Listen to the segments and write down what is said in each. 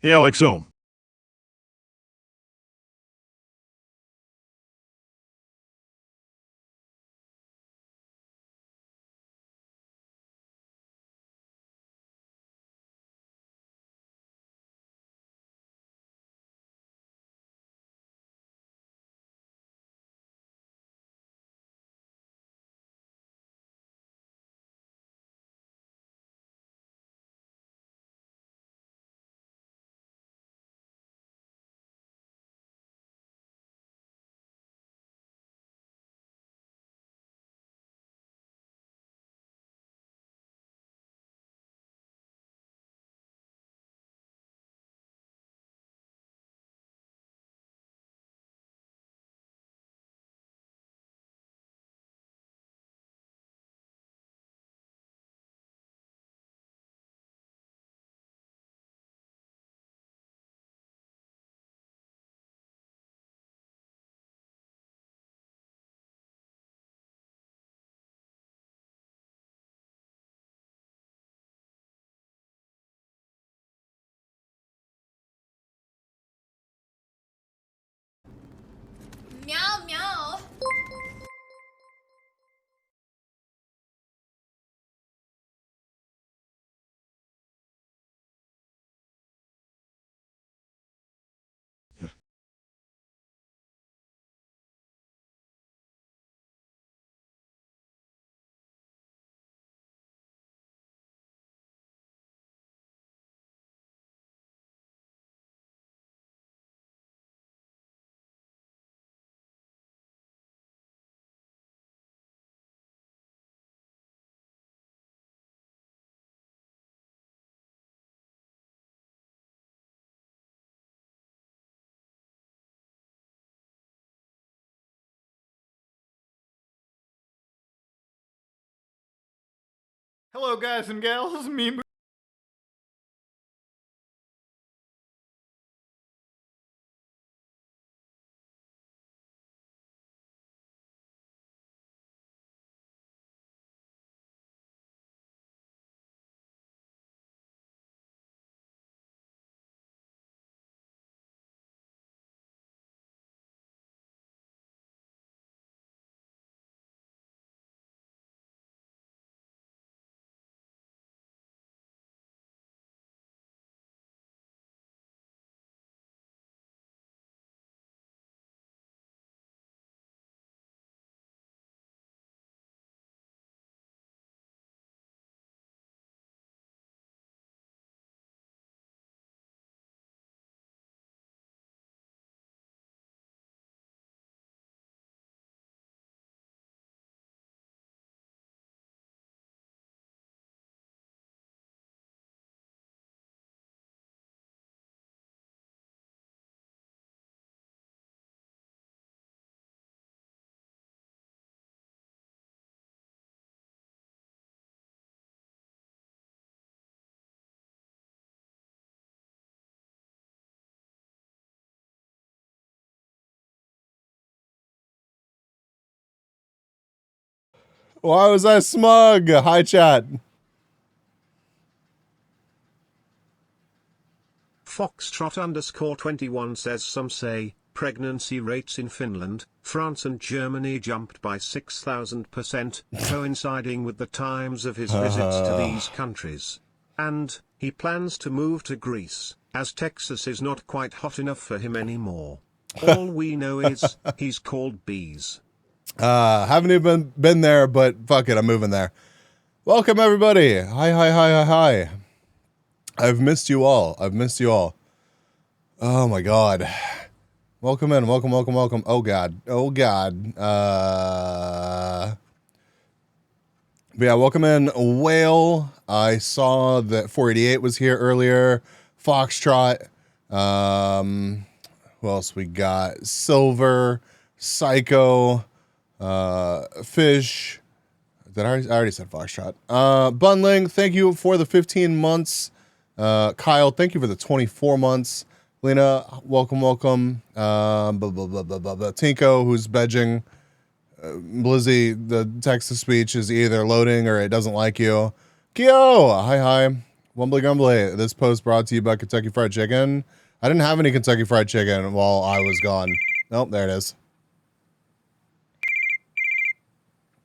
Hey, Alex, home. Meow meow. Hello, guys and gals. Me. Why was I smug? Hi, chat. Foxtrot_21 says some say, pregnancy rates in Finland, France and Germany jumped by 6,000%, coinciding with the times of his visits to these countries. And, he plans to move to Greece, as Texas is not quite hot enough for him anymore. All we know is, he's called bees. Haven't even been there, but fuck it, I'm moving there. Welcome, everybody. Hi. I've missed you all. Oh, my God. Welcome in. Welcome. Oh, God. But yeah, welcome in, Whale. I saw that 488 was here earlier. Foxtrot. Who else we got? Silver, Psycho, Fish. I already said Foxtrot. Bunling, thank you for the 15 months. Kyle, thank you for the 24 months. Lena, welcome. Tinko, who's bedging. Blizzy, the text to speech is either loading or it doesn't like you. Kyo, hi. Wumbly Gumbly. This post brought to you by Kentucky Fried Chicken. I didn't have any Kentucky Fried Chicken while I was gone. Nope, there it is.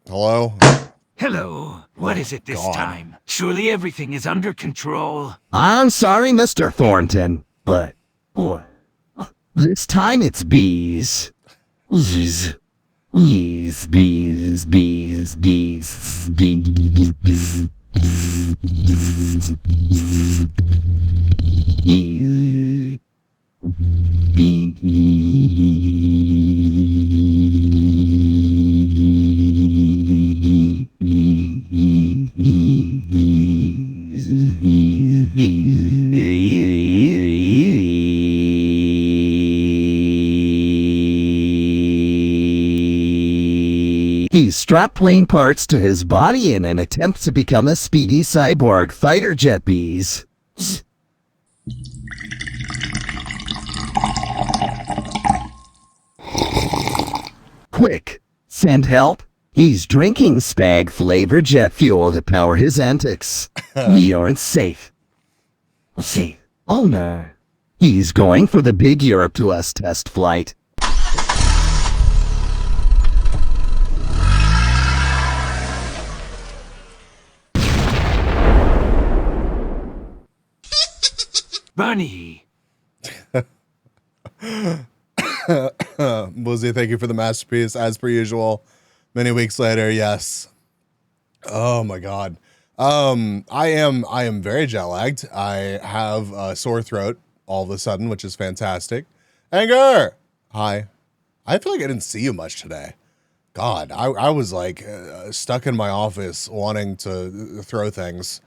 Hello? Hello. What is it this God. time? Surely everything is under control. I'm sorry, Mr. Thornton, but this time it's bees. Bees. Bees, bees, bees, bees, bees, bees. He strapped plane parts to his body in an attempt to become a speedy cyborg fighter jet bees. Quick, send help. He's drinking spag-flavored jet fuel to power his antics. We aren't safe. See, oh no. He's going for the big Europe to us test flight. Bunny. Woozy, thank you for the masterpiece. As per usual, many weeks later, yes. Oh my god. I am very jet lagged. I have a sore throat all of a sudden, which is fantastic. Anger! Hi. I feel like I didn't see you much today. God, I was like stuck in my office wanting to throw things.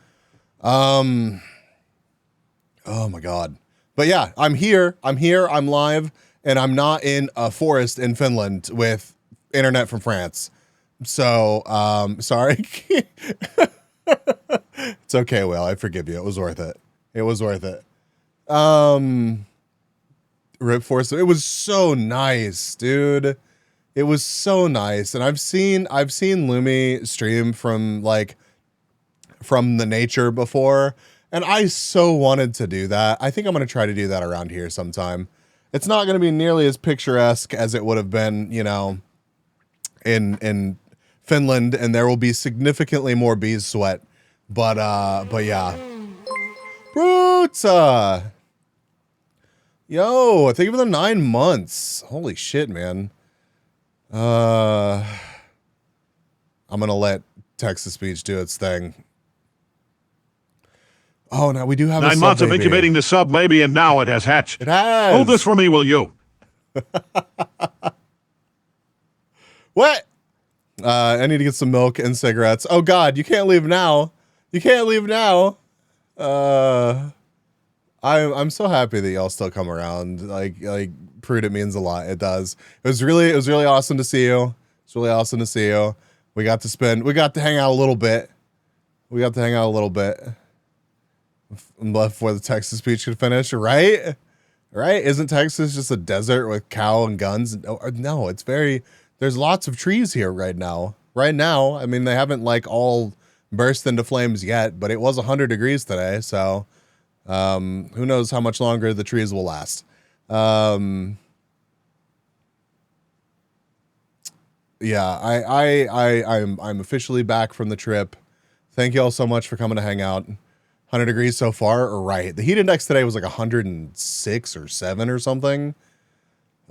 Oh my god. But yeah, I'm here, I'm live, and I'm not in a forest in Finland with internet from France. So, sorry. It's okay, Will. I forgive you. It was worth it. It was worth it. Rip Force. It was so nice, dude. It was so nice. And I've seen Lumi stream from the nature before. And I so wanted to do that. I think I'm going to try to do that around here sometime. It's not going to be nearly as picturesque as it would have been, you know, in Finland, and there will be significantly more bees sweat. But yeah. Bruta! Yo, thank you for the 9 months. Holy shit, man. I'm going to let text-to-speech do its thing. Oh, now we do have 9 months of incubating the sub baby, and now it has hatched. It has. Hold this for me, will you? What? I need to get some milk and cigarettes. Oh God, you can't leave now. You can't leave now. I'm so happy that y'all still come around. Like Prude, it means a lot. It does. It was really awesome to see you. It's really awesome to see you. We got to hang out a little bit. Before the Texas speech could finish, right? Right? Isn't Texas just a desert with cow and guns? No, it's there's lots of trees here right now. Right now, I mean, they haven't like all burst into flames yet, but it was 100 degrees today, so who knows how much longer the trees will last. Yeah, I'm officially back from the trip. Thank you all so much for coming to hang out. 100 degrees so far, or right? The heat index today was like 106 or 7 or something.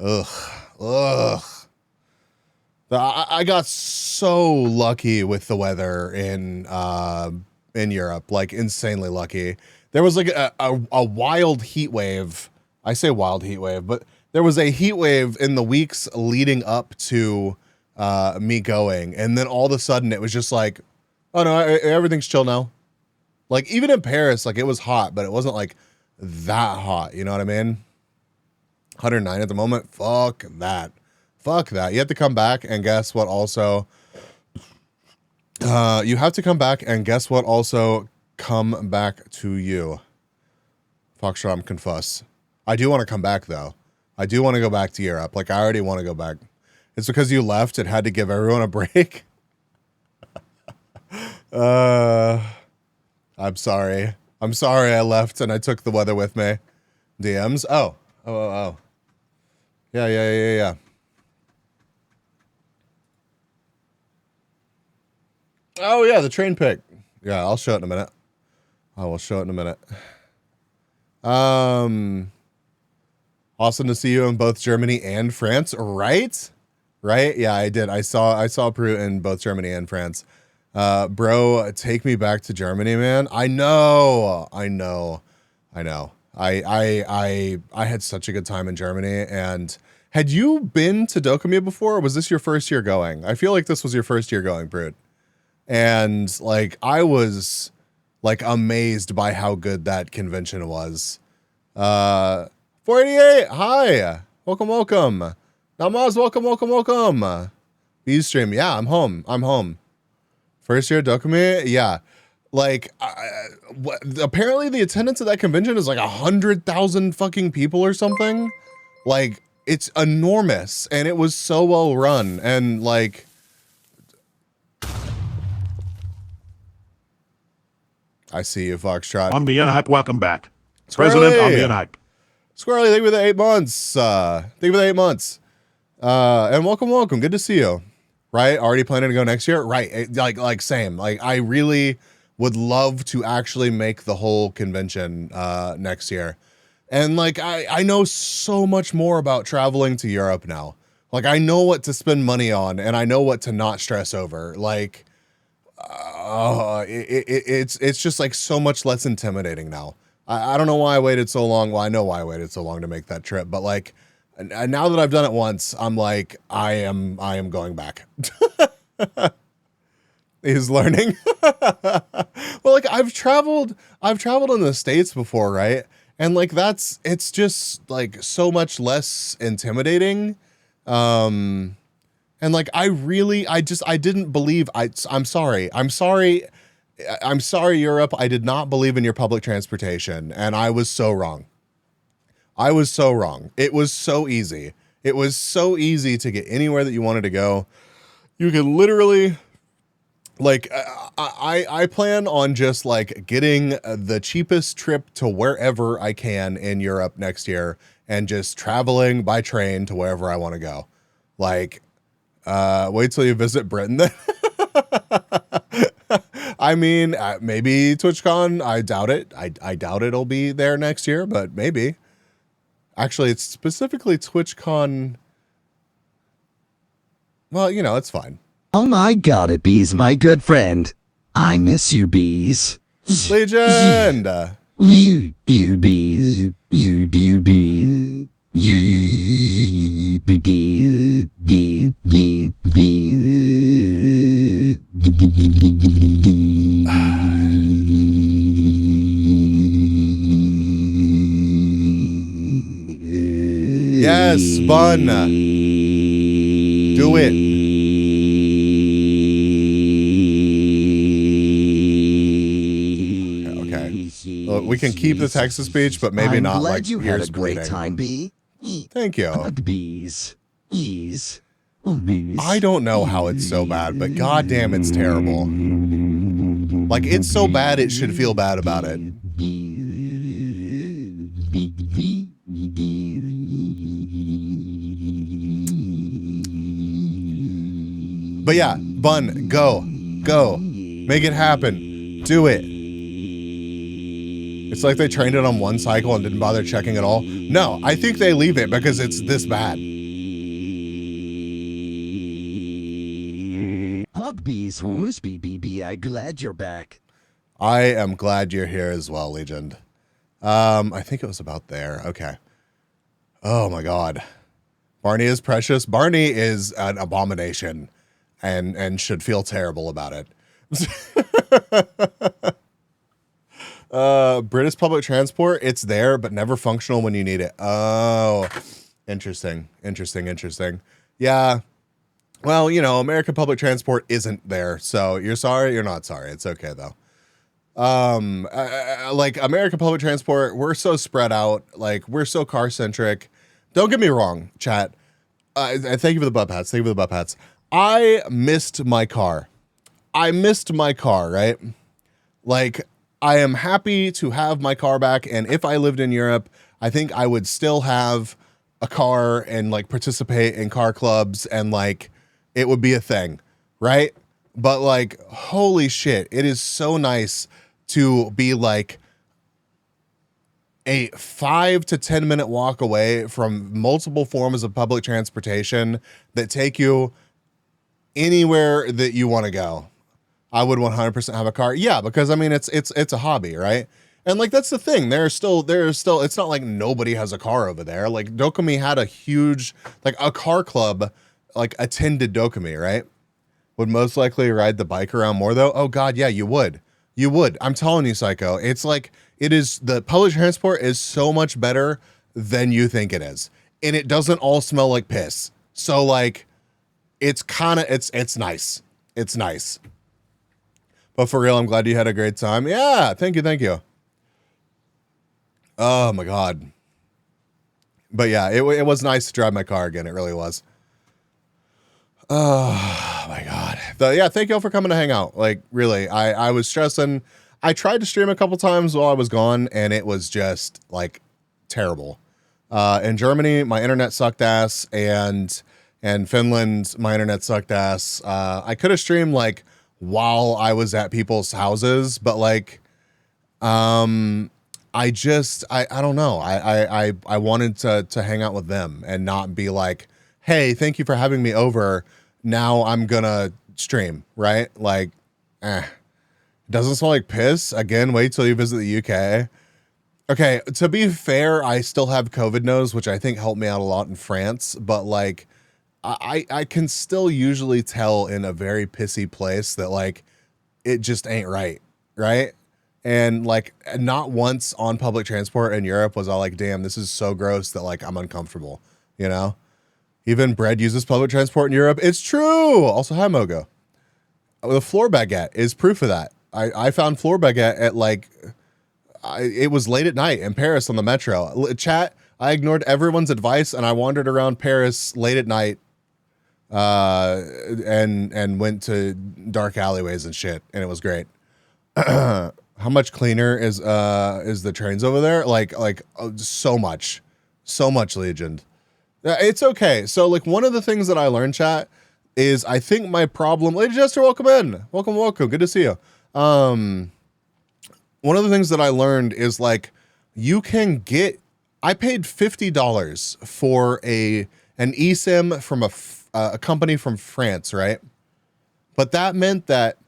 Ugh. I got so lucky with the weather in Europe, like insanely lucky. There was like a wild heat wave. I say wild heat wave, but there was a heat wave in the weeks leading up to me going, and then all of a sudden it was just like, oh no, everything's chill now. Like even in Paris, like it was hot, but it wasn't like that hot. You know what I mean? 109 at the moment. Fuck that. You have to come back and guess what also. You have to come back and guess what also come back to you. Foxtrot, I'm confess. I do want to come back though. I do want to go back to Europe. Like I already want to go back. It's because you left. It had to give everyone a break. I'm sorry. I'm sorry I left and I took the weather with me. DMs. Oh. Yeah. Oh yeah, the train pic. Yeah, I'll show it in a minute. I will show it in a minute. Awesome to see you in both Germany and France, right? Right? Yeah, I did. I saw Peru in both Germany and France. Bro, take me back to Germany, man. I know. I had such a good time in Germany. And had you been to Dokumi before, or was this your first year going? I feel like this was your first year going, Brute. And like I was like amazed by how good that convention was. 488, hi. Welcome. Namaz, welcome. Bees stream. Yeah, I'm home. First year Dokumi, yeah. Like, apparently the attendance at that convention is like 100,000 fucking people or something. Like, it's enormous, and it was so well run, and like, I see you, Foxtrot. On being hype, welcome back. President, on being hype. Squirrely, thank you for the 8 months. And welcome. Good to see you. Right? Already planning to go next year? Right. Like same. Like I really would love to actually make the whole convention next year. And like I know so much more about traveling to Europe now. Like I know what to spend money on and I know what to not stress over. Like it's just like so much less intimidating now. I don't know why I waited so long. Well, I know why I waited so long to make that trip, but like now that I've done it once, I'm like, I am going back. He's learning. Well, like I've traveled in the States before, right? And like it's just like so much less intimidating. And like I didn't believe I'm sorry, Europe. I did not believe in your public transportation, and I was so wrong. It was so easy. It was so easy to get anywhere that you wanted to go. You could literally, like, I plan on just like getting the cheapest trip to wherever I can in Europe next year and just traveling by train to wherever I want to go. Like, wait till you visit Britain then. I mean, maybe TwitchCon. I doubt it. I doubt it'll be there next year, but maybe. Actually, it's specifically TwitchCon. Well, you know, it's fine. Oh my god, it Bees, my good friend. I miss you, Bees. Legend! You Bees. You Bees. Yes, Bun. Do it. Okay. Well, we can keep the text to speech, but maybe I'm not glad like you had ears a great bleeding. time, Bee. Thank you. Bees. Bees. Oh, bees. I don't know how it's so bad, but goddamn, it's terrible. Like, it's so bad it should feel bad about it. But yeah, Bun, go. Make it happen. Do it. It's like they trained it on one cycle and didn't bother checking at all. No, I think they leave it because it's this bad. Hug Bees, who's BBB? I'm glad you're back. I am glad you're here as well, Legend. I think it was about there. Okay. Oh my God. Barney is precious. Barney is an abomination and should feel terrible about it. British public transport, it's there, but never functional when you need it. Oh, interesting. Yeah. Well, you know, American public transport isn't there. So you're sorry, you're not sorry. It's okay though. Like American public transport, we're so spread out. Like we're so car centric. Don't get me wrong, chat. Thank you for the butt pats. I missed my car. Right? Like I am happy to have my car back. And if I lived in Europe, I think I would still have a car and like participate in car clubs and like it would be a thing, right? But like, holy shit, it is so nice to be like a 5 to 10 minute walk away from multiple forms of public transportation that take you anywhere that you want to go. I would 100% have a car. Yeah, because I mean, it's a hobby, right? And like, that's the thing. There's still, it's not like nobody has a car over there. Like Dokumi had a huge, like a car club, like attended Dokumi, right? Would most likely ride the bike around more though. Oh God, yeah, you would. You would. I'm telling you, Psycho. It's like, it is, the public transport is so much better than you think it is. And it doesn't all smell like piss. So like, it's kind of, it's nice. It's nice. But for real, I'm glad you had a great time. Yeah, thank you, thank you. Oh my God. But yeah, it was nice to drive my car again. It really was. Oh my God. Yeah, thank y'all for coming to hang out. Like really, I was stressing. I tried to stream a couple times while I was gone and it was just like terrible. In Germany, my internet sucked ass, and Finland, my internet sucked ass. I could have streamed like while I was at people's houses, but like, I don't know. I wanted to hang out with them and not be like, hey, thank you for having me over. Now I'm gonna stream, right? Like, doesn't smell like piss. Again, wait till you visit the UK. Okay, to be fair, I still have COVID nose, which I think helped me out a lot in France, but like, I can still usually tell in a very pissy place that like, it just ain't right, right? And like, not once on public transport in Europe was I like, damn, this is so gross that like I'm uncomfortable, you know? Even bread uses public transport in Europe. It's true. Also, hi, Mogo. The floor baguette is proof of that. I found floor baguette at like, it was late at night in Paris on the metro. Chat, I ignored everyone's advice and I wandered around Paris late at night and went to dark alleyways and shit, and it was great. How much cleaner is the trains over there? Like so much Legion. It's okay. So like one of the things that I learned, chat, is I think my problem. Lady Jester, welcome in. Welcome. Good to see you. One of the things that I learned is like you can get. I paid $50 for an eSIM from a company from France, right? But that meant that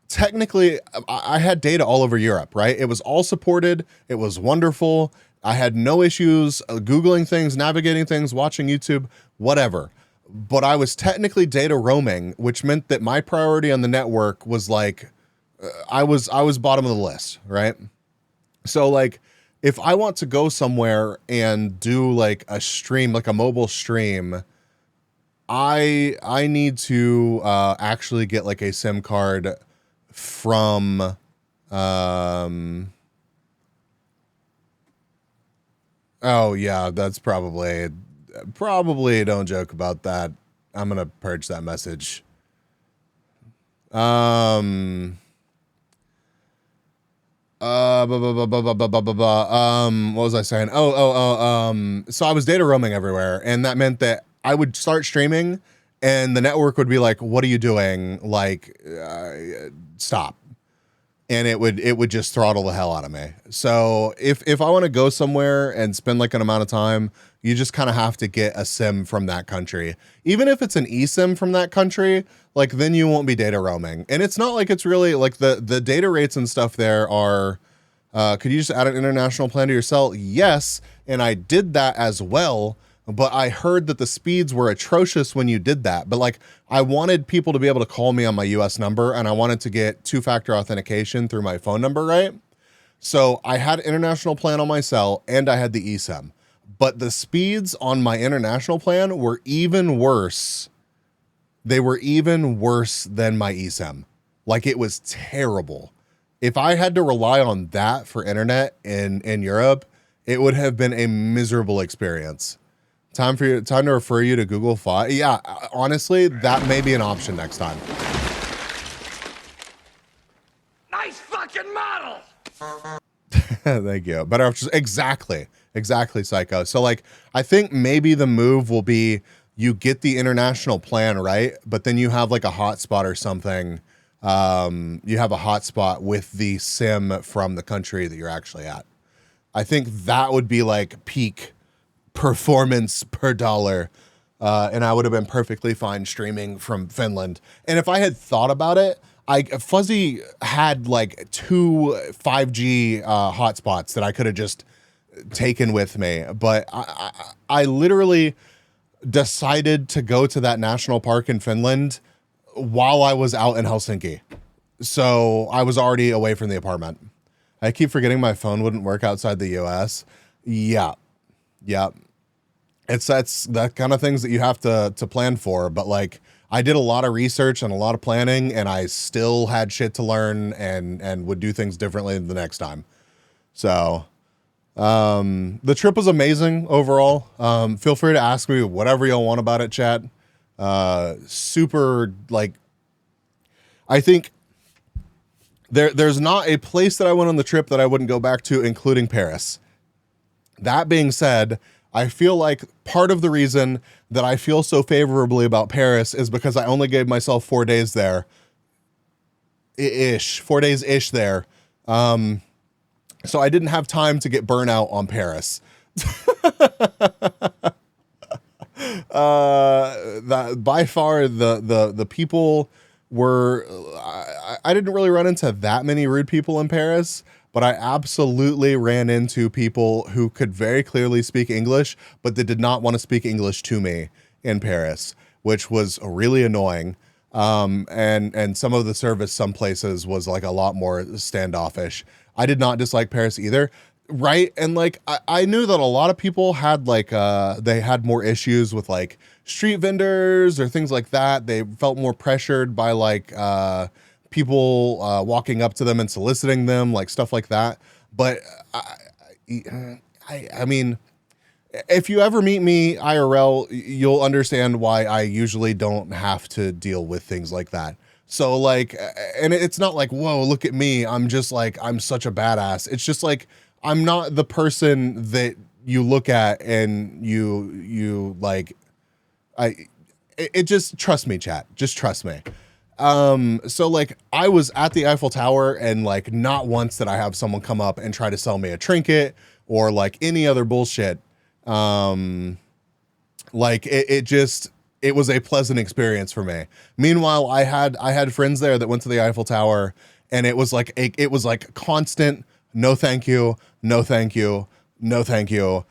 technically I had data all over Europe, right? It was all supported. It was wonderful. I had no issues Googling things, navigating things, watching YouTube, whatever. But I was technically data roaming, which meant that my priority on the network was like, I was bottom of the list, right? So like, if I want to go somewhere and do like a stream, like a mobile stream, I need to actually get like a SIM card from oh yeah, that's probably don't joke about that. I'm gonna purge that message. What was I saying? So I was data roaming everywhere, and that meant that I would start streaming and the network would be like, what are you doing? Like, stop. And it would just throttle the hell out of me. So if I want to go somewhere and spend like an amount of time, you just kind of have to get a SIM from that country. Even if it's an eSIM from that country, like then you won't be data roaming. And it's not like it's really like the data rates and stuff there are, could you just add an international plan to your cell? Yes. And I did that as well. But I heard that the speeds were atrocious when you did that. But like, I wanted people to be able to call me on my US number, and I wanted to get 2-factor authentication through my phone number, right? So I had international plan on my cell and I had the eSIM, but the speeds on my international plan were even worse. They were even worse than my eSIM. Like it was terrible. If I had to rely on that for internet in Europe, it would have been a miserable experience. Time to refer you to Google Fi. Yeah, honestly, that may be an option next time. Nice fucking model! Thank you. Better options. Exactly, Psycho. So like, I think maybe the move will be you get the international plan, right? But then you have like a hotspot or something. You have a hotspot with the sim from the country that you're actually at. I think that would be like peak performance per dollar. And I would have been perfectly fine streaming from Finland. And if I had thought about it, Fuzzy had like 2 5G hotspots that I could have just taken with me. But I literally decided to go to that national park in Finland while I was out in Helsinki. So I was already away from the apartment. I keep forgetting my phone wouldn't work outside the US. Yeah. That's that kind of things that you have to plan for. But like, I did a lot of research and a lot of planning, and I still had shit to learn and would do things differently the next time. So the trip was amazing overall. Feel free to ask me whatever y'all want about it, chat. Super, like, I think there's not a place that I went on the trip that I wouldn't go back to, including Paris. That being said, I feel like part of the reason that I feel so favorably about Paris is because I only gave myself 4 days there. 4 days ish there. So I didn't have time to get burnout on Paris. That by far the people were, I didn't really run into that many rude people in Paris, but I absolutely ran into people who could very clearly speak English, but they did not want to speak English to me in Paris, which was really annoying. And some of the service, some places was like a lot more standoffish. I did not dislike Paris either. Right. And like, I knew that a lot of people had like, they had more issues with like street vendors or things like that. They felt more pressured by like, people walking up to them and soliciting them, like stuff like that. But I mean, if you ever meet me IRL, you'll understand why I usually don't have to deal with things like that. So like, and it's not like, whoa, look at me. I'm just like, I'm such a badass. It's just like, I'm not the person that you look at and you like, it just, trust me, chat, just trust me. So like I was at the Eiffel Tower and like not once did I have someone come up and try to sell me a trinket or like any other bullshit. Like it was a pleasant experience for me. Meanwhile, I had friends there that went to the Eiffel Tower and it was like constant, no, thank you. No, thank you. No, thank you.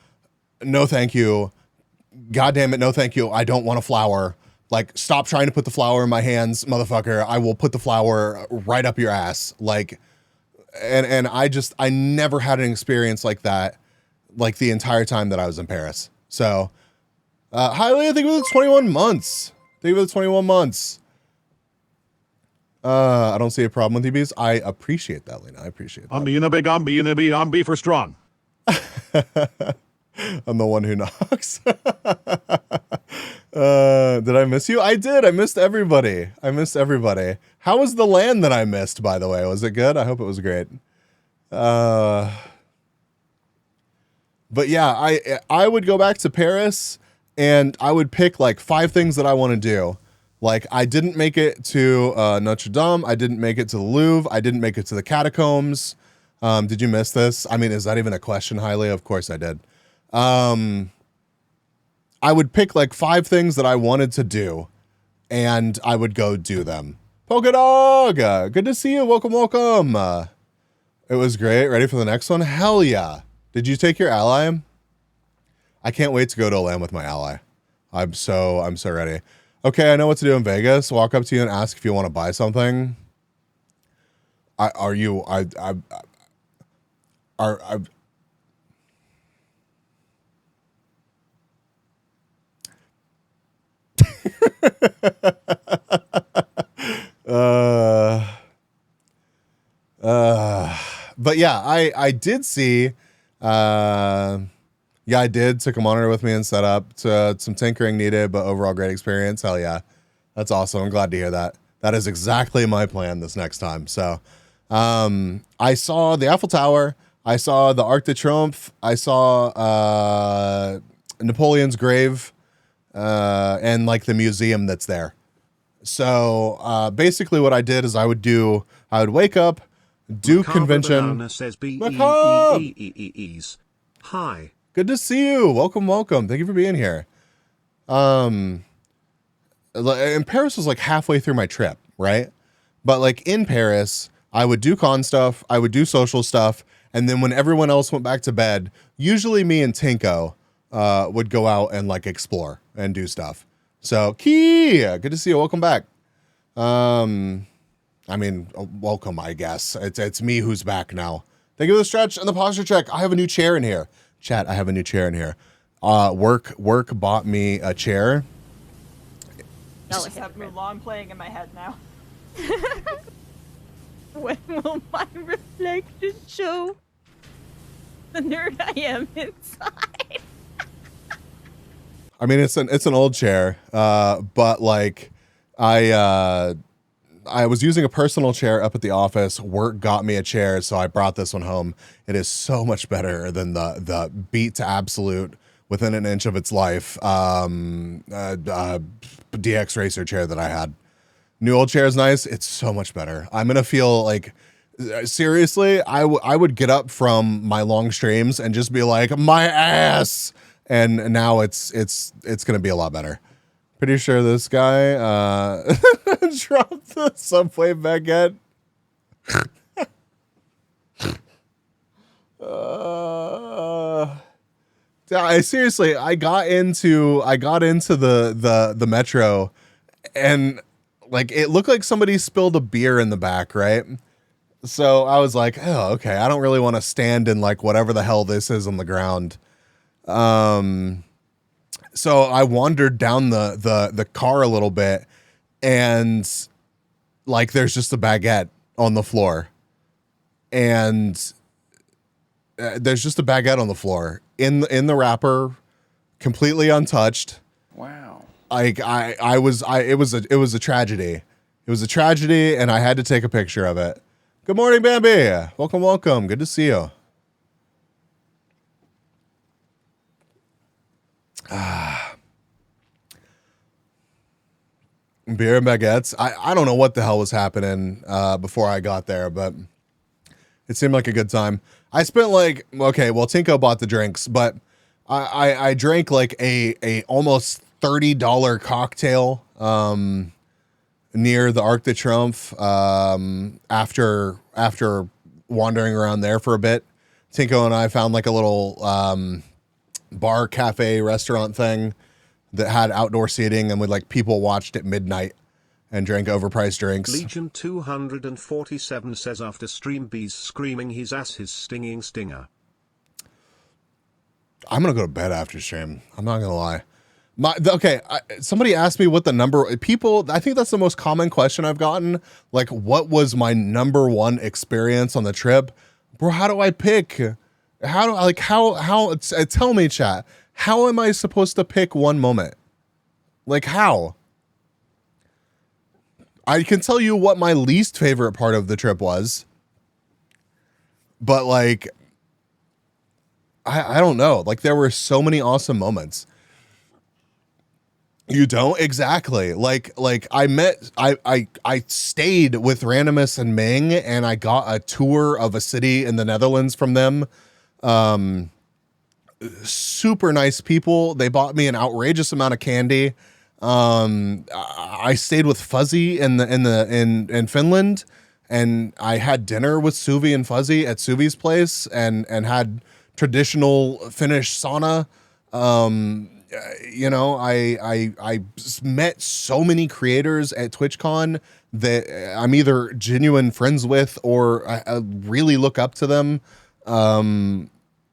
No, thank you. God damn it. No, thank you. I don't want a flower. Like, stop trying to put the flower in my hands, motherfucker. I will put the flower right up your ass. Like, and I never had an experience like that, like the entire time that I was in Paris. So, highly, I think it was 21 months. I don't see a problem with EBs. I appreciate that, Lena. I appreciate that. I'm being a big, I'm being a big, I'm B for strong. I'm the one who knocks. Did I miss you? I did. I missed everybody. How was the land that I missed, by the way? Was it good? I hope it was great. But yeah, I would go back to Paris and I would pick like 5 things that I want to do. Like I didn't make it to Notre Dame. I didn't make it to the Louvre. I didn't make it to the catacombs. Did you miss this? I mean, is that even a question, Hailey? Of course I did. I would pick like 5 things that I wanted to do and I would go do them. Polka Dog, good to see you. Welcome. It was great. Ready for the next one? Hell yeah. Did you take your ally? I can't wait to go to a land with my ally. I'm so ready. Okay, I know what to do in Vegas. Walk up to you and ask if you want to buy something. But yeah, I did see, yeah, I did. Took a monitor with me and set up to some tinkering needed, but overall great experience. Hell yeah. That's awesome. I'm glad to hear that. That is exactly my plan this next time. So, I saw the Eiffel Tower. I saw the Arc de Triomphe. I saw Napoleon's grave, and like the museum that's there. So basically, what I did is I would wake up, do Macabre convention. Banana says Macabre! B-E-E-E-E-E-S. Hi. Good to see you. Welcome. Thank you for being here. And Paris was like halfway through my trip, right? But like in Paris, I would do con stuff, I would do social stuff, and then when everyone else went back to bed, usually me and Tinko would go out and like explore and do stuff. So Key, good to see you. Welcome back. Welcome, I guess. It's me who's back now. Thank you for the stretch and the posture check. I have a new chair in here. Chat, I have a new chair in here. Work bought me a chair. I just have Mulan playing in my head now. When will my reflection show the nerd I am inside? I mean, it's an old chair, but like I was using a personal chair up at the office. Work got me a chair, so I brought this one home. It is so much better than the beat to absolute within an inch of its life DX Racer chair that I had. New old chair is nice. It's so much better. I'm gonna feel like, seriously, I would get up from my long streams and just be like, my ass. And now it's gonna be a lot better. Pretty sure this guy dropped the Subway baguette. I got into the metro, and like it looked like somebody spilled a beer in the back, right? So I was like, oh, okay, I don't really want to stand in like whatever the hell this is on the ground. So I wandered down the car a little bit, and like there's just a baguette on the floor, and there's just a baguette on the floor in the wrapper, completely untouched. Wow. It was a tragedy. It was a tragedy, and I had to take a picture of it. Good morning, Bambi. Welcome. Good to see you. Beer and baguettes. I don't know what the hell was happening before I got there, but it seemed like a good time. I spent like, okay, well, Tinko bought the drinks, but I drank like a almost $30 cocktail near the Arc de Triomphe after wandering around there for a bit. Tinko and I found like a little bar, cafe, restaurant thing that had outdoor seating, and like people watched at midnight and drank overpriced drinks. Legion 247 says after stream B's screaming his ass his stinging stinger. I'm gonna go to bed after stream. I'm not gonna lie. Somebody asked me what the number. People, I think that's the most common question I've gotten. Like, what was my number one experience on the trip, bro? How do I pick? Tell me, chat. How am I supposed to pick one moment? Like, how? I can tell you what my least favorite part of the trip was, but like, I don't know. Like, there were so many awesome moments. You don't? Exactly. Like I stayed with Randomus and Ming, and I got a tour of a city in the Netherlands from them. Super nice people. They bought me an outrageous amount of candy. I stayed with Fuzzy in Finland, and I had dinner with Suvi and Fuzzy at Suvi's place, and had traditional Finnish sauna. I met so many creators at TwitchCon that I'm either genuine friends with or I really look up to them. The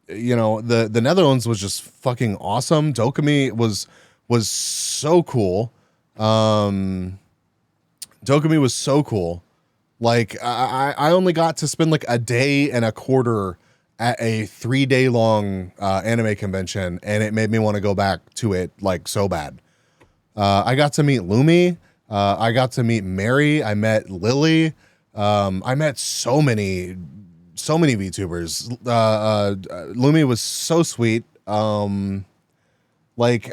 Netherlands was just fucking awesome. Dokumi was so cool. Dokumi was so cool. Like I only got to spend like a day and a quarter at a 3-day long anime convention, and it made me want to go back to it like so bad. I got to meet Lumi. I got to meet Mary. I met Lily. I met so many VTubers. Lumi was so sweet. Like,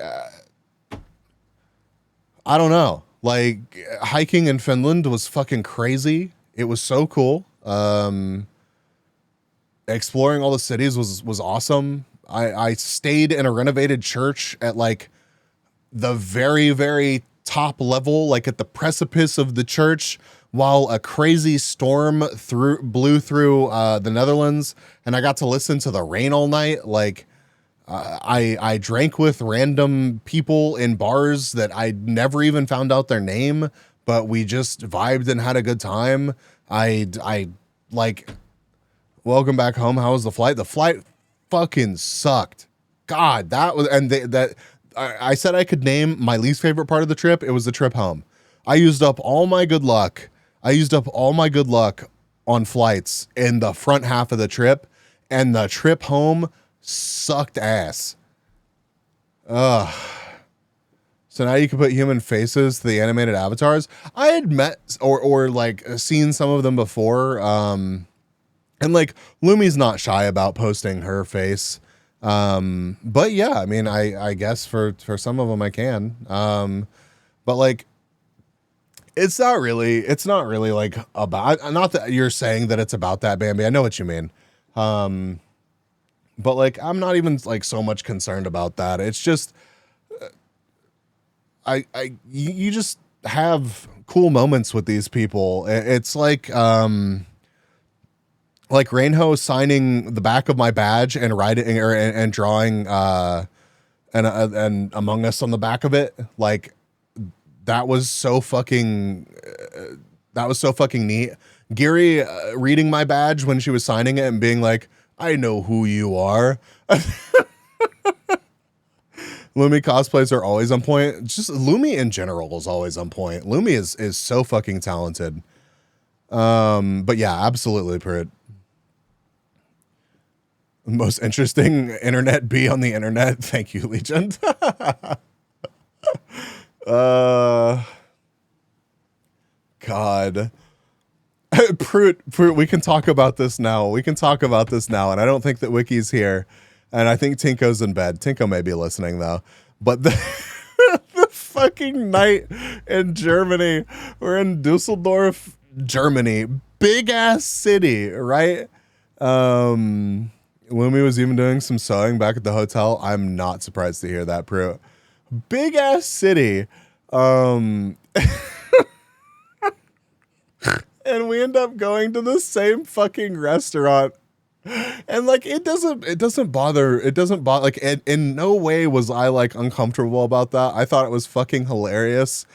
I don't know. Like, hiking in Finland was fucking crazy. It was so cool. Exploring all the cities was awesome. I stayed in a renovated church at like the very, very top level, like at the precipice of the church, while a crazy storm blew through the Netherlands, and I got to listen to the rain all night. Like, I drank with random people in bars that I never even found out their name, but we just vibed and had a good time. I like, welcome back home. How was the flight? The flight fucking sucked. God, that was, and I said I could name my least favorite part of the trip. It was the trip home. I used up all my good luck. On flights in the front half of the trip, and the trip home sucked ass. Ugh. So now you can put human faces to the animated avatars. I had met or like seen some of them before. And like Lumi's not shy about posting her face. But yeah, I mean, I guess for some of them I can. But like, it's not really like about, not that you're saying that it's about that, Bambi. I know what you mean. But like, I'm not even like so much concerned about that. It's just, you just have cool moments with these people. It's like Rainho signing the back of my badge and writing and drawing and Among Us on the back of it. Like, that was so fucking neat. Gary reading my badge when she was signing it and being like, I know who you are. Lumi cosplays are always on point. Just Lumi in general is always on point. Lumi is so fucking talented. But yeah, absolutely, Pruitt. Most interesting internet bee on the internet. Thank you, Legend. God. Pruitt, we can talk about this now. And I don't think that Wiki's here. And I think Tinko's in bed. Tinko may be listening, though. But the fucking night in Germany. We're in Dusseldorf, Germany. Big-ass city, right? Lumi was even doing some sewing back at the hotel. I'm not surprised to hear that, Pruitt. Big-ass city. And we end up going to the same fucking restaurant. And like, it doesn't bother, like, in no way was I like uncomfortable about that. I thought it was fucking hilarious.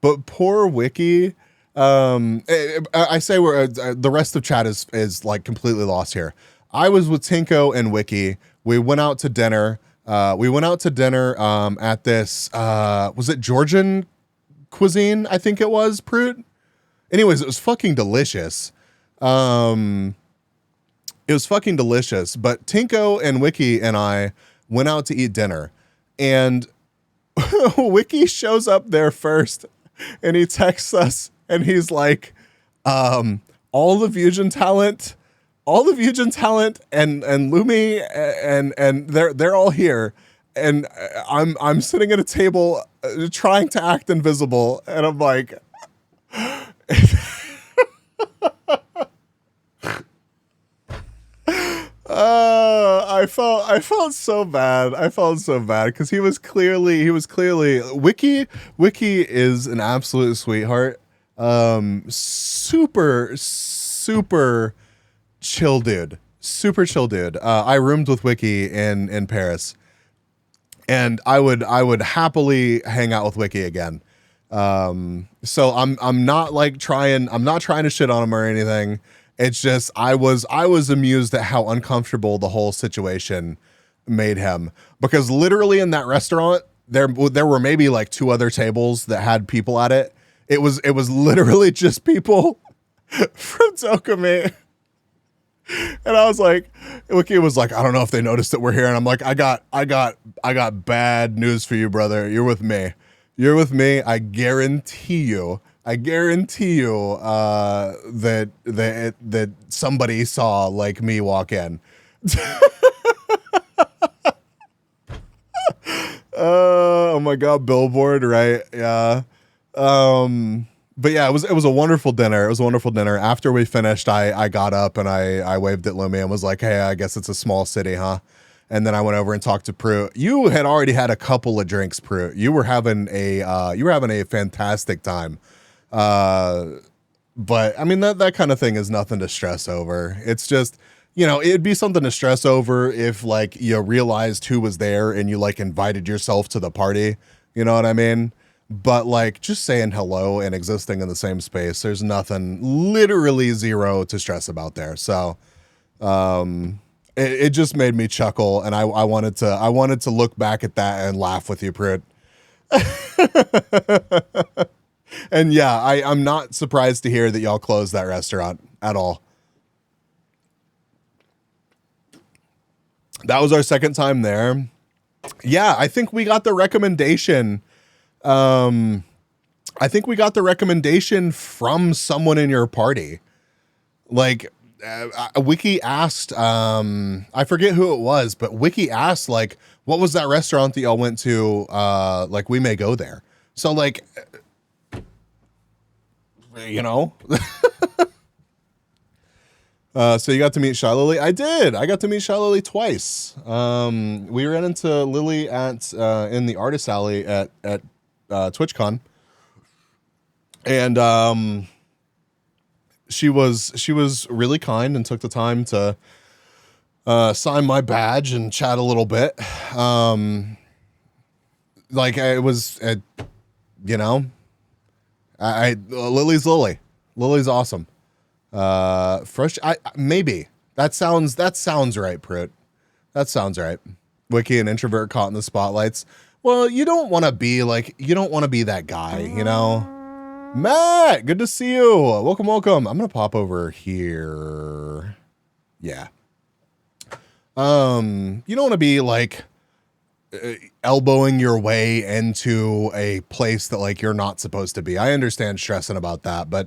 But poor Wiki, I say the rest of chat is like completely lost here. I was with Tinko and Wiki. We went out to dinner. At this, was it Georgian cuisine? I think it was, Pruitt. Anyways, it was fucking delicious. It was fucking delicious. But Tinko and Wiki and I went out to eat dinner, and Wiki shows up there first, and he texts us, and he's like, all the Fusion talent, and Lumi, and they're all here, and I'm sitting at a table trying to act invisible, and I'm like. I felt so bad. Because he was clearly Wiki is an absolute sweetheart. Super chill dude. I roomed with Wiki in Paris, and I would happily hang out with Wiki again. So I'm not trying to shit on him or anything. It's just I was amused at how uncomfortable the whole situation made him, because literally in that restaurant there were maybe like 2 other tables that had people at it. It was literally just people from Dokumi. And I was like, Wiki was like, I don't know if they noticed that we're here, and I'm like, I got bad news for you, brother. You're with me. You're with me. I guarantee you. That somebody saw like me walk in. Oh my God, billboard, right? Yeah. But yeah, it was a wonderful dinner. It was a wonderful dinner. After we finished, I got up and I waved at Lumi and was like, "Hey, I guess it's a small city, huh?" And then I went over and talked to Prue. You had already had a couple of drinks, Prue. You were having a fantastic time. But I mean that kind of thing is nothing to stress over. It's just, it'd be something to stress over if like you realized who was there and you like invited yourself to the party. You know what I mean? But like just saying hello and existing in the same space, there's nothing, literally zero to stress about there. So, it just made me chuckle, and I wanted to look back at that and laugh with you, Pruitt. And yeah, I'm not surprised to hear that y'all closed that restaurant at all. That was our second time there. Yeah, I think we got the recommendation. I think we got the recommendation from someone in your party. Like, Wiki asked, I forget who it was, but Wiki asked, like, what was that restaurant that y'all went to? Like, we may go there. So, like, so you got to meet Shy Lily? I did. I got to meet Shy Lily twice. We ran into Lily at in the artist alley at TwitchCon, and she was really kind and took the time to sign my badge and chat a little bit. Like it was, Lily's Lily. Lily's awesome. Fresh. Maybe that sounds right, Pruitt. That sounds right. Wiki, an introvert caught in the spotlights. Well, you don't want to be that guy, Matt, good to see you. Welcome. I'm gonna pop over here. Yeah. You don't want to be like elbowing your way into a place that like you're not supposed to be. I understand stressing about that, but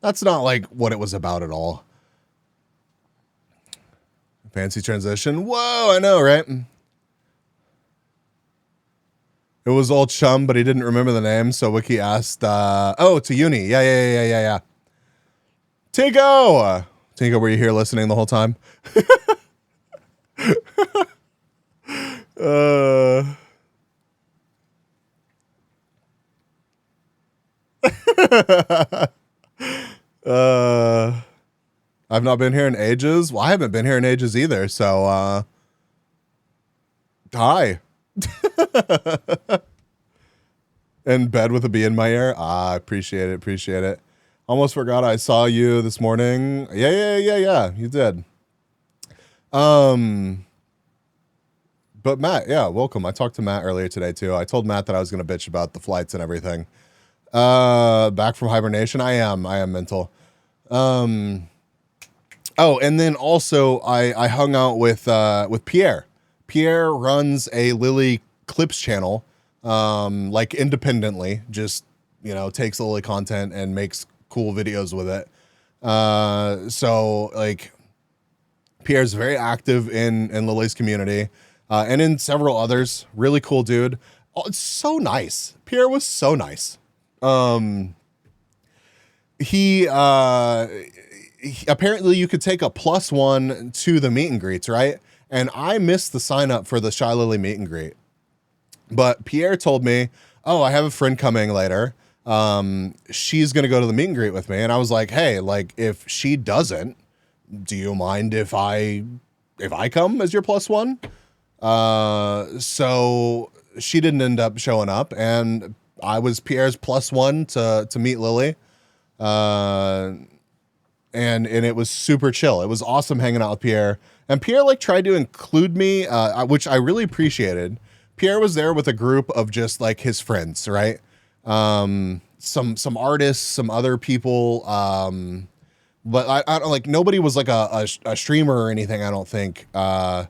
that's not like what it was about at all. Fancy transition. Whoa, I know, right? It was old chum, but he didn't remember the name, so Wiki asked, to Uni. Yeah. Tinko, were you here listening the whole time? I've not been here in ages. Well, I haven't been here in ages either, so, hi. In bed with a bee in my ear. Appreciate it. Almost forgot I saw you this morning. Yeah, you did. But Matt, yeah, welcome. I talked to Matt earlier today too. I told Matt that I was going to bitch about the flights and everything. Back from hibernation. I am mental. And then also I hung out with Pierre. Pierre runs a Lily Clips channel, like independently, just, takes Lily content and makes cool videos with it. So like Pierre's very active in Lily's community, and in several others. Really cool dude. Oh, it's so nice. Pierre was so nice. He apparently you could take a +1 to the meet and greets, right? And I missed the sign up for the Shy Lily meet and greet. But Pierre told me, "Oh, I have a friend coming later. She's going to go to the meet and greet with me." And I was like, "Hey, like if she doesn't, do you mind if I come as your +1?" So she didn't end up showing up, and I was Pierre's +1 to meet Lily. And it was super chill. It was awesome hanging out with Pierre. And Pierre like tried to include me, which I really appreciated. Pierre was there with a group of just like his friends, right? Some artists, some other people. But I don't like, nobody was like a streamer or anything, I don't think. But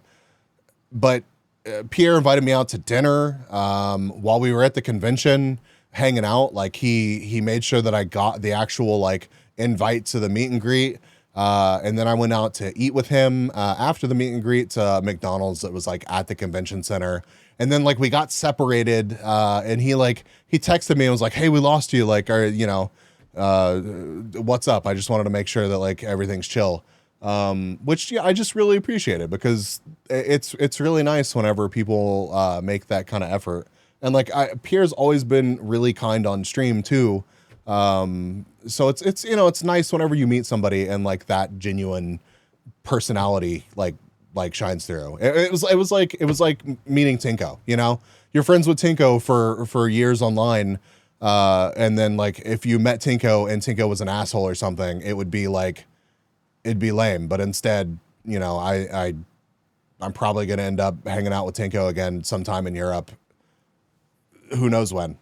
Pierre invited me out to dinner while we were at the convention. hanging out. Like he made sure that I got the actual like invite to the meet and greet. And then I went out to eat with him after the meet and greet to McDonald's that was like at the convention center. And then like we got separated and he texted me and was like, hey, we lost you. Like, what's up? I just wanted to make sure that like everything's chill. Which yeah, I just really appreciate it because it's really nice whenever people make that kind of effort. And like Pierre's always been really kind on stream too. So it's it's nice whenever you meet somebody and like that genuine personality like shines through. It was like meeting Tinko, You're friends with Tinko for years online. And then like if you met Tinko and Tinko was an asshole or something, it'd be lame. But instead, I'm probably going to end up hanging out with Tinko again sometime in Europe. Who knows when,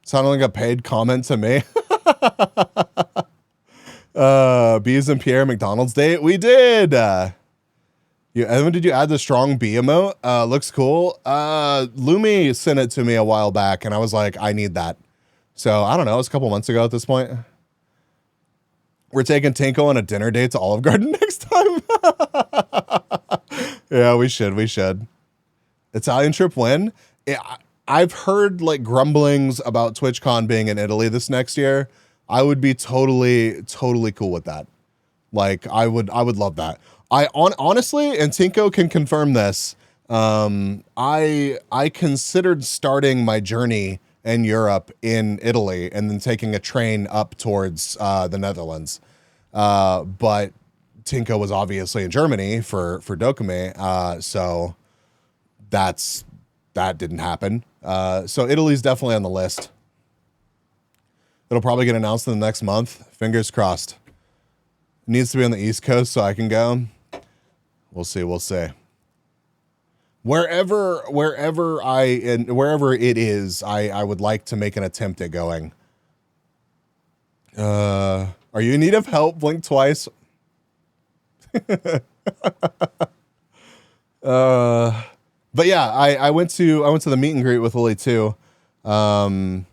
Sounded like a paid comment to me. Bees and Pierre McDonald's date. We did. Evan, did you add the strong bee emote? Looks cool. Lumi sent it to me a while back and I was like, I need that. So I don't know. It was a couple months ago at this point. We're taking Tinko on a dinner date to Olive Garden next time. Yeah, we should. Italian trip when? Yeah, I've heard like grumblings about TwitchCon being in Italy this next year. I would be totally cool with that. Like I would love that. Honestly, and Tinko can confirm this. I considered starting my journey in Europe in Italy and then taking a train up towards the Netherlands. But Tinko was obviously in Germany for Dokame. So that didn't happen. So Italy's definitely on the list. It'll probably get announced in the next month. Fingers crossed. It needs to be on the East Coast so I can go. We'll see. Wherever it is, I would like to make an attempt at going. Are you in need of help? Blink twice. But yeah, I went to the meet and greet with Lily too. I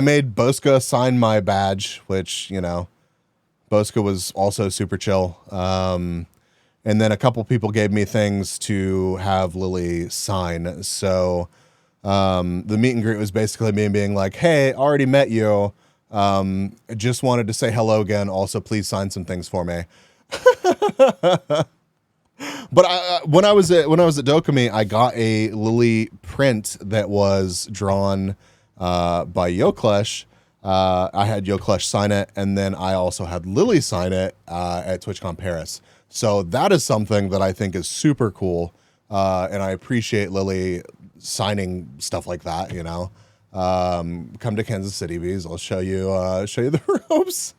made Bosca sign my badge, which, Bosca was also super chill. And then a couple people gave me things to have Lily sign. So the meet and greet was basically me being like, hey, already met you. Just wanted to say hello again. Also, please sign some things for me. But when I was at Dokame, I got a Lily print that was drawn by Yoklesh. I had Yoklesh sign it, and then I also had Lily sign it at TwitchCon Paris. So that is something that I think is super cool, and I appreciate Lily signing stuff like that. Come to Kansas City, Bees. I'll show you the ropes.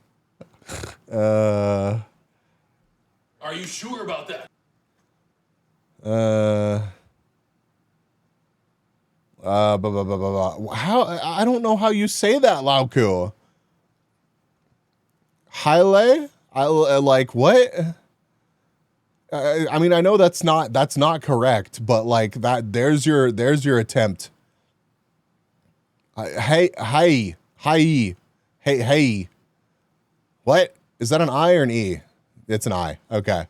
Are you sure about that? How? I don't know how you say that, Lauku. Haile? Like what? I mean, I know that's not correct, but like that, there's your attempt. Hey. What? Is that an I or an E? It's an I. Okay.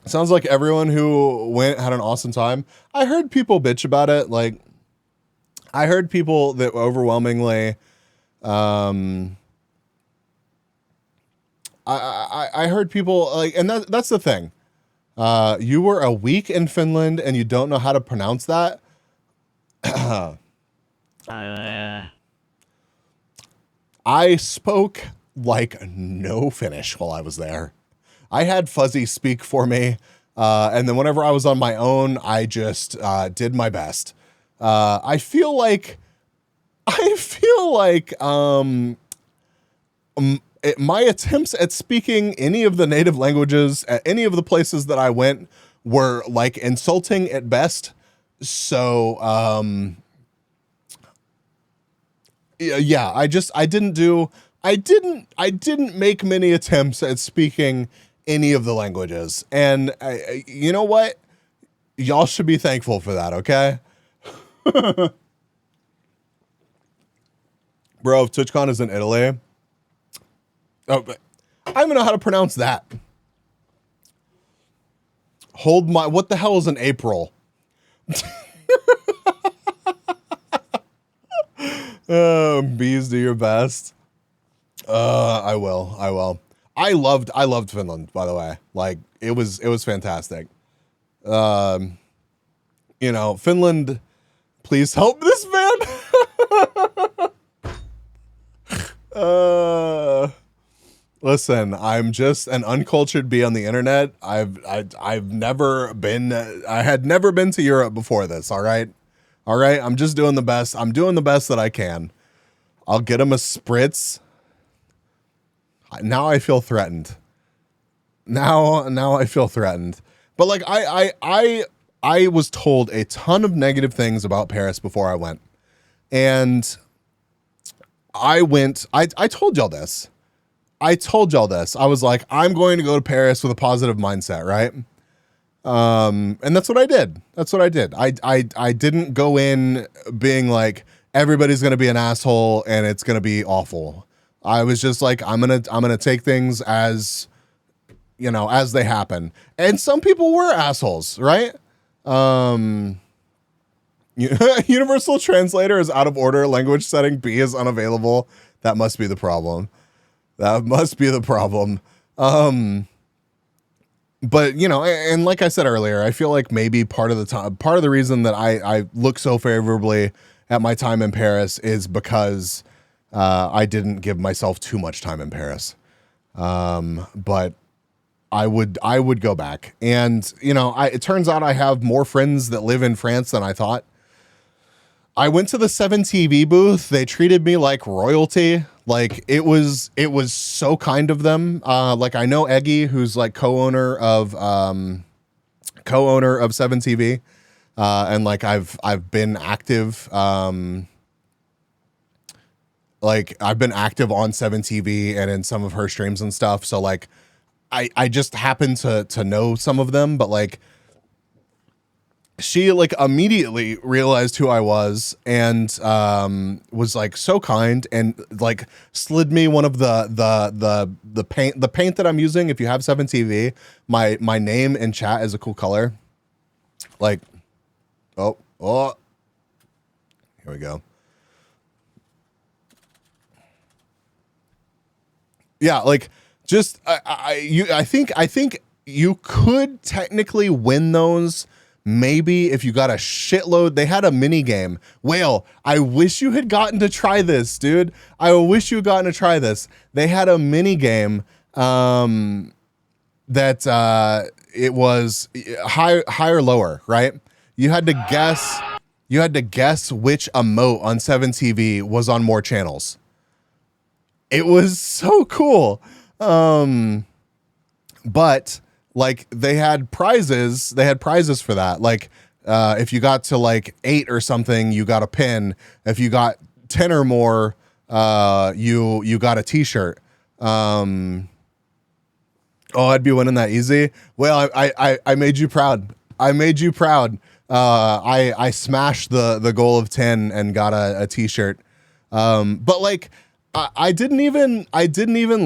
Sounds like everyone who went had an awesome time. I heard people bitch about it. Like, I heard people that overwhelmingly, I heard people like, and that's the thing. You were a week in Finland and you don't know how to pronounce that. I spoke like no Finnish while I was there. I had Fuzzy speak for me, and then whenever I was on my own, I just did my best. I feel like my attempts at speaking any of the native languages at any of the places that I went were like insulting at best. So yeah, I didn't make many attempts at speaking any of the languages. And you know what? y'all should be thankful for that, okay? Bro, if TwitchCon is in Italy, oh, but I don't even know how to pronounce that. What the hell is an April? Bees, do your best. I will. I loved Finland, by the way. Like, it was fantastic. You know, Finland, please help this man. Listen, I'm just an uncultured bee on the internet. I had never been to Europe before this. All right. I'm just doing the best. I'm doing the best that I can. I'll get him a spritz. Now I feel threatened. Now I feel threatened. But like, I was told a ton of negative things about Paris before I went. And I told y'all this. I was like, I'm going to go to Paris with a positive mindset, right? And that's what I did. I didn't go in being like, everybody's going to be an asshole and it's going to be awful. I was just like, I'm going to take things as, you know, as they happen. And some people were assholes, right? Universal translator is out of order. Language setting B is unavailable. That must be the problem. But you know, and like I said earlier, I feel like maybe part of the reason that I look so favorably at my time in Paris is because I didn't give myself too much time in Paris. But I would go back, and you know, it turns out I have more friends that live in France than I thought. I went to the 7TV booth. They treated me like royalty. Like, it was so kind of them. Like, I know Eggy, who's like co-owner of 7TV. And like, I've been active. Like, I've been active on 7TV and in some of her streams and stuff. So like, I just happen to know some of them, but like, she like immediately realized who I was and was like so kind and like slid me one of the paint that I'm using. If you have 7TV, my name in chat is a cool color. Like, oh, here we go. Yeah, like just I think you could technically win those. Maybe if you got a shitload. They had a mini game. Whale, I wish you had gotten to try this, dude. I wish you had gotten to try this. They had a mini game that it was high or lower, right? You had to guess which emote on 7TV was on more channels. It was so cool. But like, they had prizes for that. Like, if you got to like 8 or something, you got a pin. If you got 10 or more, you got a t-shirt. Oh, I'd be winning that easy. Well, I made you proud. I smashed the goal of 10 and got a t-shirt. But like, I didn't even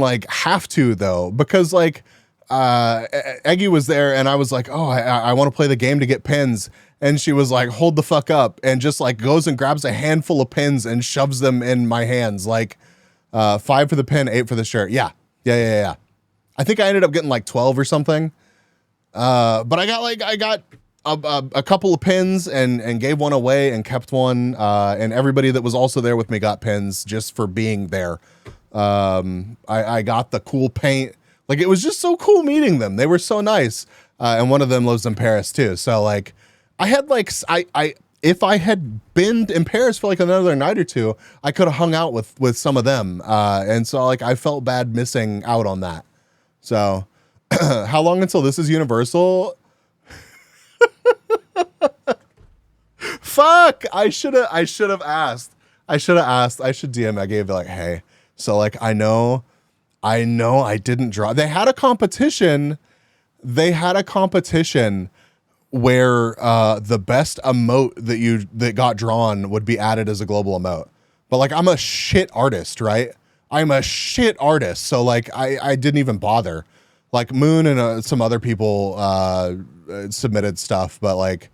like have to though, because like, Eggy was there and I was like, oh, I want to play the game to get pins. And she was like, hold the fuck up, and just like goes and grabs a handful of pins and shoves them in my hands. Like, 5 for the pin, 8 for the shirt. Yeah. I think I ended up getting like 12 or something. But I got a couple of pins and gave one away and kept one. And everybody that was also there with me got pins just for being there. I got the cool paint. Like, it was just so cool meeting them. They were so nice. And one of them lives in Paris too. So like, I had like, if I had been in Paris for like another night or two, I could have hung out with some of them. And so like, I felt bad missing out on that. So how long until this is Universal? Fuck. I should have asked. I should DM. I gave like, hey, so like, I know I didn't draw. They had a competition where the best emote that got drawn would be added as a global emote. But like, I'm a shit artist, right? I'm a shit artist, so like I didn't even bother. Like Moon and some other people submitted stuff, but like,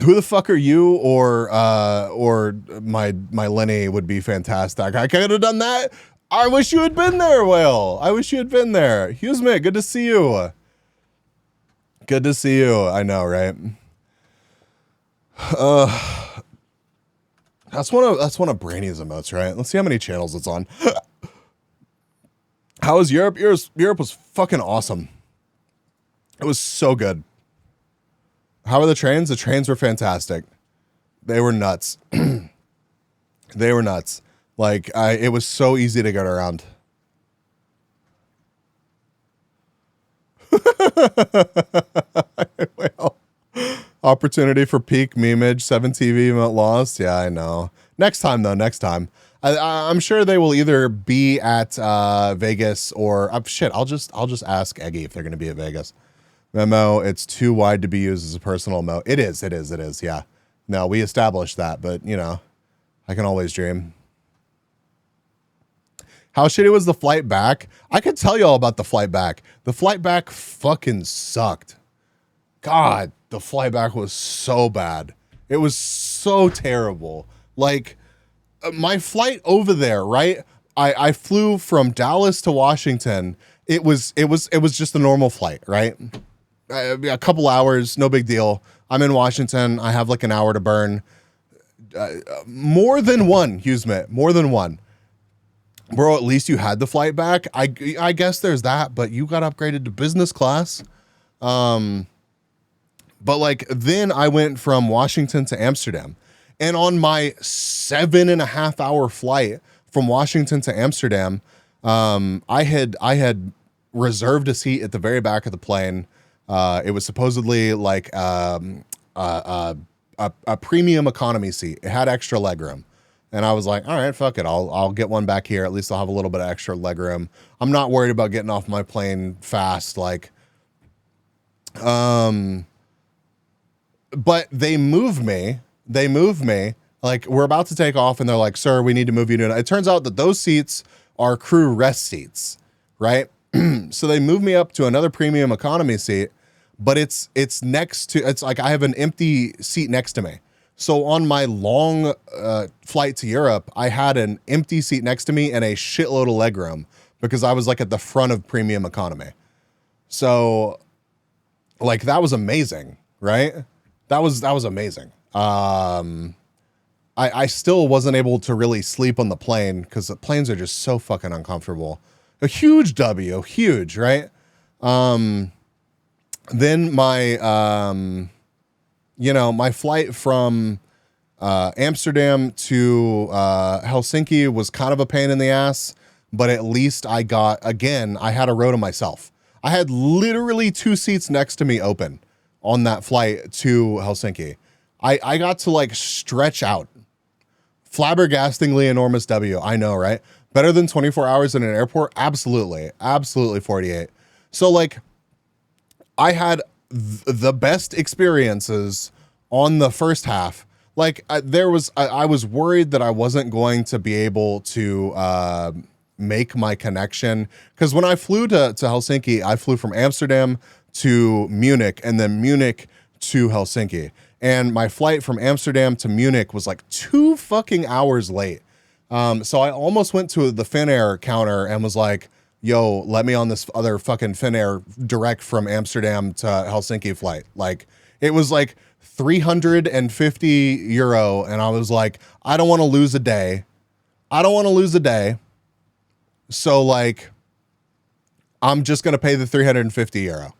who the fuck are you? Or my Lenny would be fantastic. I could have done that. I wish you had been there, Will. I wish you had been there. Hughesmith, good to see you. Good to see you. I know, right? That's one of Brainy's emotes, right? Let's see how many channels it's on. How was Europe? Europe was fucking awesome. It was so good. How were the trains? The trains were fantastic. They were nuts. They were nuts. Like it was so easy to get around. Well, opportunity for peak memeage, 7 TV emote lost. Yeah, I know. Next time though, next time. I'm sure they will either be at Vegas or shit. I'll just ask Eggy if they're going to be at Vegas. Memo, it's too wide to be used as a personal emote. It is. Yeah. No, we established that, but you know, I can always dream. How shitty was the flight back? I could tell you all about the flight back. The flight back fucking sucked. God, the flight back was so bad. It was so terrible. Like my flight over there, right? I flew from Dallas to Washington. It was just a normal flight, right? A couple hours, no big deal. I'm in Washington. I have like an hour to burn. More than one, Hughesmith, more than one. Bro, at least you had the flight back. I guess there's that, but you got upgraded to business class. But like then I went from Washington to Amsterdam, and on my 7.5 hour flight from Washington to Amsterdam, I had reserved a seat at the very back of the plane. It was supposedly like a premium economy seat. It had extra legroom. And I was like, all right, fuck it. I'll get one back here. At least I'll have a little bit of extra legroom. I'm not worried about getting off my plane fast. Like, but they moved me. Like, we're about to take off and they're like, sir, we need to move you to. It turns out that those seats are crew rest seats, right? So they moved me up to another premium economy seat, but it's like I have an empty seat next to me. So on my long flight to Europe, I had an empty seat next to me and a shitload of legroom because I was like at the front of premium economy. So like that was amazing, right? That was amazing. I still wasn't able to really sleep on the plane because the planes are just so fucking uncomfortable. A huge W, huge, right? Then my my flight from Amsterdam to Helsinki was kind of a pain in the ass, but at least I had a row to myself. I had literally 2 seats next to me open on that flight to Helsinki. I got to like stretch out. Flabbergastingly enormous W. I know, right? Better than 24 hours in an airport? Absolutely. Absolutely 48. So like I had the best experiences on the first half. Like I was worried that I wasn't going to be able to make my connection. Because when I flew to Helsinki, I flew from Amsterdam to Munich and then Munich to Helsinki. And my flight from Amsterdam to Munich was like 2 fucking hours late. So I almost went to the Finnair counter and was like, yo, let me on this other fucking Finnair direct from Amsterdam to Helsinki flight. Like it was like 350 euro. And I was like, I don't want to lose a day. So like, I'm just going to pay the 350 euro.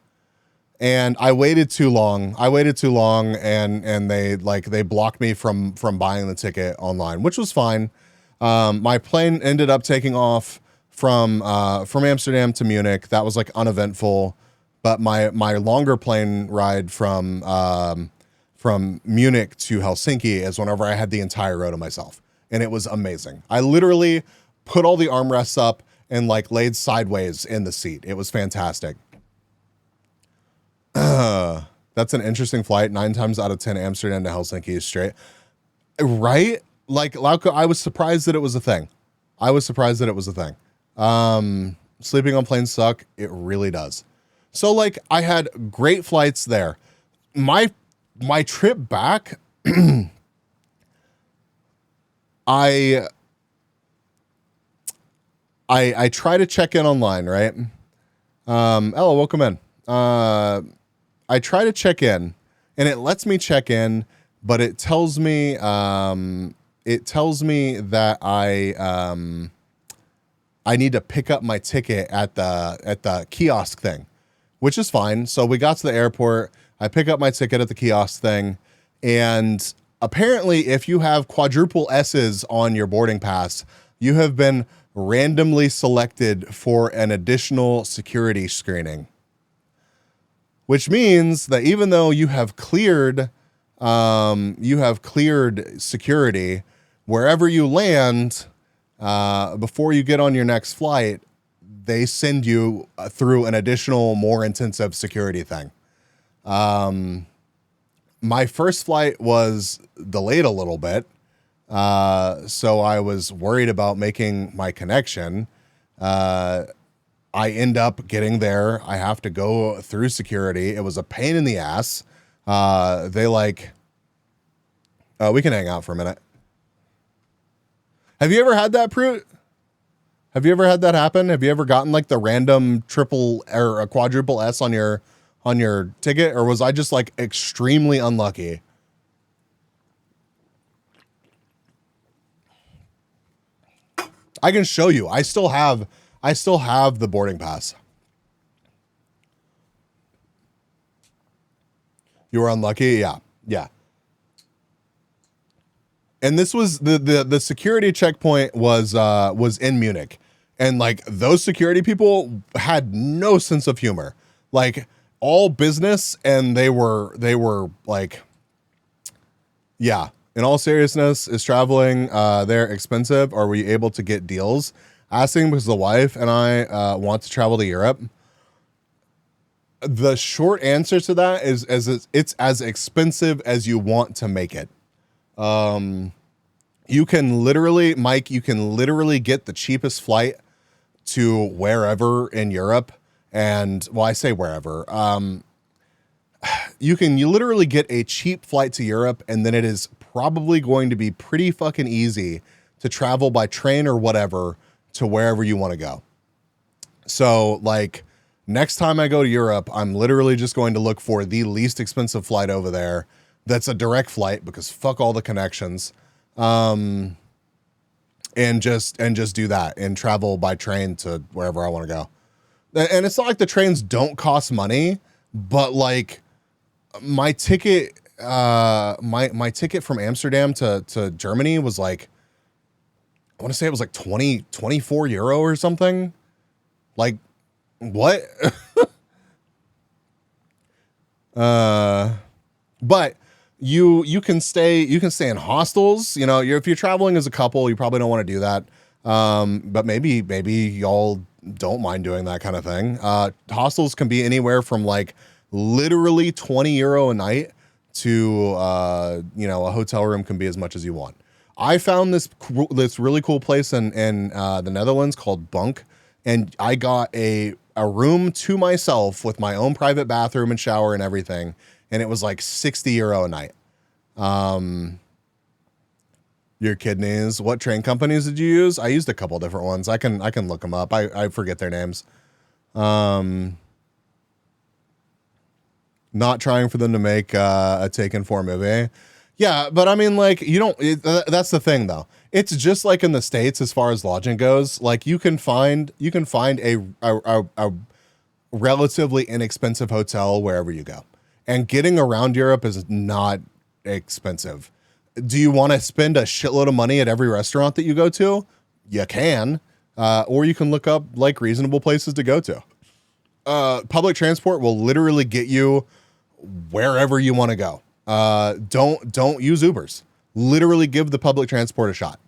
And I waited too long. And they blocked me from buying the ticket online, which was fine. My plane ended up taking off from Amsterdam to Munich. That was like uneventful, but my longer plane ride from Munich to Helsinki is whenever I had the entire row to myself, and it was amazing. I literally put all the armrests up and like laid sideways in the seat. It was fantastic. That's an interesting flight. 9 times out of 10, Amsterdam to Helsinki is straight. Right? Like, Lauco, I was surprised that it was a thing. Sleeping on planes suck. It really does. So, like, I had great flights there. My trip back, I try to check in online, right? Ella, welcome in. I try to check in, and it lets me check in, but it tells me that I need to pick up my ticket at the kiosk thing, which is fine. So we got to the airport. I pick up my ticket at the kiosk thing, and apparently, if you have quadruple S's on your boarding pass, you have been randomly selected for an additional security screening, which means that even though you have cleared security wherever you land, before you get on your next flight, they send you through an additional, more intensive security thing. My first flight was delayed a little bit. So I was worried about making my connection. I end up getting there. I have to go through security. It was a pain in the ass. We can hang out for a minute. Have you ever had that, Proot? Have you ever had that happen? Have you ever gotten like the random triple or a quadruple S on your ticket? Or was I just like extremely unlucky? I can show you. I still have the boarding pass. You were unlucky? Yeah. Yeah. And this was the security checkpoint was in Munich. And like those security people had no sense of humor. Like all business, and they were like, yeah. In all seriousness, is traveling there expensive? Are we able to get deals? Asking because the wife and I want to travel to Europe. The short answer to that is it's as expensive as you want to make it. You can literally, Mike, get the cheapest flight to wherever in Europe. And well, I say wherever. You literally get a cheap flight to Europe, and then it is probably going to be pretty fucking easy to travel by train or whatever to wherever you want to go. So like next time I go to Europe, I'm literally just going to look for the least expensive flight over there. That's a direct flight because fuck all the connections. And just do that and travel by train to wherever I want to go. And it's not like the trains don't cost money, but like my ticket, my ticket from Amsterdam to Germany was like, I want to say it was like 24 euro or something. Like what? But you can stay in hostels. You know, if you're traveling as a couple, you probably don't want to do that. But maybe y'all don't mind doing that kind of thing. Hostels can be anywhere from like literally 20 euro a night to, a hotel room can be as much as you want. I found this really cool place in the Netherlands called Bunk, and I got a room to myself with my own private bathroom and shower and everything. And it was like 60 euro a night. Your kidneys. What train companies did you use? I used a couple different ones. I can look them up. I forget their names. Not trying for them to make a Taken 4 movie. Yeah, but I mean, like, that's the thing though. It's just like in the States as far as lodging goes. Like you can find a relatively inexpensive hotel wherever you go. And getting around Europe is not expensive. Do you want to spend a shitload of money at every restaurant that you go to? You can. Or you can look up like reasonable places to go to. Public transport will literally get you wherever you want to go. Don't use Ubers. Literally give the public transport a shot.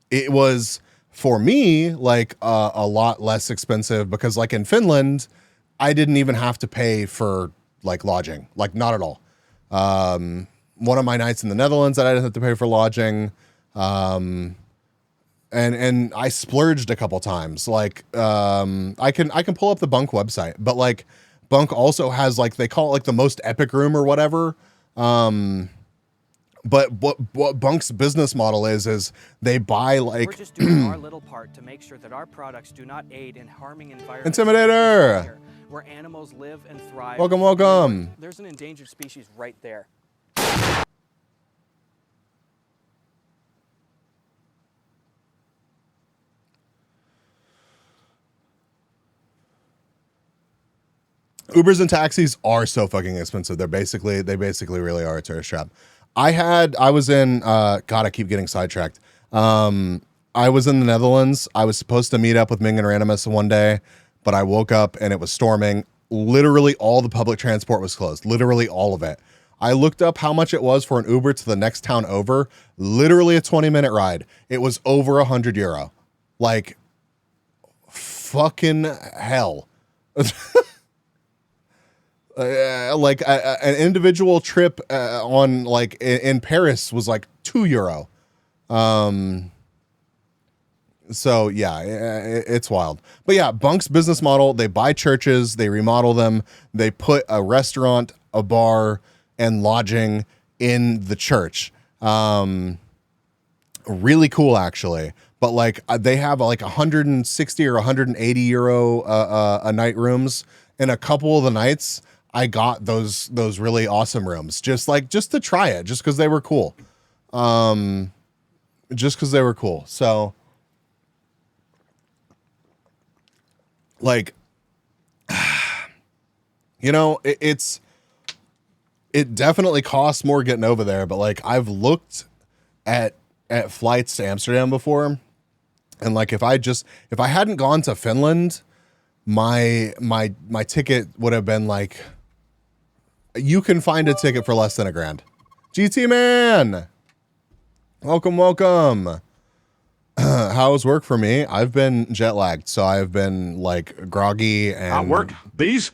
It was for me like a lot less expensive because like in Finland, I didn't even have to pay for like lodging, like not at all. One of my nights in the Netherlands that I didn't have to pay for lodging. And I splurged a couple times. Like, I can pull up the Bunk website, but like Bunk also has like, they call it like the most epic room or whatever. But what Bunk's business model is they buy like, we're just doing our little part to make sure that our products do not aid in harming environments. Intimidator, where animals live and thrive. welcome. There's an endangered species right there. Ubers and taxis are so fucking expensive. They basically really are a tourist trap. I was in, God, I keep getting sidetracked. I was in the Netherlands. I was supposed to meet up with Ming and Ranimus one day, but I woke up and it was storming. Literally all the public transport was closed. Literally all of it. I looked up how much it was for an Uber to the next town over. Literally a 20-minute ride. It was over €100. Like, fucking hell. Like an individual trip on like in Paris was like €2. So yeah, it's wild. But yeah, Bunk's business model, they buy churches, they remodel them, they put a restaurant, a bar, and lodging in the church. Really cool actually. But like they have like 160 or €180 a night rooms. And a couple of the nights I got those really awesome rooms just to try it, just because they were cool. So like, you know, it definitely costs more getting over there, but like I've looked at flights to Amsterdam before, and like if I hadn't gone to Finland, my ticket would have been like, you can find a ticket for less than $1,000. GT man, welcome. How's work for me? I've been jet lagged, so I've been like groggy and Work. These?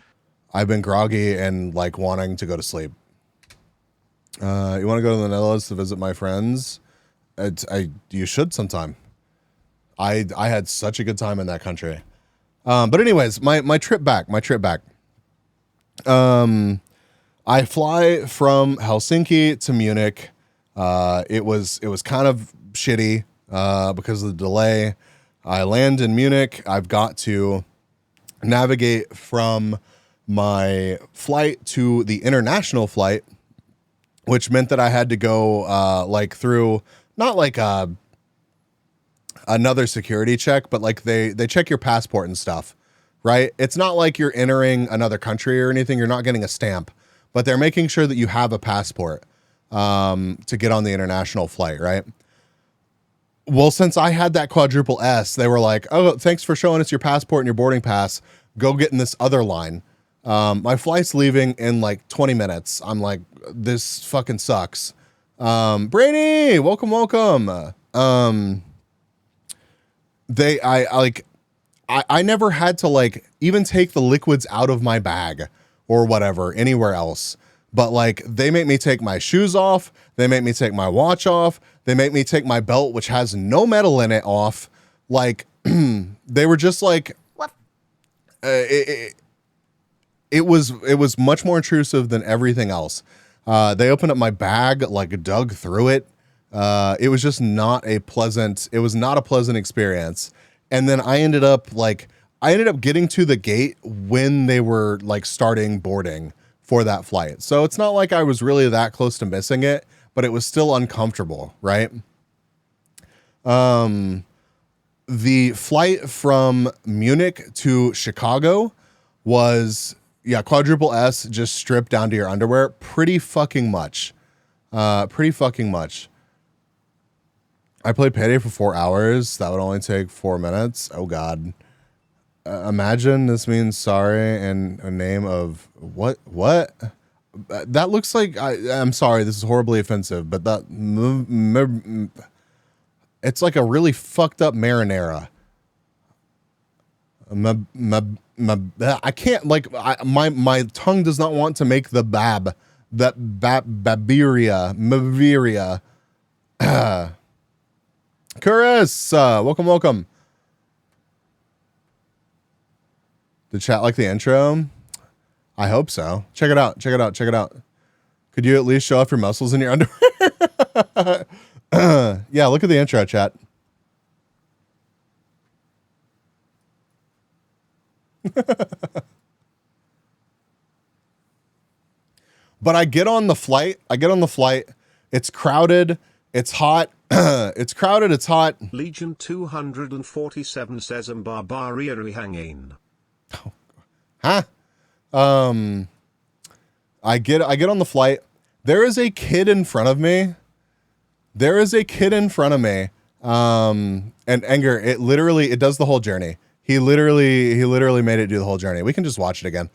I've been groggy and like wanting to go to sleep. You want to go to the Netherlands to visit my friends? You should sometime. I had such a good time in that country. But anyways, my trip back. I fly from Helsinki to Munich. It was kind of shitty because of the delay. I land in Munich. I've got to navigate from my flight to the international flight, which meant that I had to go like through not like another security check, but like they check your passport and stuff, right? It's not like you're entering another country or anything. You're not getting a stamp, but they're making sure that you have a passport to get on the international flight, right? Well, since I had that quadruple S, they were like, oh, thanks for showing us your passport and your boarding pass. Go get in this other line. My flight's leaving in like 20 minutes. I'm like, this fucking sucks. Brainy, welcome. I never had to like even take the liquids out of my bag or whatever anywhere else. But like they make me take my shoes off. They make me take my watch off. They make me take my belt, which has no metal in it, off. Like they were just like, it was much more intrusive than everything else. They opened up my bag, like dug through it. It was just not a pleasant experience. And then I ended up getting to the gate when they were like starting boarding for that flight. So it's not like I was really that close to missing it, but it was still uncomfortable, right? The flight from Munich to Chicago was, quadruple S, just stripped down to your underwear. Pretty fucking much. I played Payday for 4 hours. That would only take 4 minutes. Oh God. Imagine this means sorry in a name of what? That looks like, I'm sorry, this is horribly offensive, but it's like a really fucked up marinara. I can't like my tongue does not want to make the babiria. Chris, welcome. Did chat like the intro? I hope so. Check it out. Could you at least show off your muscles in your underwear? Yeah, look at the intro, chat. But I get on the flight. It's crowded. It's hot. It's crowded. It's hot. Legion 247 says Mbarbariari hanging. Huh? I get on the flight. There is a kid in front of me. And Enger, it does the whole journey. He literally made it do the whole journey. We can just watch it again.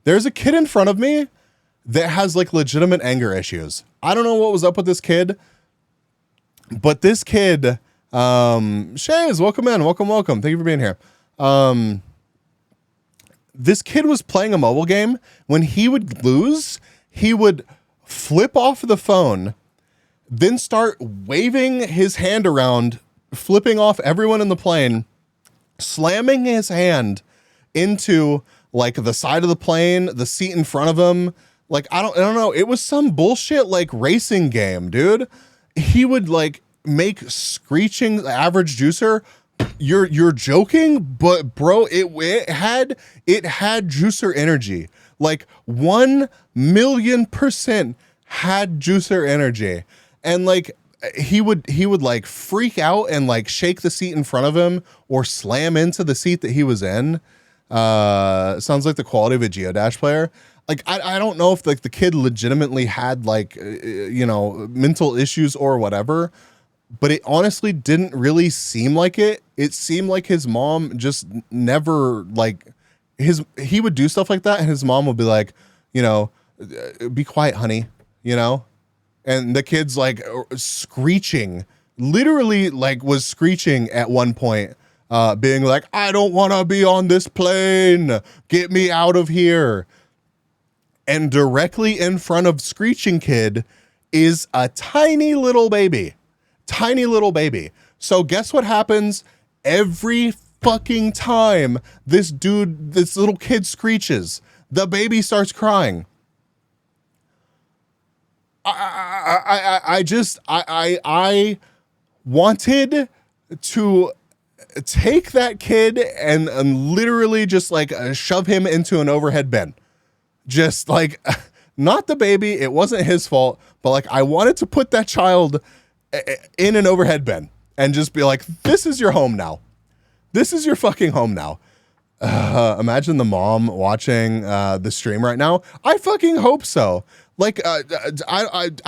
There's a kid in front of me that has like legitimate anger issues. I don't know what was up with this kid, but this kid, Shays, welcome in. Welcome. Thank you for being here. This kid was playing a mobile game. When he would lose, he would flip off the phone, then start waving his hand around, flipping off everyone in the plane, slamming his hand into like the side of the plane, the seat in front of him. Like, I don't know. It was some bullshit like racing game, dude. He would like make screeching average juicer. You're joking, but bro, it had juicer energy. Like 1,000,000% had juicer energy. And like he would like freak out and like shake the seat in front of him or slam into the seat that he was in. Sounds like the quality of a Geodash player. Like I don't know if like the kid legitimately had like mental issues or whatever, but it honestly didn't really seem like it. It seemed like his mom just never like he would do stuff like that and his mom would be like, be quiet, honey, and the kid's like screeching, literally like was screeching at one point, being like, I don't want to be on this plane. Get me out of here. And directly in front of screeching kid is a tiny little baby. So guess what happens every fucking time this little kid screeches? The baby starts crying. I wanted to take that kid and literally just like shove him into an overhead bin. Just like, not the baby, it wasn't his fault, but like I wanted to put that child in an overhead bin and just be like, this is your home now. This is your fucking home now. Imagine the mom watching the stream right now. I fucking hope so. Like, I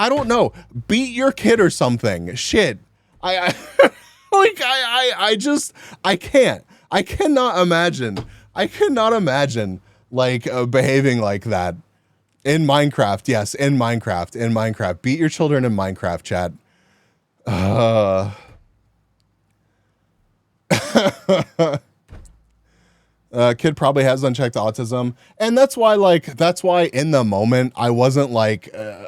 don't know. Beat your kid or something. Shit. I cannot imagine like behaving like that in Minecraft. Yes, in Minecraft. Beat your children in Minecraft, chat. Kid probably has unchecked autism, and that's why in the moment I wasn't like an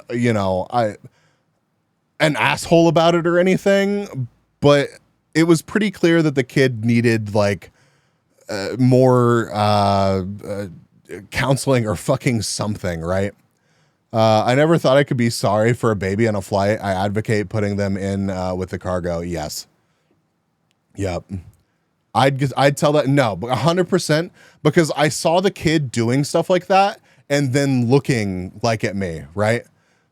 asshole about it or anything, but it was pretty clear that the kid needed like more counseling or fucking something, right? I never thought I could be sorry for a baby on a flight. I advocate putting them in with the cargo. Yes. Yep. I'd tell that no, but 100%, because I saw the kid doing stuff like that and then looking like at me, right?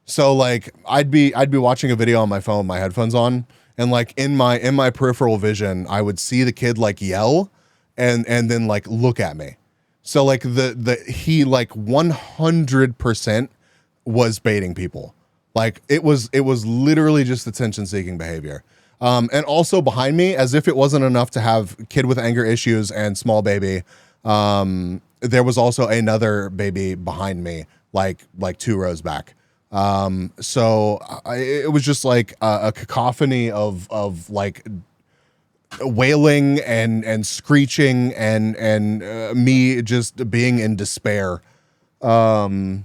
So like I'd be watching a video on my phone with my headphones on, and like in my peripheral vision, I would see the kid like yell and then like look at me. So like he like 100% was baiting people. Like it was literally just attention seeking behavior. And also behind me, as if it wasn't enough to have kid with anger issues and small baby, there was also another baby behind me, like 2 rows back. So it was just like a cacophony of like wailing and screeching and me just being in despair. Dude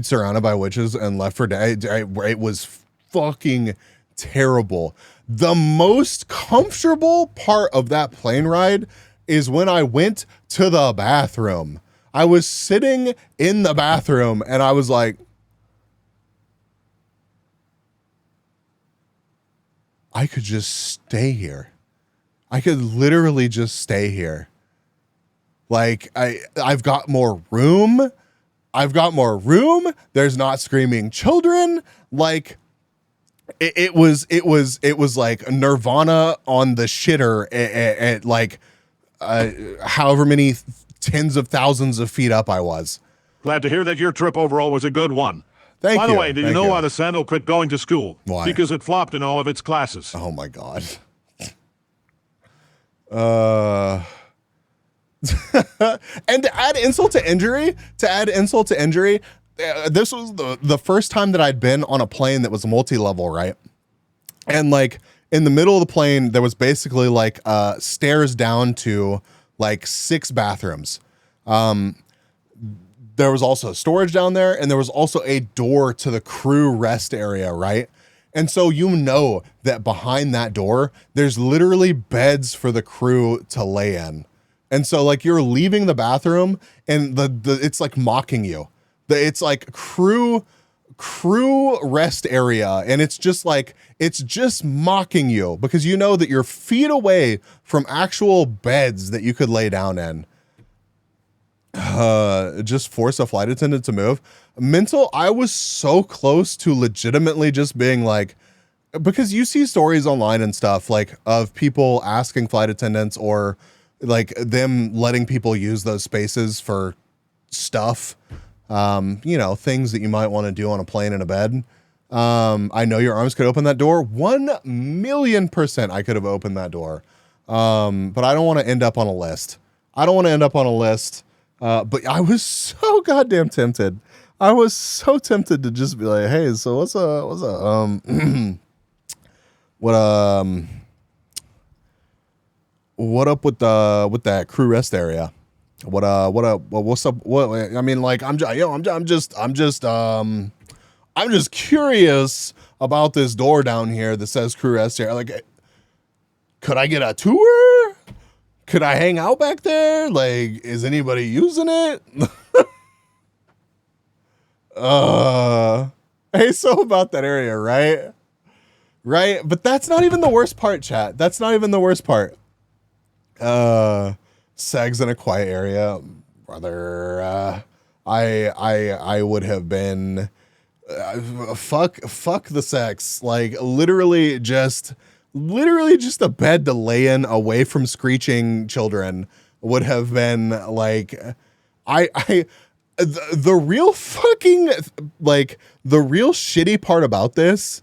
surrounded by witches and Left 4 Dead. It was fucking terrible. The most comfortable part of that plane ride is when I went to the bathroom. I was sitting in the bathroom and I was like, I could just stay here. I could literally just stay here. Like I've got more room. There's not screaming children. Like it was like Nirvana on the shitter at like however many tens of thousands of feet up I was. Glad to hear that your trip overall was a good one. Thank you. By the way, did you Thank know you. why the sandal quit going to school? Why? Because it flopped in all of its classes. Oh my God. And to add insult to injury, this was the first time that I'd been on a plane that was multi-level, right? And like in the middle of the plane, there was basically like stairs down to like 6 bathrooms. There was also storage down there, and there was also a door to the crew rest area, right? And so you know that behind that door, there's literally beds for the crew to lay in. And so like you're leaving the bathroom and it's like mocking you. It's like crew rest area, and it's just mocking you because you know that you're feet away from actual beds that you could lay down in. Just force a flight attendant to move. Mental, I was so close to legitimately just being like, because you see stories online and stuff like of people asking flight attendants or like them letting people use those spaces for stuff. You know, things that you might want to do on a plane in a bed. I know your arms could open that door. 1,000,000% I could have opened that door. But I don't want to end up on a list. But I was so goddamn tempted. I was so tempted to just be like, hey, so what's what up with that crew rest area? What's up? What I mean, like, I'm just curious about this door down here that says crew rest area. Like, could I get a tour? Could I hang out back there? Like, is anybody using it? Hey, so about that area, right? Right? But that's not even the worst part, chat. That's not even the worst part. Segs in a quiet area, brother. I would have been fuck the sex. Like literally just a bed to lay in away from screeching children would have been like the real fucking like the real shitty part about this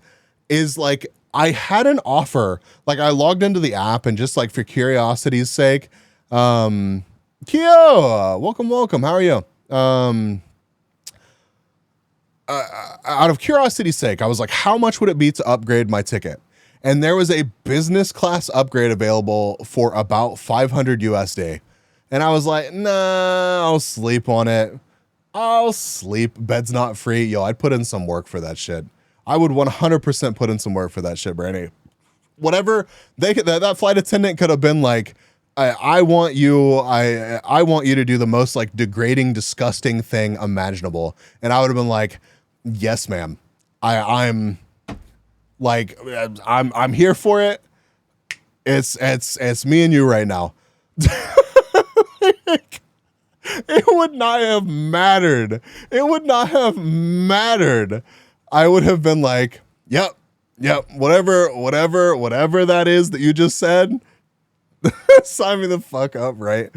is like I had an offer. Like I logged into the app and just like for curiosity's sake, Kyo, welcome. How are you? Out of curiosity's sake, I was like, how much would it be to upgrade my ticket? And there was a business class upgrade available for about 500 USD. And I was like, nah, I'll sleep on it. I'll sleep. Bed's not free. Yo, I'd put in some work for that shit. I would 100% put in some work for that shit, Brandy. Whatever that flight attendant could have been like, I want you to do the most like degrading, disgusting thing imaginable. And I would have been like, yes, ma'am. I'm here for it. It's me and you right now. It would not have mattered. I would have been like, yep, whatever that is that you just said, sign me the fuck up, right?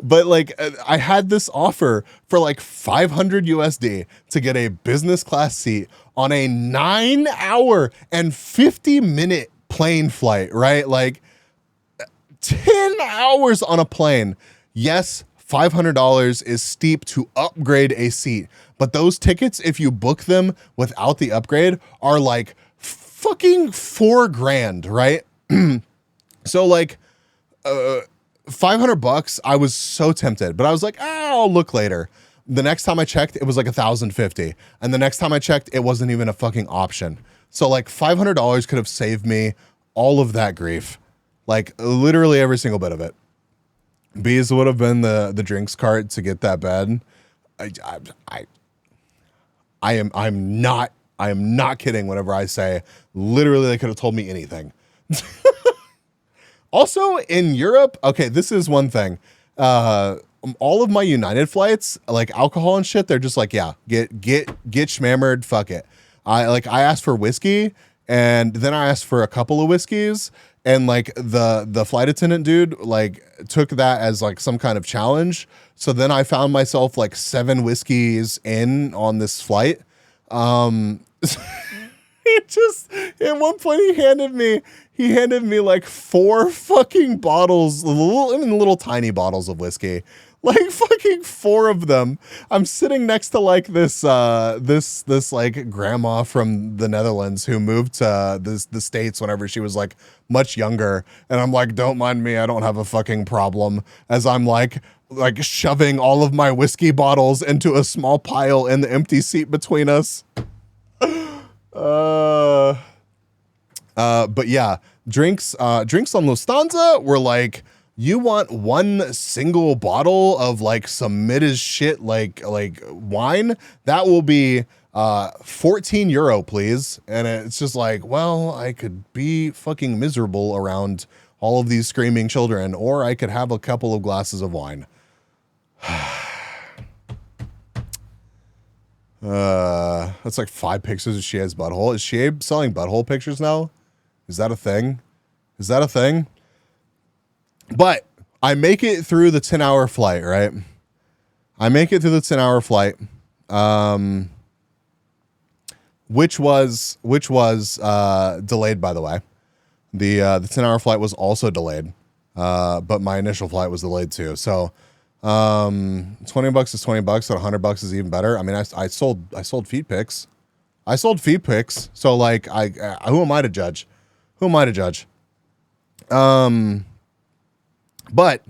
But like, I had this offer for like 500 USD to get a business class seat on a 9-hour and 50-minute plane flight, right? Like 10 hours on a plane. Yes, $500 is steep to upgrade a seat, but those tickets, if you book them without the upgrade, are like fucking $4,000, right? So like, 500 bucks, I was so tempted, but I was like, I'll look later. The next time I checked, it was like 1,050. And the next time I checked, it wasn't even a fucking option. So like $500 could have saved me all of that grief. Like literally every single bit of it. Bees would have been the drinks cart to get that bed. I'm not kidding whenever I say literally they could have told me anything. Also in Europe, okay, this is one thing. All of my United flights, like alcohol and shit, they're just like, yeah, get schmammered, fuck it. I asked for whiskey, and then I asked for a couple of whiskeys, and like the flight attendant dude like took that as like some kind of challenge. So then I found myself like 7 whiskeys in on this flight. He just, at one point he handed me like 4 fucking bottles, little tiny bottles of whiskey, like fucking 4 of them. I'm sitting next to like this like grandma from the Netherlands who moved to the States whenever she was like much younger. And I'm like, don't mind me, I don't have a fucking problem, as I'm like shoving all of my whiskey bottles into a small pile in the empty seat between us. But yeah, drinks on Lufthansa were like, you want one single bottle of like some mid as shit like wine, that will be 14 euro, please. And it's just like, well, I could be fucking miserable around all of these screaming children, or I could have a couple of glasses of wine. That's like 5 pictures of Shea's butthole. Is Shea selling butthole pictures now? Is that a thing? But I make it through the 10-hour flight, right? Which was delayed, by the way. The 10-hour flight was also delayed. But my initial flight was delayed too. So $20 is $20, so $100 is even better. I mean, I sold feet pics. So like, who am I to judge? But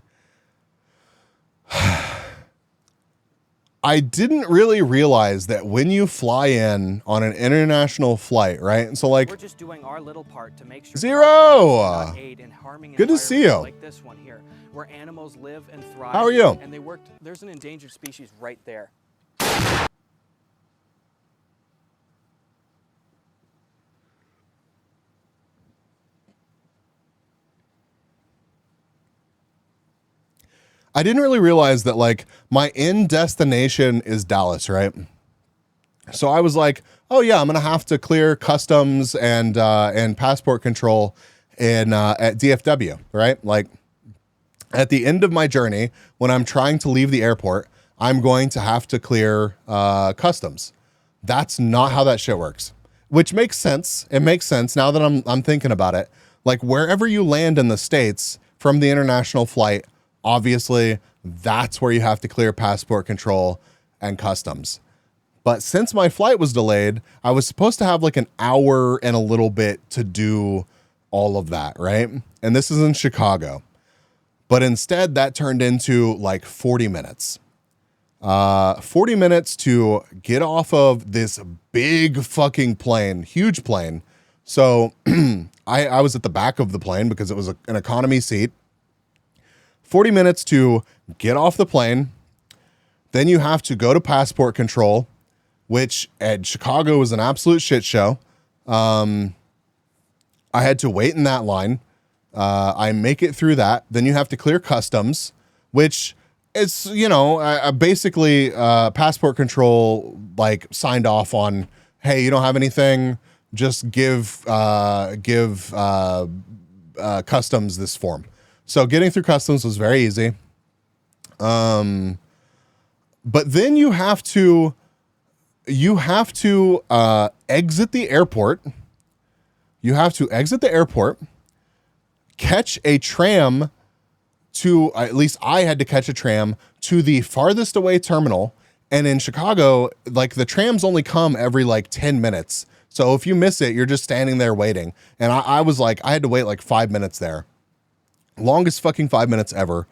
I didn't really realize that when you fly in on an international flight, right? And so like, we're just doing our little part to make sure Zero. aid in harming Good to see you. like this one here, where animals live and thrive. How are you? And they worked. There's an endangered species right there. I didn't really realize that like my end destination is Dallas, right? So I was like, oh yeah, I'm gonna have to clear customs and passport control at DFW, right? Like at the end of my journey, when I'm trying to leave the airport, I'm going to have to clear customs. That's not how that shit works, which makes sense. It makes sense now that I'm thinking about it. Like wherever you land in the States from the international flight, obviously that's where you have to clear passport control and customs. But since my flight was delayed, I was supposed to have like an hour and a little bit to do all of that, right? And this is in Chicago. But instead that turned into like 40 minutes. 40 minutes to get off of this big fucking plane, huge plane. So I was at the back of the plane because it was an economy seat. 40 minutes to get off the plane. Then you have to go to passport control, which at Chicago was an absolute shit show. I had to wait in that line. I make it through that. Then you have to clear customs, which is, basically passport control, like signed off on, hey, you don't have anything, just give customs this form. So getting through customs was very easy. But then you have to exit the airport. Catch a tram at least I had to catch a tram to the farthest away terminal. And in Chicago, like the trams only come every like 10 minutes. So if you miss it, you're just standing there waiting. And I was like, I had to wait like 5 minutes there. Longest fucking 5 minutes ever.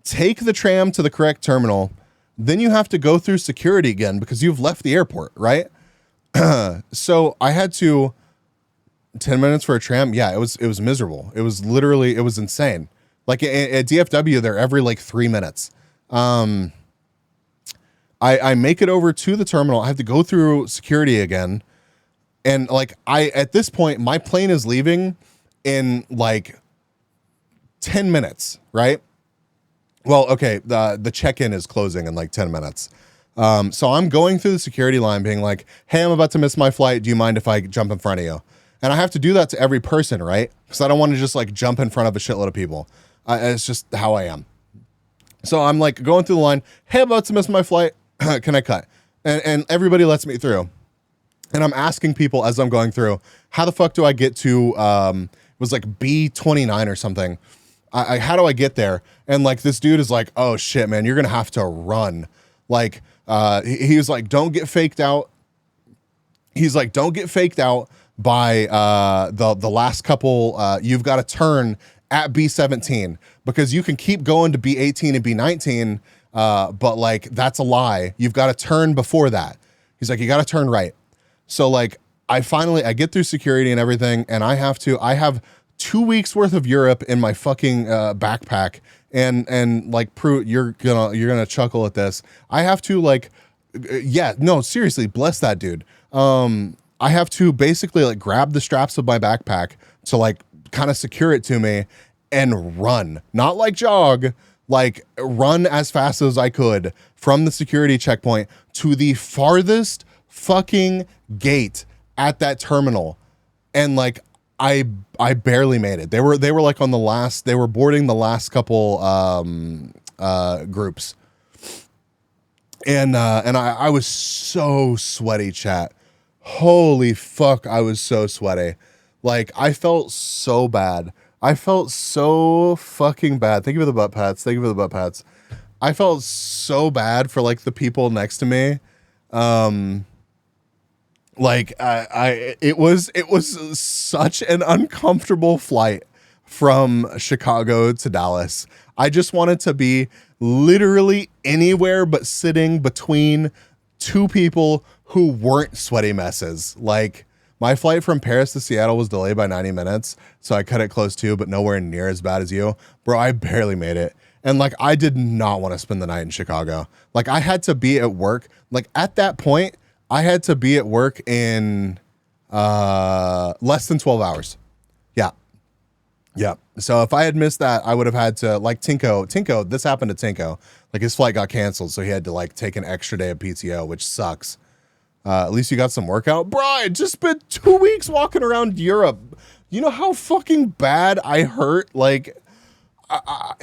Take the tram to the correct terminal. Then you have to go through security again because you've left the airport, right? So I had to 10 minutes for a tram. Yeah, it was miserable. It was literally, it was insane. Like at DFW, they're every like 3 minutes. I make it over to the terminal. I have to go through security again. And like at this point, my plane is leaving in like 10 minutes, right? Well, okay, the check-in is closing in like 10 minutes. So I'm going through the security line being like, hey, I'm about to miss my flight. Do you mind if I jump in front of you? And I have to do that to every person, right? Because I don't want to just like jump in front of a shitload of people. It's just how I am. So I'm like going through the line, hey, I'm about to miss my flight. Can I cut? And everybody lets me through. And I'm asking people as I'm going through, how the fuck do I get to, it was like B29 or something. How do I get there? And like, this dude is like, oh shit, man, you're going to have to run. Like, he was like, don't get faked out. He's like, don't get faked out by, the last couple, you've got to turn at B17 because you can keep going to B18 and B19. But like, that's a lie. You've got to turn before that. He's like, you got to turn right. So like, I get through security and everything. And I have 2 weeks worth of Europe in my fucking backpack, and like, Prue, you're gonna chuckle at this. I have to like, yeah, no, seriously, bless that dude. I have to basically like grab the straps of my backpack to like kind of secure it to me and run, not like jog, like run as fast as I could from the security checkpoint to the farthest fucking gate at that terminal, and like, I barely made it. They were like on the last, they were boarding the last couple groups. And I was so sweaty, chat. Holy fuck, I was so sweaty. Like, I felt so bad. I felt so fucking bad. Thank you for the butt pats. Thank you for the butt pats. I felt so bad for like the people next to me. Like it was such an uncomfortable flight from Chicago to Dallas. I just wanted to be literally anywhere but sitting between two people who weren't sweaty messes. Like, my flight from Paris to Seattle was delayed by 90 minutes, so I cut it close too, but nowhere near as bad as you. Bro, I barely made it. And like, I did not want to spend the night in Chicago. Like, I had to be at work. Like, at that point, I had to be at work in less than 12 hours. Yeah. Yeah. So if I had missed that, I would have had to, like, Tinko, this happened to Tinko. Like, his flight got canceled, so he had to like take an extra day of PTO, which sucks. At least you got some workout. Bro, I just spent 2 weeks walking around Europe. You know how fucking bad I hurt? Like, I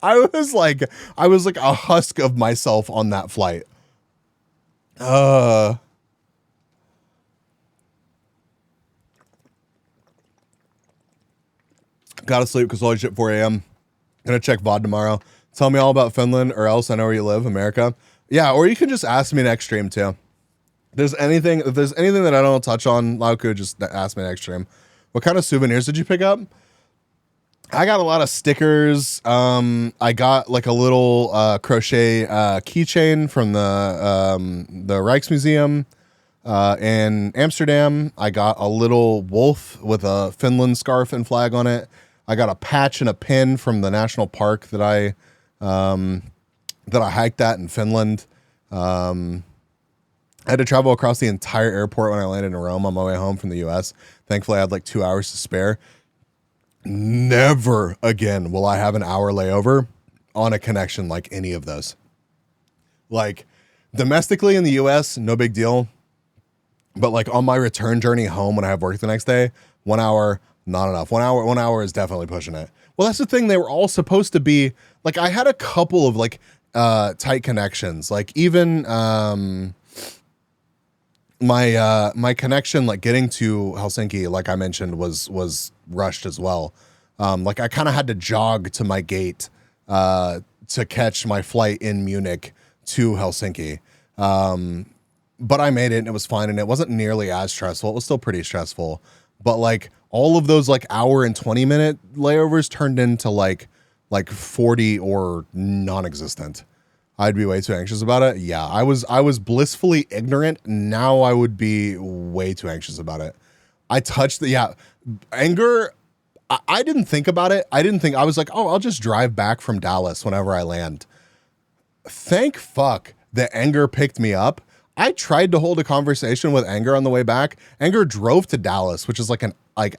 was like a husk of myself on that flight. Gotta sleep because all shit at 4 a.m. Gonna check VOD tomorrow. Tell me all about Finland, or else I know where you live, America. Yeah, or you can just ask me next stream too. If there's anything that I don't touch on, Lauku, just ask me next stream. What kind of souvenirs did you pick up? I got a lot of stickers. I got like a little crochet keychain from the Rijksmuseum in Amsterdam. I got a little wolf with a Finland scarf and flag on it. I got a patch and a pin from the national park that I hiked at in Finland. I had to travel across the entire airport when I landed in Rome on my way home from the US. Thankfully, I had like 2 hours to spare. Never again will I have an hour layover on a connection like any of those. Like, domestically in the US, no big deal. But like on my return journey home when I have work the next day, 1 hour, not enough. 1 hour is definitely pushing it. Well, that's the thing. They were all supposed to be like, I had a couple of like tight connections. Like, even my connection, like getting to Helsinki, like I mentioned, was rushed as well. Like, I kind of had to jog to my gate to catch my flight in Munich to Helsinki. But I made it and it was fine, and it wasn't nearly as stressful. It was still pretty stressful, but like all of those like hour and 20-minute layovers turned into like 40 or non-existent. I'd be way too anxious about it. Yeah, I was blissfully ignorant. Now I would be way too anxious about it. I touched anger. I didn't think about it. I was like, oh, I'll just drive back from Dallas whenever I land. Thank fuck that Anger picked me up. I tried to hold a conversation with Anger on the way back. Anger drove to Dallas, which is like an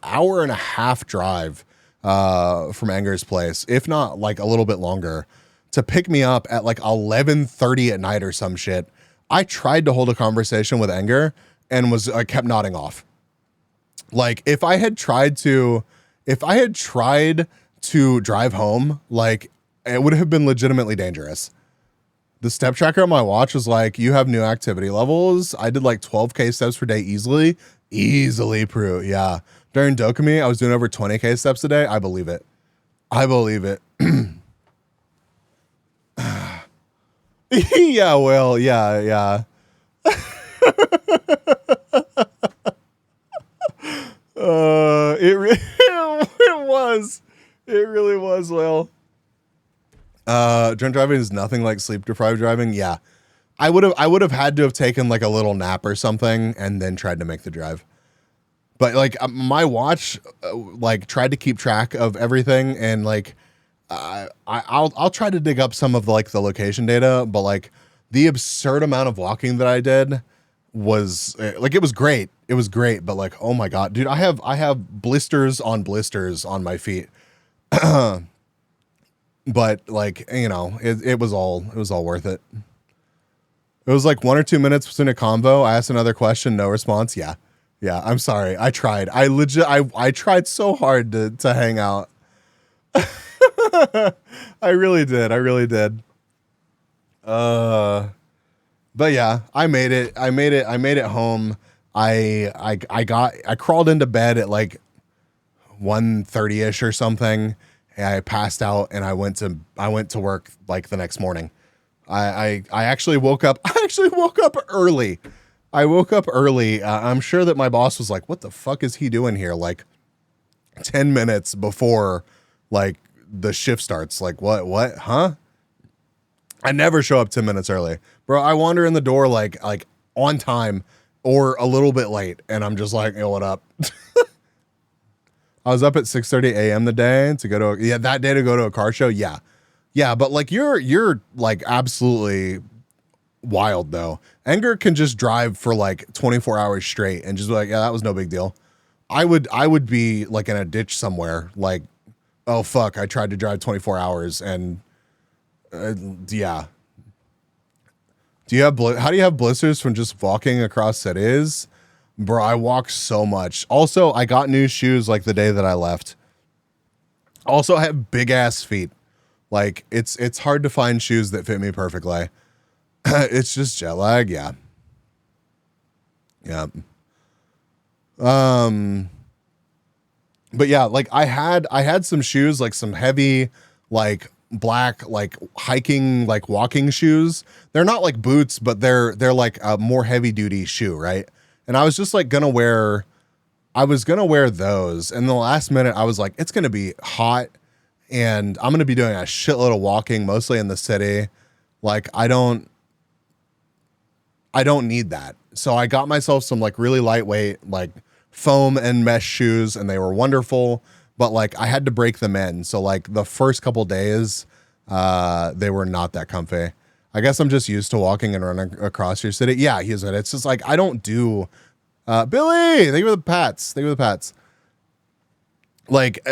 hour and a half drive from Anger's place, if not like a little bit longer, to pick me up at like 11:30 at night or some shit. I tried to hold a conversation with Anger and I kept nodding off. Like if I had tried to drive home, like it would have been legitimately dangerous. The step tracker on my watch was like, you have new activity levels. I did like 12K steps per day easily, Prue. Yeah. During Dokumi, I was doing over 20K steps a day. I believe it. Yeah, well, yeah. It really was, Well. Drunk driving is nothing like sleep deprived driving. Yeah. I would have had to have taken like a little nap or something and then tried to make the drive. But like my watch like tried to keep track of everything, and like I'll try to dig up some of like the location data, but like the absurd amount of walking that I did was like, it was great, but like, oh my God, dude, I have blisters on my feet. But like, you know, it was all worth it. It was like 1 or 2 minutes between a convo. I asked another question, no response. Yeah. I'm sorry. I tried. I tried so hard to hang out. I really did. But yeah, I made it home. I crawled into bed at like 1:30ish or something. I passed out and I went to work like the next morning. I actually woke up early. I'm sure that my boss was like, what the fuck is he doing here? Like 10 minutes before like the shift starts. Like what? Huh? I never show up 10 minutes early, bro. I wander in the door like on time or a little bit late. And I'm just like, yo, what up? I was up at 6:30 a.m. that day to go to a car show. Yeah. But like, you're like absolutely wild though. Anger can just drive for like 24 hours straight and just be like, yeah, that was no big deal. I would be like in a ditch somewhere. Like, oh fuck, I tried to drive 24 hours and yeah. How do you have blisters from just walking across cities? Bro, I walk so much. Also, I got new shoes like the day that I left. Also, I have big ass feet. Like it's hard to find shoes that fit me perfectly. It's just jet lag, yeah. But yeah, like I had some shoes, like some heavy, like black, like hiking, like walking shoes. They're not like boots, but they're like a more heavy duty shoe, right? And I was just like gonna wear those. And the last minute I was like, it's gonna be hot and I'm gonna be doing a shitload of walking, mostly in the city. Like I don't need that. So I got myself some like really lightweight, like foam and mesh shoes, and they were wonderful, but like I had to break them in. So like the first couple days, they were not that comfy. I guess I'm just used to walking and running across your city. Yeah, it's just like, I don't do, Billy, thank you for the pats. Like,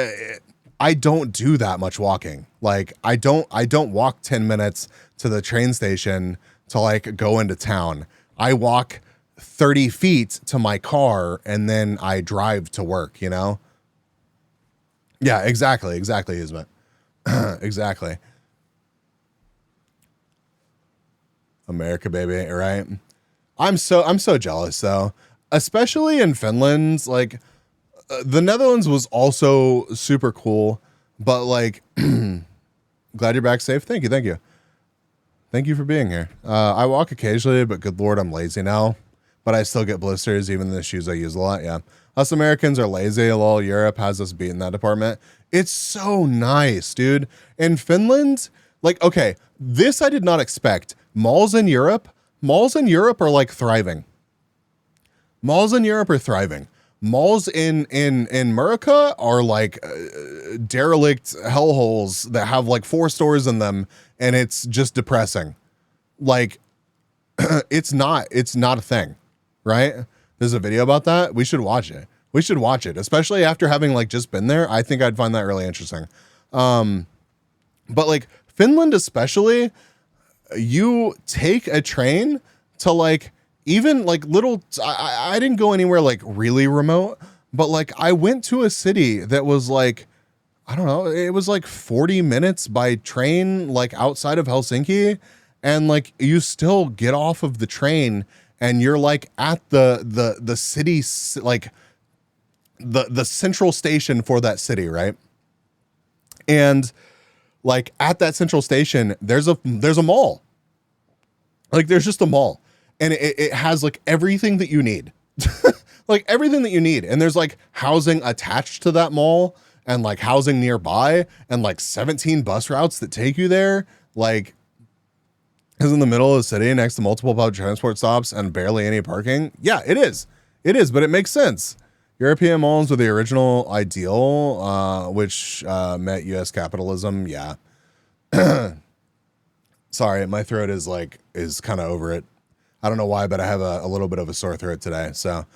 I don't do that much walking. Like I don't walk 10 minutes to the train station to like go into town. I walk 30 feet to my car and then I drive to work, you know? Yeah, exactly, Ismet. Exactly. America, baby, right? I'm so jealous though, especially in Finland. Like the Netherlands was also super cool, but like, glad you're back safe. Thank you for being here. I walk occasionally, but good Lord, I'm lazy now. but I still get blisters even in the shoes I use a lot. Yeah. Us Americans are lazy. Lol, Europe has us beat in that department. It's so nice, dude. In Finland, like, okay, this I did not expect. Malls in Europe are like thriving. Malls in Europe are thriving. Malls in America are like derelict hellholes that have like 4 stores in them, and it's just depressing. Like, it's not a thing, right? There's a video about that. We should watch it. Especially after having like just been there. I think I'd find that really interesting. But like Finland especially, you take a train to like even like little, I didn't go anywhere like really remote, but like I went to a city that was like, I don't know, it was like 40 minutes by train, like outside of Helsinki. And like, you still get off of the train and you're like at the city, like the central station for that city. Right. And like at that central station, there's a mall. Like there's just a mall. And it has like everything that you need, like everything that you need. And there's like housing attached to that mall and like housing nearby and like 17 bus routes that take you there. Like, is in the middle of the city next to multiple public transport stops and barely any parking. Yeah, it is, but it makes sense. European malls were the original ideal, which met U.S. capitalism. Yeah. Sorry, my throat is kind of over it. I don't know why, but I have a little bit of a sore throat today. So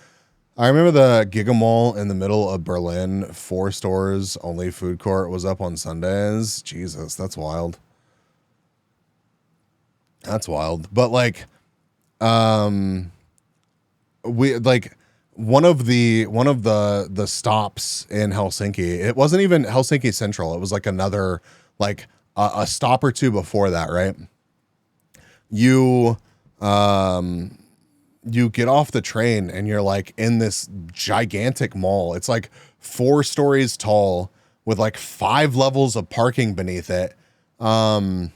I remember the Giga Mall in the middle of Berlin, 4 stores, only food court was up on Sundays. Jesus, that's wild. That's wild. But like, we like one of the stops in Helsinki. It wasn't even Helsinki Central. It was like another, like a stop or two before that, right? You get off the train and you're like in this gigantic mall. It's like 4 stories tall with like 5 levels of parking beneath it. It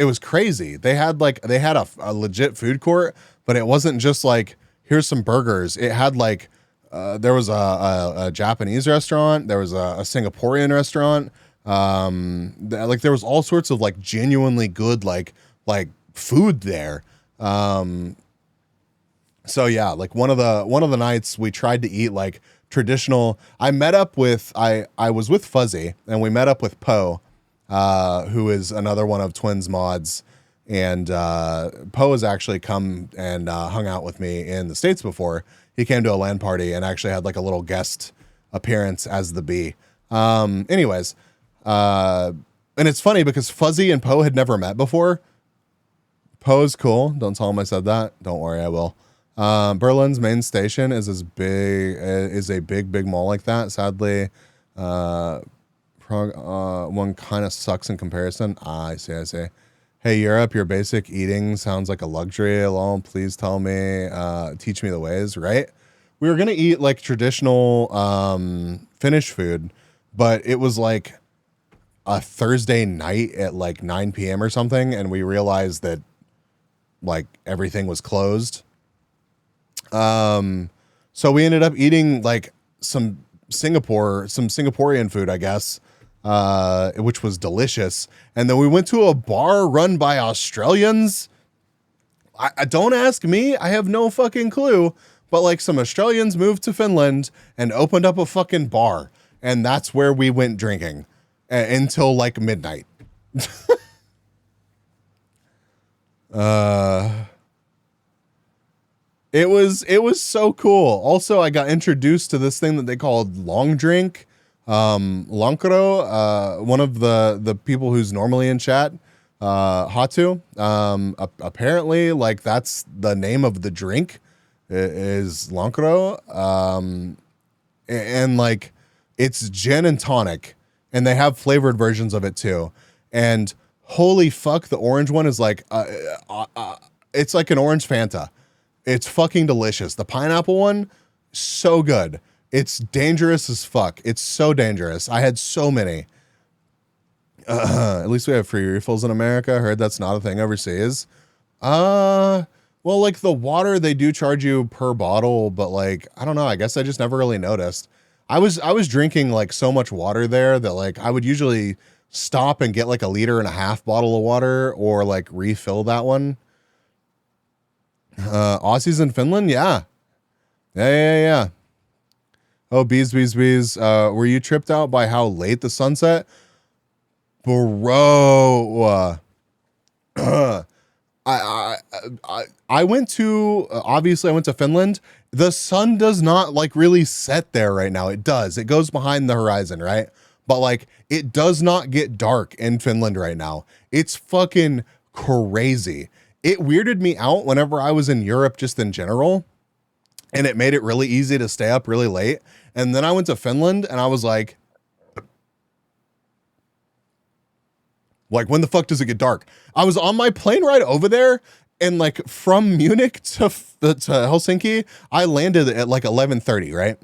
was crazy. They had a legit food court, but it wasn't just like, here's some burgers. It had like, there was a Japanese restaurant. There was a Singaporean restaurant. There was all sorts of like genuinely good, like food there. So yeah, like one of the nights we tried to eat like traditional. I was with Fuzzy and we met up with Poe, who is another one of Twins mods. And Poe has actually come and hung out with me in the States before. He came to a LAN party and actually had like a little guest appearance as the bee. Anyways, and it's funny because Fuzzy and Poe had never met before. Poe's cool. Don't tell him I said that. Don't worry, I will. Berlin's main station is a big mall like that. Sadly, Prague one kind of sucks in comparison. I see. Hey, Europe, your basic eating sounds like a luxury. Lol, please tell me, teach me the ways, right? We were going to eat like traditional Finnish food, but it was like a Thursday night at like 9 p.m. or something. And we realized that like everything was closed. So we ended up eating like some Singaporean food, I guess, which was delicious. And then we went to a bar run by Australians. I don't ask me. I have no fucking clue. But like some Australians moved to Finland and opened up a fucking bar. And that's where we went drinking until like midnight. It was so cool. Also, I got introduced to this thing that they called long drink. Lankero, one of the people who's normally in chat, Hatu, apparently like that's the name of the drink is Lankero. And like it's gin and tonic and they have flavored versions of it too. And holy fuck, the orange one is like, it's like an orange Fanta. It's fucking delicious. The pineapple one, so good. It's dangerous as fuck. It's so dangerous. I had so many. At least we have free refills in America. I heard that's not a thing overseas. Well, like the water, they do charge you per bottle, but like, I don't know. I guess I just never really noticed. I was drinking like so much water there that like I would usually stop and get like 1.5 liter bottle of water or like refill that one. Aussies in Finland. Yeah. Yeah. Oh, bees. Were you tripped out by how late the sunset? Bro. I went to, obviously I went to Finland. The sun does not like really set there right now. It does. It goes behind the horizon, right? But like it does not get dark in Finland right now. It's fucking crazy. It weirded me out whenever I was in Europe just in general. And it made it really easy to stay up really late. And then I went to Finland and I was like, when the fuck does it get dark? I was on my plane ride over there, and like from Munich to Helsinki, I landed at like 11:30, right?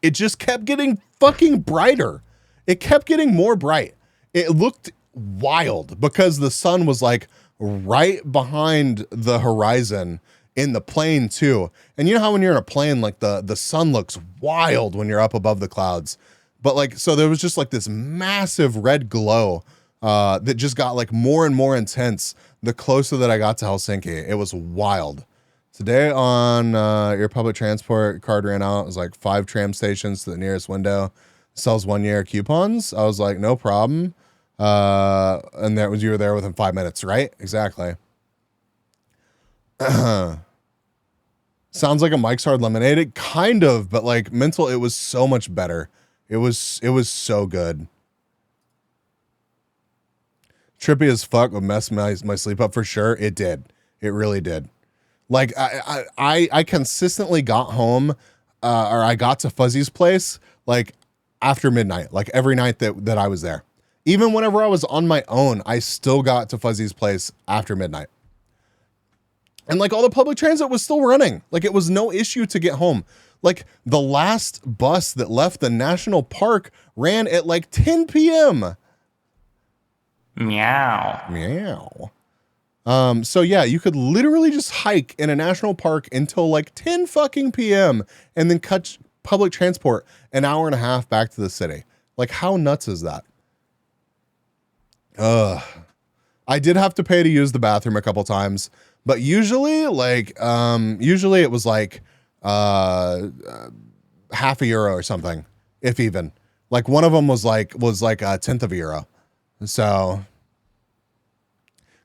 It just kept getting fucking brighter. It kept getting more bright. It looked wild because the sun was like right behind the horizon in the plane too. And you know how when you're in a plane, like the sun looks wild when you're up above the clouds. But like, so there was just like this massive red glow that just got like more and more intense the closer that I got to Helsinki. It was wild. Today on your public transport card ran out. It was like 5 tram stations to the nearest window. Sells 1 year coupons. I was like, no problem. And that was, you were there within 5 minutes, right? Exactly. Sounds like a Mike's Hard Lemonade. Kind of, but like mental, it was so much better. It was so good. Trippy as fuck would mess my sleep up for sure. It did. It really did. Like I consistently got home, or I got to Fuzzy's place like after midnight, like every night that I was there. Even whenever I was on my own, I still got to Fuzzy's place after midnight. And like all the public transit was still running. Like it was no issue to get home. Like the last bus that left the national park ran at like 10 p.m. Meow. So yeah, you could literally just hike in a national park until like 10 fucking p.m. and then catch public transport an hour and a half back to the city. Like how nuts is that? I did have to pay to use the bathroom a couple times, but usually it was like half a euro or something, if even. Like one of them was like a tenth of a euro. So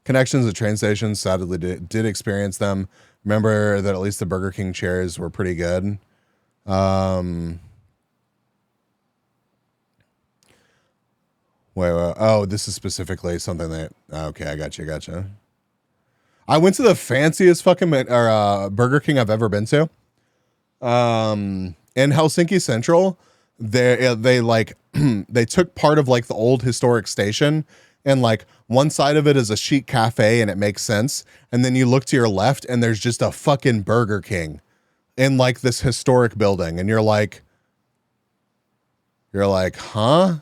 connections at train stations, sadly did experience them. Remember that at least the Burger King chairs were pretty good. Wait. Oh, this is specifically something that, okay, I gotcha. I went to the fanciest fucking Burger King I've ever been to. In Helsinki Central, they like they took part of like the old historic station, and like one side of it is a chic cafe and it makes sense, and then you look to your left and there's just a fucking Burger King in like this historic building, and you're like, huh?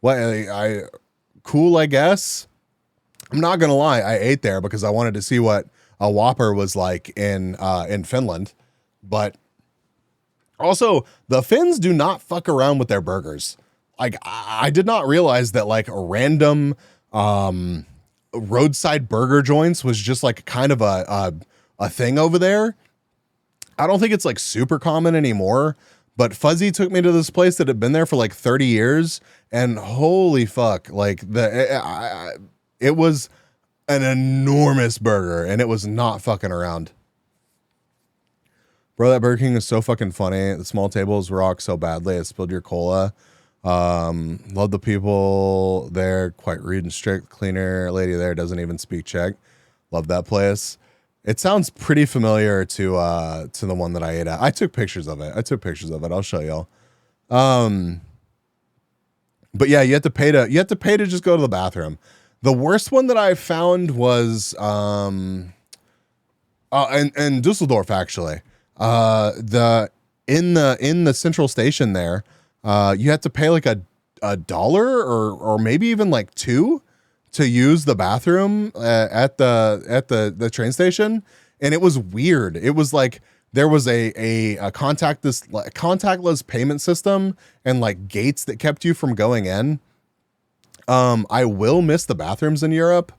What? Cool, I guess. I'm not gonna lie, I ate there because I wanted to see what a Whopper was like in Finland, but also the Finns do not fuck around with their burgers. Like I did not realize that like random roadside burger joints was just like kind of a thing over there. I don't think it's like super common anymore, but Fuzzy took me to this place that had been there for like 30 years, and holy fuck, like it was an enormous burger, and it was not fucking around. Bro, that Burger King is so fucking funny. The small tables rock so badly. It spilled your cola. Love the people there. Quite rude and strict. Cleaner lady there doesn't even speak Czech. Love that place. It sounds pretty familiar to the one that I ate at. I took pictures of it. I'll show y'all. But yeah, you have to pay to just go to the bathroom. The worst one that I found was in Dusseldorf actually. In the central station there, you had to pay like a $1 or maybe even like $2 to use the bathroom at the train station. And it was weird. It was like there was a contactless payment system and like gates that kept you from going in. I will miss the bathrooms in Europe,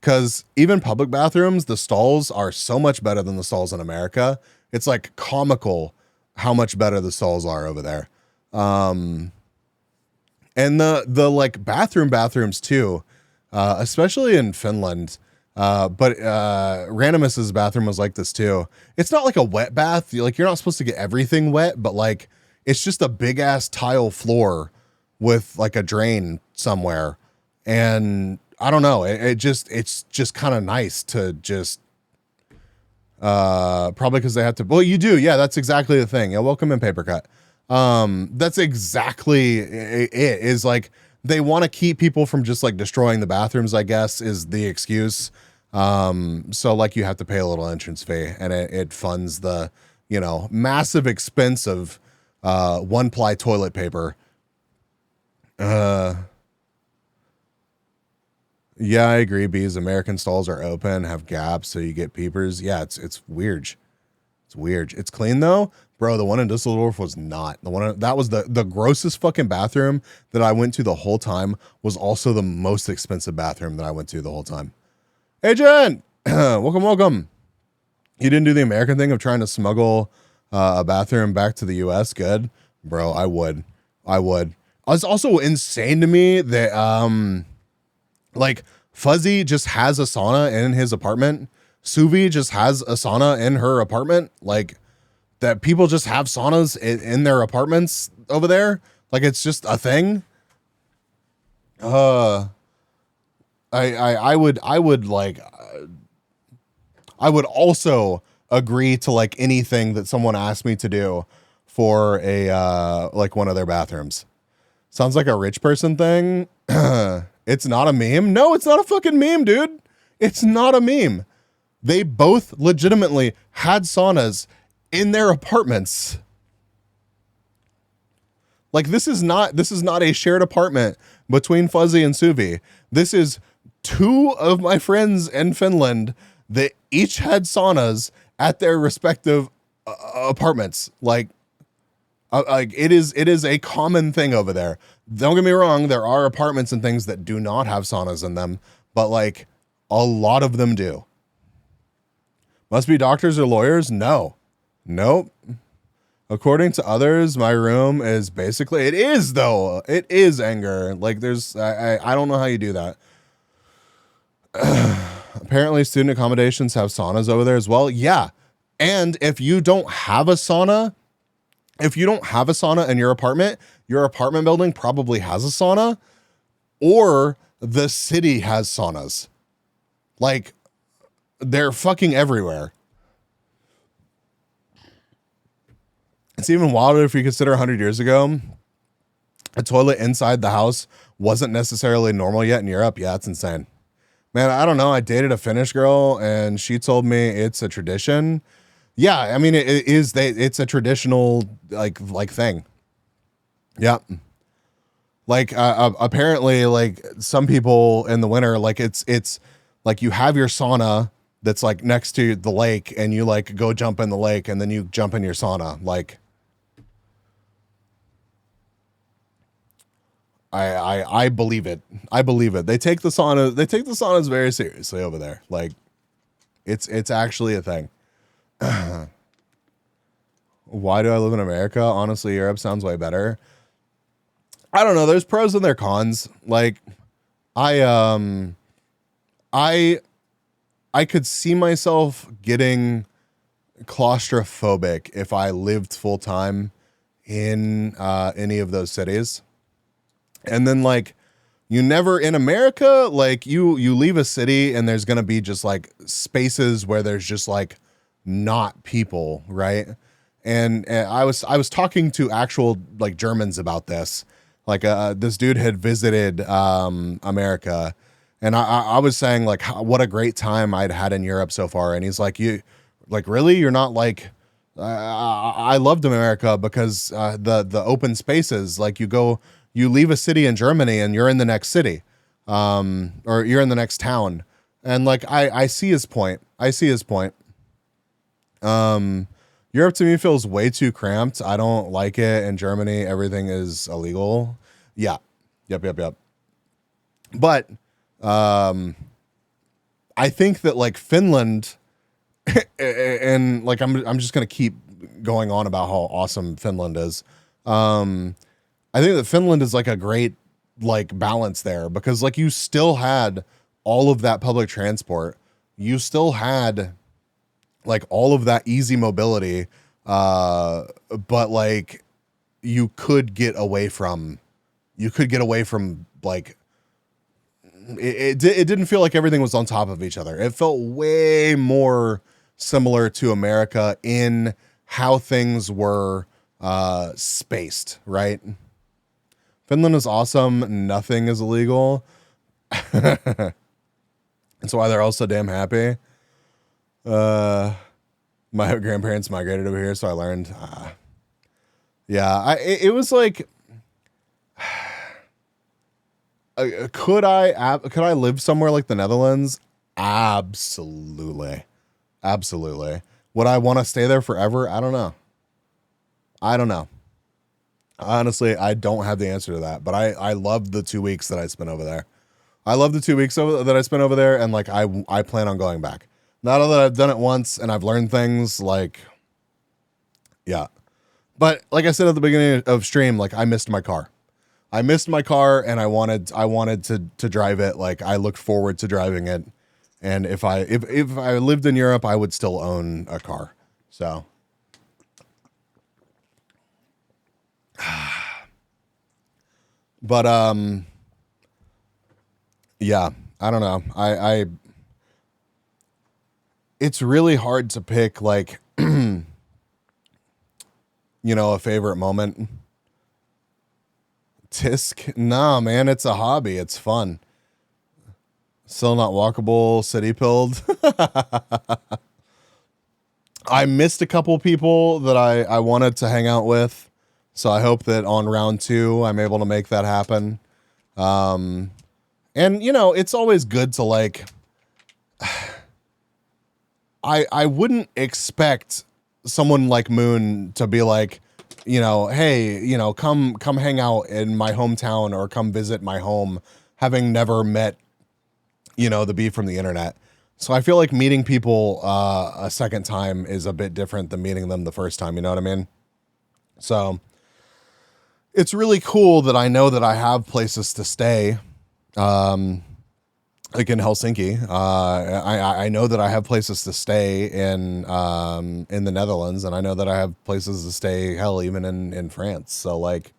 because even public bathrooms, the stalls are so much better than the stalls in America. It's like comical how much better the stalls are over there. And the like bathrooms too, especially in Finland. But Randomus's bathroom was like this too. It's not like a wet bath. You're not supposed to get everything wet, but like it's just a big ass tile floor with like a drain somewhere. And I don't know. It's just kind of nice to just, probably because they have to, well, you do. Yeah, that's exactly the thing. Yeah. Welcome in, Paper Cut. That's exactly it, is like, they want to keep people from just like destroying the bathrooms, I guess, is the excuse. So like you have to pay a little entrance fee, and it funds the, massive expense of, 1-ply toilet paper. Yeah, I agree. Bees, American stalls are open, have gaps, so you get peepers. Yeah, it's weird. It's weird. It's clean though, bro. The one in Dusseldorf was not. The one that was the grossest fucking bathroom that I went to the whole time. Was also the most expensive bathroom that I went to the whole time. Hey, Jen, welcome. You didn't do the American thing of trying to smuggle a bathroom back to the U.S. Good, bro. I would. It's also insane to me that like Fuzzy just has a sauna in his apartment. Suvi just has a sauna in her apartment. Like that people just have saunas in their apartments over there. Like it's just a thing. I would also agree to like anything that someone asked me to do for a like one of their bathrooms. Sounds like a rich person thing. It's not a meme. No, it's not a fucking meme, dude. It's not a meme. They both legitimately had saunas in their apartments. Like this is not a shared apartment between Fuzzy and Suvi. This is two of my friends in Finland that each had saunas at their respective apartments. Like it is a common thing over there. Don't get me wrong, there are apartments and things that do not have saunas in them, but like a lot of them do. Must be doctors or lawyers? No. Nope. According to others, my room is basically, it is though. It is anger. Like there's, I don't know how you do that. Apparently student accommodations have saunas over there as well. Yeah. And if you don't have a sauna in your apartment building probably has a sauna, or the city has saunas. Like they're fucking everywhere. It's even wilder if you consider 100 years ago, a toilet inside the house wasn't necessarily normal yet in Europe. Yeah, it's insane. Man, I don't know. I dated a Finnish girl and she told me it's a tradition. Yeah, I mean, it's a traditional like thing. Yeah. Like apparently like some people in the winter, like it's like you have your sauna that's like next to the lake and you like go jump in the lake and then you jump in your sauna. Like I believe it. I believe it. They take the saunas very seriously over there. Like it's actually a thing. Why do I live in America? Honestly, Europe sounds way better. I don't know. There's pros and their cons. Like I could see myself getting claustrophobic if I lived full time in any of those cities. And then like you never in America, like you leave a city and there's going to be just like spaces where there's just like not people. Right. And I was talking to actual like Germans about this. Like this dude had visited America, and I was saying like what a great time I'd had in Europe so far. And he's like, you like really? You're not like I loved America because the open spaces, like you go you leave a city in Germany and you're in the next city, or you're in the next town. And like, I see his point. Europe to me feels way too cramped. I don't like it. In Germany, everything is illegal. Yeah. Yep. But, I think that like Finland and like, I'm just going to keep going on about how awesome Finland is. I think that Finland is like a great like balance there, because like you still had all of that public transport. You still had like all of that easy mobility. But like you could get away from like, it didn't feel like everything was on top of each other. It felt way more similar to America in how things were spaced, right? Finland is awesome. Nothing is illegal. That's why they're all so damn happy. My grandparents migrated over here, so I learned. It was like, could I live somewhere like the Netherlands? Absolutely. Would I want to stay there forever? I don't know. Honestly, I don't have the answer to that, but I love the 2 weeks that I spent over there. That I spent over there, and like I plan on going back. Now that I've done it once and I've learned things, like, yeah. But like I said at the beginning of stream, like I missed my car, and I wanted to drive it. Like I looked forward to driving it, and if I lived in Europe, I would still own a car. So. But yeah, I don't know. I it's really hard to pick, like, you know, a favorite moment. Tisk? Nah, man, it's a hobby. It's fun. Still not walkable, city pilled. I missed a couple people that I wanted to hang out with. So I hope that on round 2, I'm able to make that happen. And you know, it's always good to like, I wouldn't expect someone like Moon to be like, you know, hey, you know, come hang out in my hometown or come visit my home, having never met, you know, the Bee from the internet. So I feel like meeting people a second time is a bit different than meeting them the first time, you know what I mean? So it's really cool that I know that I have places to stay, like in Helsinki. I know that I have places to stay in the Netherlands, and I know that I have places to stay, hell, even in France. So like,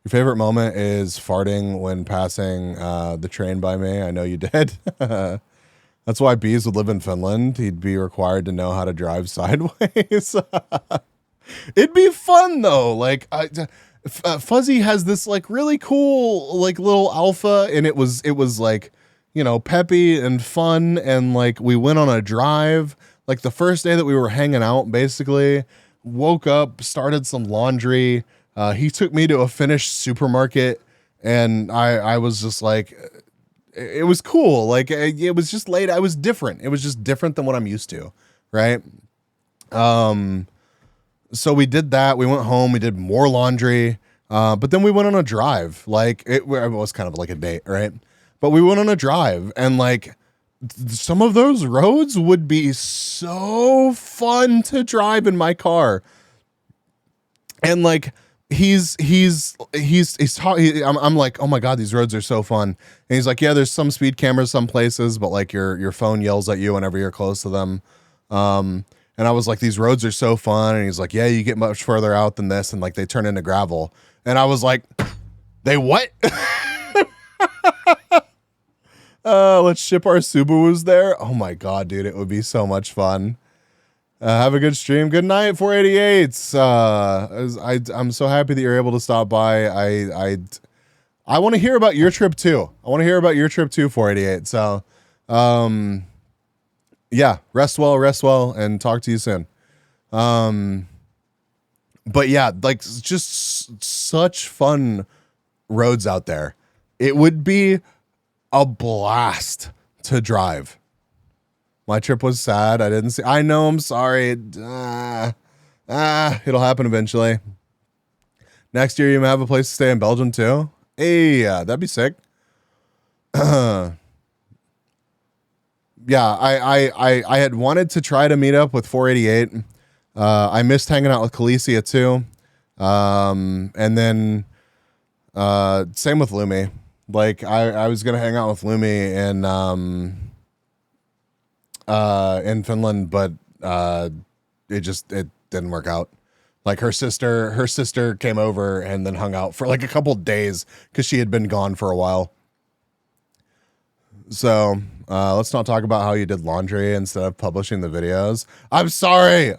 your favorite moment is farting when passing the train by me. I know you did. That's why Bees would live in Finland. He'd be required to know how to drive sideways. It'd be fun though. Like Fuzzy has this like really cool like little alpha, and it was like, you know, peppy and fun, and like we went on a drive like the first day that we were hanging out. Basically, woke up, started some laundry. He took me to a Finnish supermarket, and I was just like, it was cool. Like it was just late. I was different. It was just different than what I'm used to, right? So we did that. We went home. We did more laundry. But then we went on a drive. Like it was kind of like a date, right? But we went on a drive, and like some of those roads would be so fun to drive in my car. And like I'm like, oh my God, these roads are so fun. And he's like, yeah, there's some speed cameras some places, but like your phone yells at you whenever you're close to them. And I was like, these roads are so fun. And he's like, yeah, you get much further out than this, and like they turn into gravel. And I was like, they what? Let's ship our Subarus there. Oh my God, dude, it would be so much fun. Have a good stream. Good night, 488s. I'm so happy that you're able to stop by. I want to hear about your trip too. 488. So, yeah, rest well, and talk to you soon. But yeah, like just such fun roads out there. It would be a blast to drive. My trip was sad. I didn't see. I know. I'm sorry. It'll happen eventually. Next year, you may have a place to stay in Belgium too. Hey, that'd be sick. Yeah, I had wanted to try to meet up with 488. I missed hanging out with Calicia too. And then same with Lumi. Like I was gonna hang out with Lumi in Finland, but it didn't work out. Like her sister came over and then hung out for like a couple days because she had been gone for a while. So let's not talk about how you did laundry instead of publishing the videos. I'm sorry,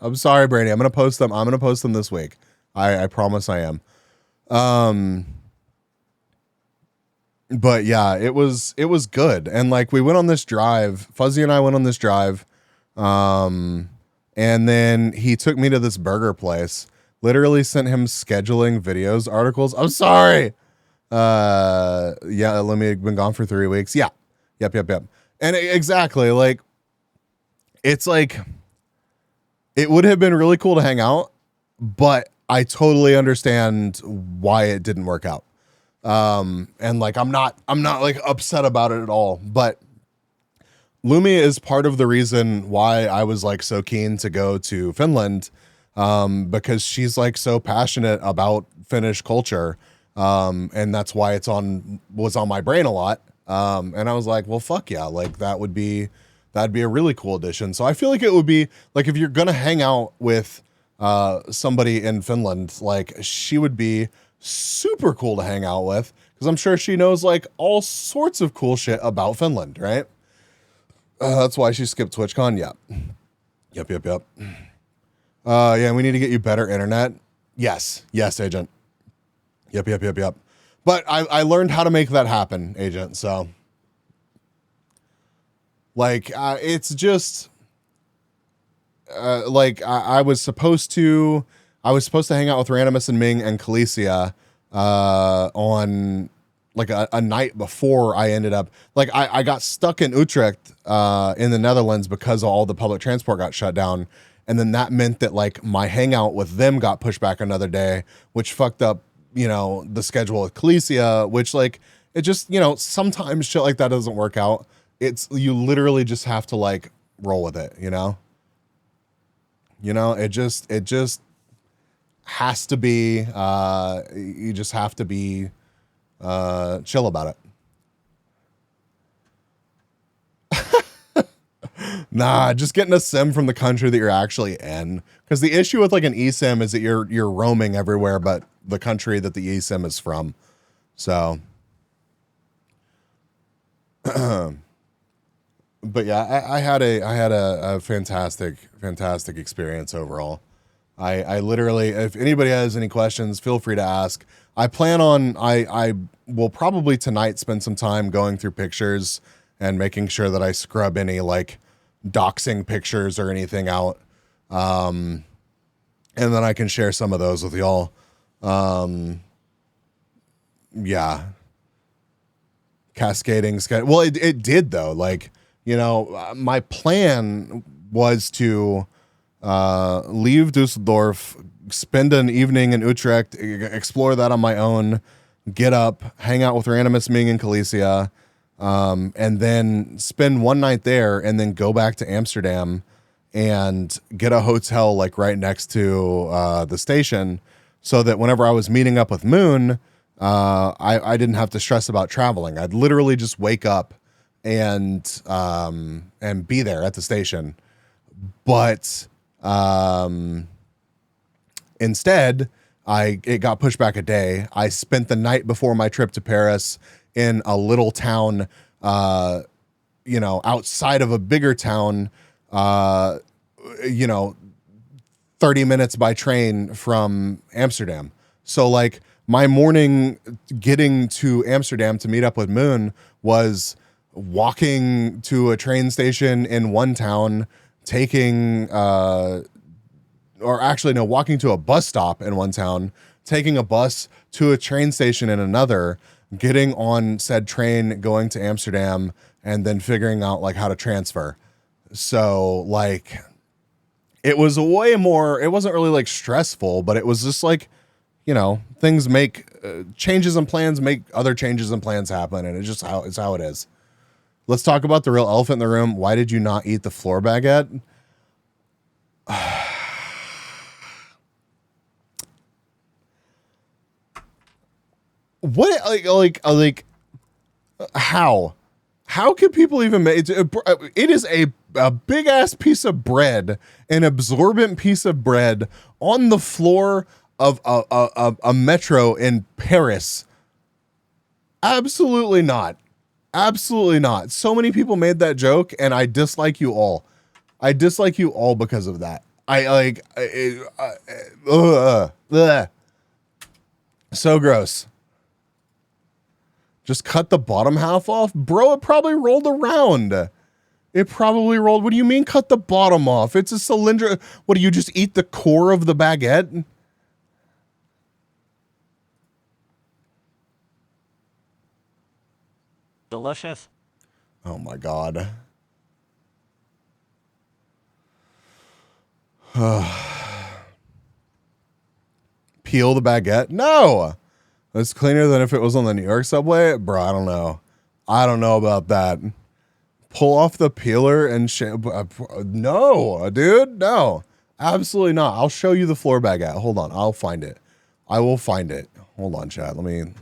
Brady. I'm gonna post them this week. I promise I am. But yeah, it was good. And like we went on this drive, Fuzzy and I went on this drive. And then he took me to this burger place, literally sent him scheduling videos, articles. I'm sorry. Yeah, let me been gone for 3 weeks. Yeah. Yep. And exactly, like, it's like, it would have been really cool to hang out, but I totally understand why it didn't work out. And like, I'm not like upset about it at all, but Lumi is part of the reason why I was like so keen to go to Finland, because she's like so passionate about Finnish culture. And that's why was on my brain a lot. And I was like, well, fuck yeah. Like that'd be a really cool addition. So I feel like it would be like, if you're going to hang out with, somebody in Finland, like she would be super cool to hang out with, because I'm sure she knows like all sorts of cool shit about Finland, right? That's why she skipped TwitchCon. Yep. Yeah, we need to get you better internet. Yes, agent. Yep. But I learned how to make that happen, agent. So like, it's just like I was supposed to hang out with Randomus and Ming and Calicia on like a night before I ended up, like I got stuck in Utrecht in the Netherlands because all the public transport got shut down. And then that meant that like my hangout with them got pushed back another day, which fucked up, the schedule with Calicia, which like, it just, sometimes shit like that doesn't work out. You literally just have to like roll with it, it just has to be, you just have to be chill about it. Nah, just getting a sim from the country that you're actually in. Because the issue with like an eSIM is that you're roaming everywhere but the country that the eSIM is from. So, but yeah, I had a fantastic experience overall. I literally, if anybody has any questions, feel free to ask. I will probably tonight spend some time going through pictures and making sure that I scrub any like doxing pictures or anything out. And then I can share some of those with y'all. Yeah. Cascading. Well, it did though. Like, my plan was to leave Dusseldorf, spend an evening in Utrecht, explore that on my own, get up, hang out with Randomus, Ming, and Calicia, and then spend one night there, and then go back to Amsterdam and get a hotel like right next to the station, so that whenever I was meeting up with Moon, I didn't have to stress about traveling. I'd literally just wake up and be there at the station. But instead, it got pushed back a day. I spent the night before my trip to Paris in a little town, outside of a bigger town, 30 minutes by train from Amsterdam. So like my morning getting to Amsterdam to meet up with Moon was walking to a train station in one town, walking to a bus stop in one town, taking a bus to a train station in another, getting on said train, going to Amsterdam, and then figuring out like how to transfer. So like it was way more, it wasn't really like stressful, but it was just like, you know, things make changes in plans make other changes in plans happen. And it's just how it is. Let's talk about the real elephant in the room. Why did you not eat the floor baguette? What like how can people even make it is a big ass piece of bread, an absorbent piece of bread on the floor of a metro in Paris. Absolutely not. Absolutely not. So many people made that joke, and I dislike you all. I dislike you all because of that. So gross. Just cut the bottom half off? Bro, it probably rolled around. It probably rolled. What do you mean cut the bottom off? It's a cylinder. What, do you just eat the core of the baguette? Delicious. Oh my God. Peel the baguette? No. It's cleaner than if it was on the New York subway? Bro, I don't know. I don't know about that. Pull off the peeler and no, dude, no. Absolutely not. I'll show you the floor baguette. Hold on. I'll find it. I will find it. Hold on, chat. Let me...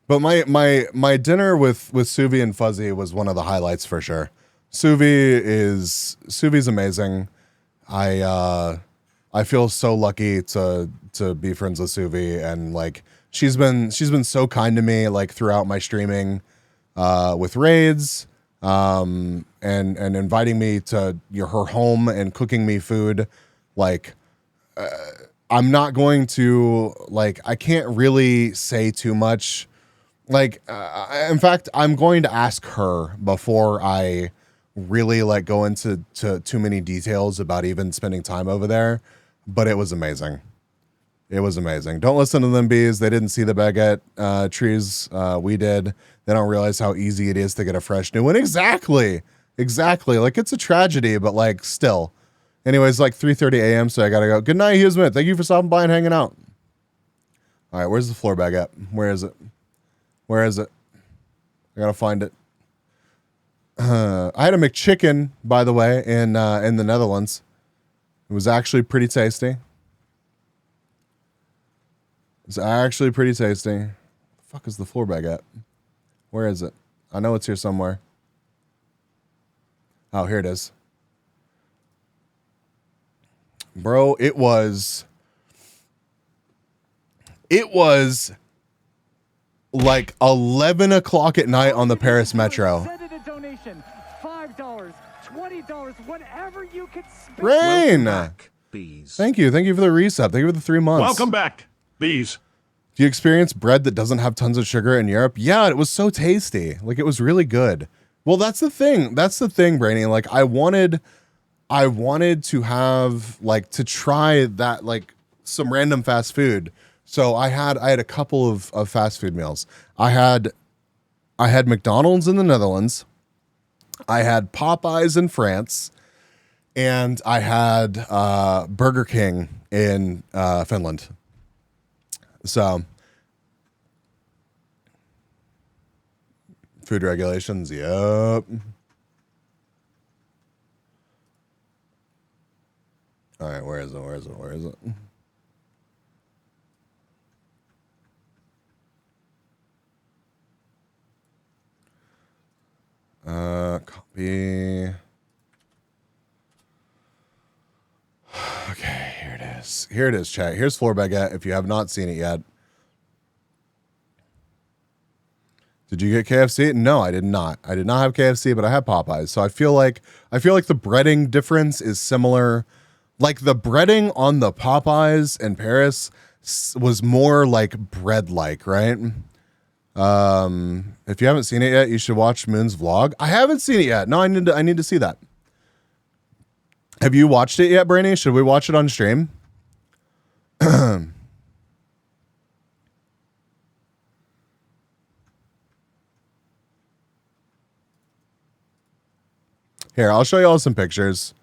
But my dinner with Suvi and Fuzzy was one of the highlights for sure. Suvi's amazing. I feel so lucky to be friends with Suvi, and like she's been so kind to me like throughout my streaming with raids and inviting me to her home and cooking me food. Like I'm not going to like, I can't really say too much. Like, in fact, I'm going to ask her before I really like go into too many details about even spending time over there. But it was amazing. It was amazing. Don't listen to them bees. They didn't see the baguette trees. We did. They don't realize how easy it is to get a fresh new one. Exactly. Like it's a tragedy, but like still. Anyways, like 3:30 a.m. So I gotta go. Good night, Hughesman. Thank you for stopping by and hanging out. All right, where's the floor baguette? Where is it? Where is it? I gotta find it. I had a McChicken, by the way, in the Netherlands. It was actually pretty tasty. It's actually pretty tasty. The fuck is the floor baguette? Where is it? I know it's here somewhere. Oh, here it is. Bro, it was like 11 o'clock at night on the Paris Metro. Send in a donation. $5, $20, whatever you can spend. Rain! Back, bees. Thank you for the resub. Thank you for the 3 months. Welcome back, bees. Do you experience bread that doesn't have tons of sugar in Europe? Yeah, it was so tasty. Like, it was really good. Well, that's the thing. That's the thing, Brainy. Like, I wanted to have, like, to try that, like, some random fast food. So I had a couple of fast food meals. I had McDonald's in the Netherlands. I had Popeyes in France. And I had Burger King in Finland. So, food regulations, yep. All right, where is it? Copy. Okay, here it is. Here it is, chat. Here's Floor Baguette if you have not seen it yet. Did you get KFC? No, I did not. I did not have KFC, but I had Popeyes. So I feel like the breading difference is similar. Like the breading on the Popeyes in Paris was more like bread-like, right? If you haven't seen it yet, you should watch Moon's vlog. I haven't seen it yet. No, I need to see that. Have you watched it yet, Brainy? Should we watch it on stream? Here, I'll show you all some pictures.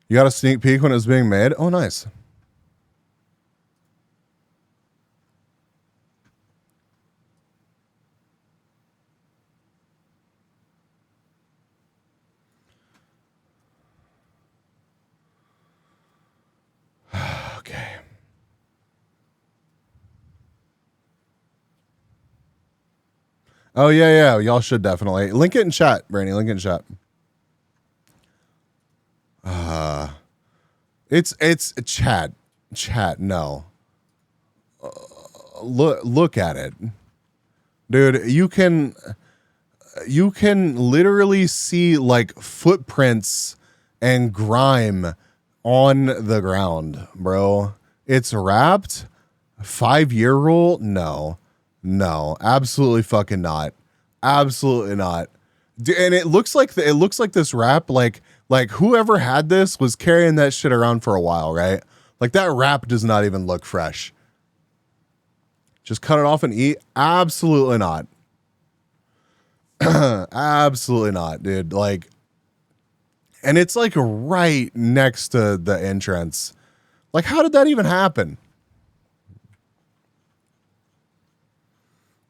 You got a sneak peek when it was being made? Oh, nice. Okay. Oh, yeah. Y'all should definitely. Link it in chat, Brainy. Link it in chat. It's chat. Chat, no. Look at it. Dude, you can literally see like footprints and grime on the ground, bro. It's wrapped. 5-year rule? No, absolutely fucking not. Absolutely not. And it looks like this wrap, like whoever had this was carrying that shit around for a while, right? Like that wrap does not even look fresh. Just cut it off and eat? Absolutely not. Absolutely not, dude. Like, and it's like right next to the entrance. Like, how did that even happen?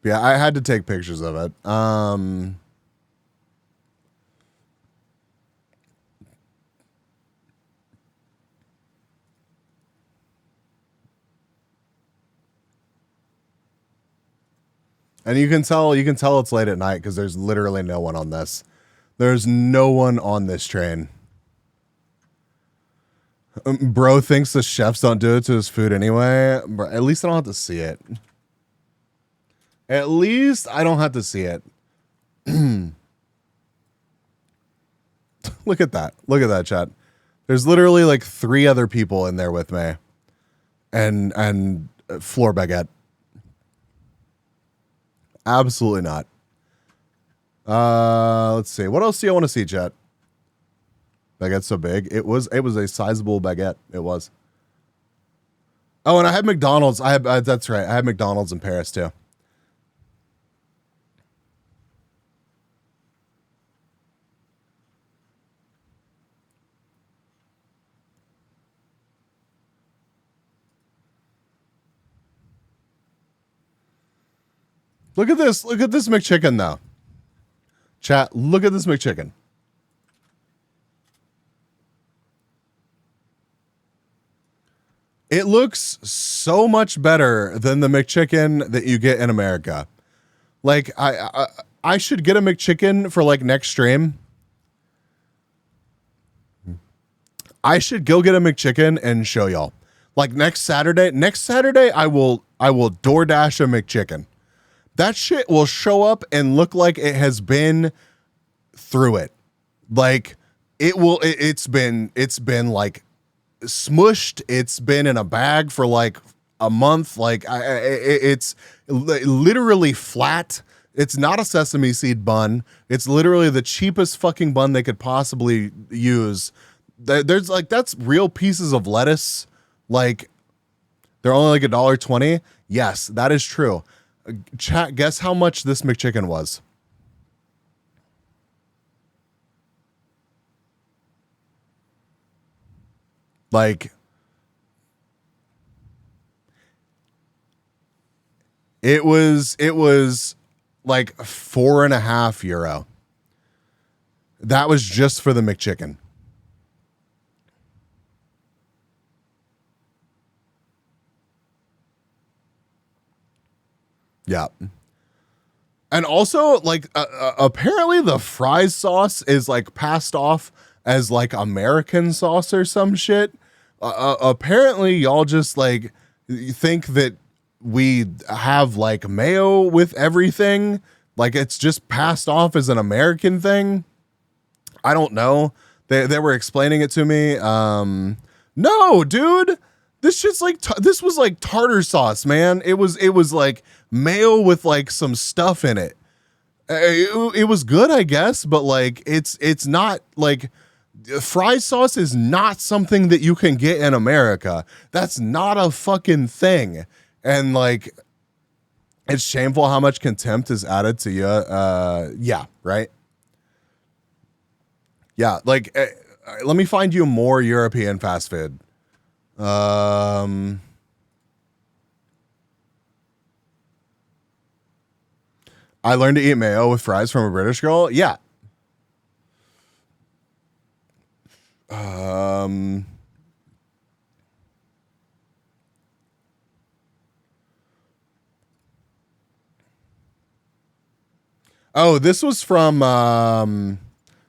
Yeah, I had to take pictures of it. And you can tell it's late at night because there's literally no one on this. There's no one on this train. Bro thinks the chefs don't do it to his food anyway. Bro, at least I don't have to see it. At least I don't have to see it. Look at that. Look at that, chat. There's literally like 3 other people in there with me. And floor baguette. Absolutely not. Let's see. What else do you want to see, chat? Baguette's so big. It was a sizable baguette. It was. Oh, and I had McDonald's. That's right. I had McDonald's in Paris too. Look at this. Look at this McChicken, though. Chat, look at this McChicken. It looks so much better than the McChicken that you get in America. Like, I should get a McChicken for, like, next stream. I should go get a McChicken and show y'all. Like, next Saturday, I will DoorDash a McChicken. That shit will show up and look like it has been through it. Like it's been like smushed. It's been in a bag for like a month. Like it's literally flat. It's not a sesame seed bun. It's literally the cheapest fucking bun they could possibly use. There's like, that's real pieces of lettuce. Like they're only like $1.20. Yes, that is true. Chat, guess how much this McChicken was? Like, it was like €4.50. That was just for the McChicken. Yeah. And also, like, apparently the fries sauce is, like, passed off as, like, American sauce or some shit. Apparently, y'all just, like, think that we have, like, mayo with everything. Like, it's just passed off as an American thing. I don't know. They were explaining it to me. No, dude. This shit's like this was like tartar sauce, man. It was like mayo with like some stuff in it. It was good, I guess, but like it's not like fry sauce is not something that you can get in America. That's not a fucking thing. And like it's shameful how much contempt is added to you. Yeah, right? Yeah, like let me find you more European fast food. I learned to eat mayo with fries from a British girl. Yeah. Oh, this was from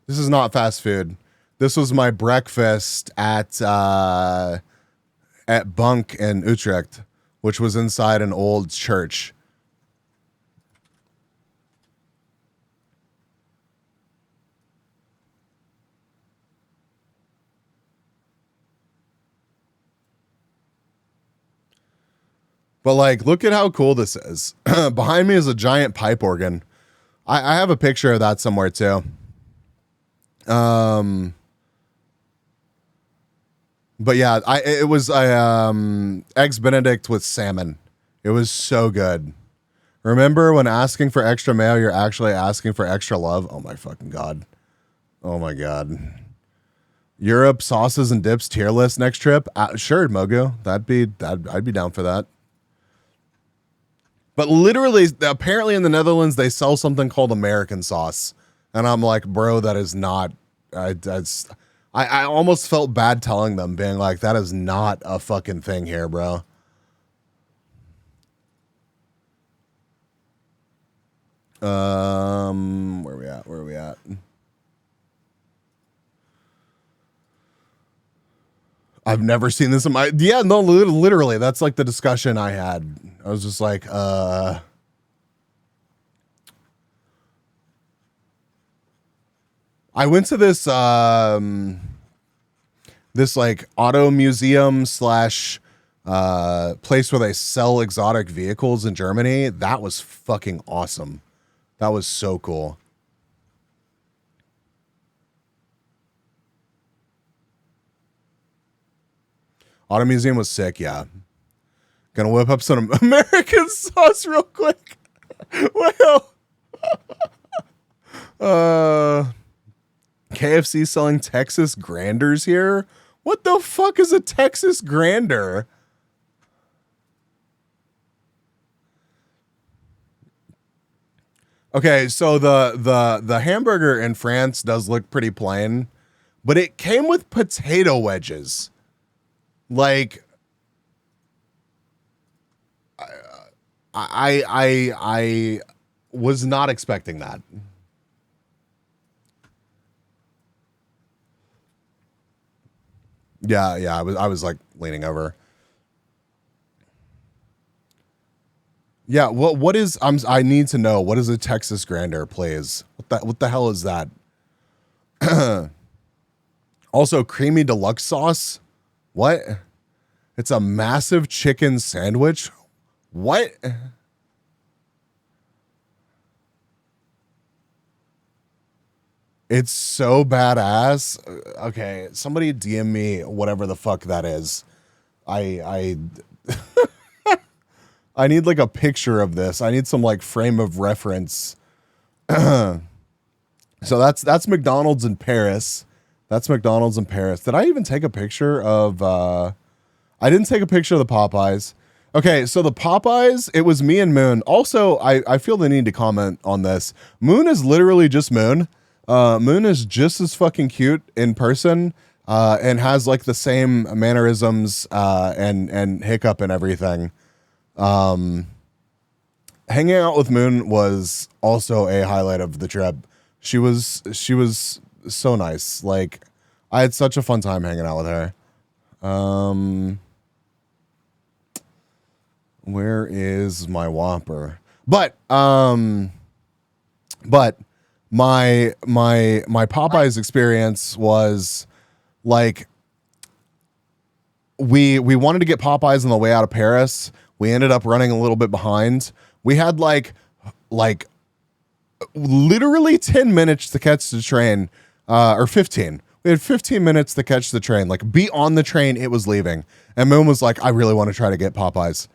this is not fast food. This was my breakfast at Bunk in Utrecht, which was inside an old church. But like, look at how cool this is. Behind me is a giant pipe organ. I have a picture of that somewhere too. But yeah, it was eggs Benedict with salmon. It was so good. Remember when asking for extra mayo, you're actually asking for extra love? Oh my fucking God. Oh my God. Europe sauces and dips tier list next trip? Sure, Mogu. I'd be down for that. But literally, apparently in the Netherlands, they sell something called American sauce. And I'm like, bro, that is not, I almost felt bad telling them, being like, that is not a fucking thing here, bro. Where are we at? I've never seen this in my, yeah, no, literally, that's like the discussion I had. I was just like, I went to this, this like auto museum slash, place where they sell exotic vehicles in Germany. That was fucking awesome. That was so cool. Auto museum was sick. Yeah. Gonna whip up some American sauce real quick. Well, KFC selling Texas Granders here. What the fuck is a Texas Grander? Okay, so the hamburger in France does look pretty plain, but it came with potato wedges. Like, I was not expecting that. Yeah, I was like leaning over. Yeah, what is I need to know, what is a Texas Grander, please? What the hell is that? Also, creamy deluxe sauce? What? It's a massive chicken sandwich? What? It's so badass. Okay, somebody DM me whatever the fuck that is. I I need like a picture of this. I need some like frame of reference. So that's McDonald's in Paris. That's McDonald's in Paris. Did I even take a picture of I didn't take a picture of the Popeyes. Okay, so the Popeyes, it was me and Moon. Also, I feel the need to comment on this. Moon is literally just Moon. Moon is just as fucking cute in person, and has like the same mannerisms, and hiccup and everything. Hanging out with Moon was also a highlight of the trip. She was so nice. Like, I had such a fun time hanging out with her. Where is my Whopper? But my Popeyes experience was like, we wanted to get Popeyes on the way out of Paris. We ended up running a little bit behind. We had like literally 10 minutes to catch the train, or 15. We had 15 minutes to catch the train. Like, be on the train, it was leaving. And Moon was like, I really want to try to get Popeyes.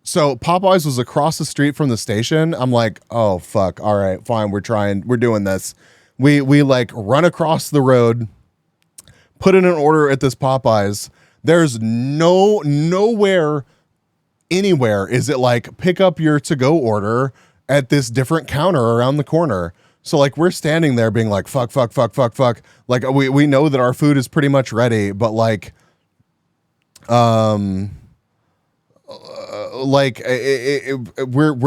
So Popeyes was across the street from the station. I'm like, oh fuck. All right, fine. We're doing this. We like run across the road, put in an order at this Popeyes. There's nowhere, anywhere is it like pick up your to-go order at this different counter around the corner. So like we're standing there being like, fuck. Like we know that our food is pretty much ready, but like, we're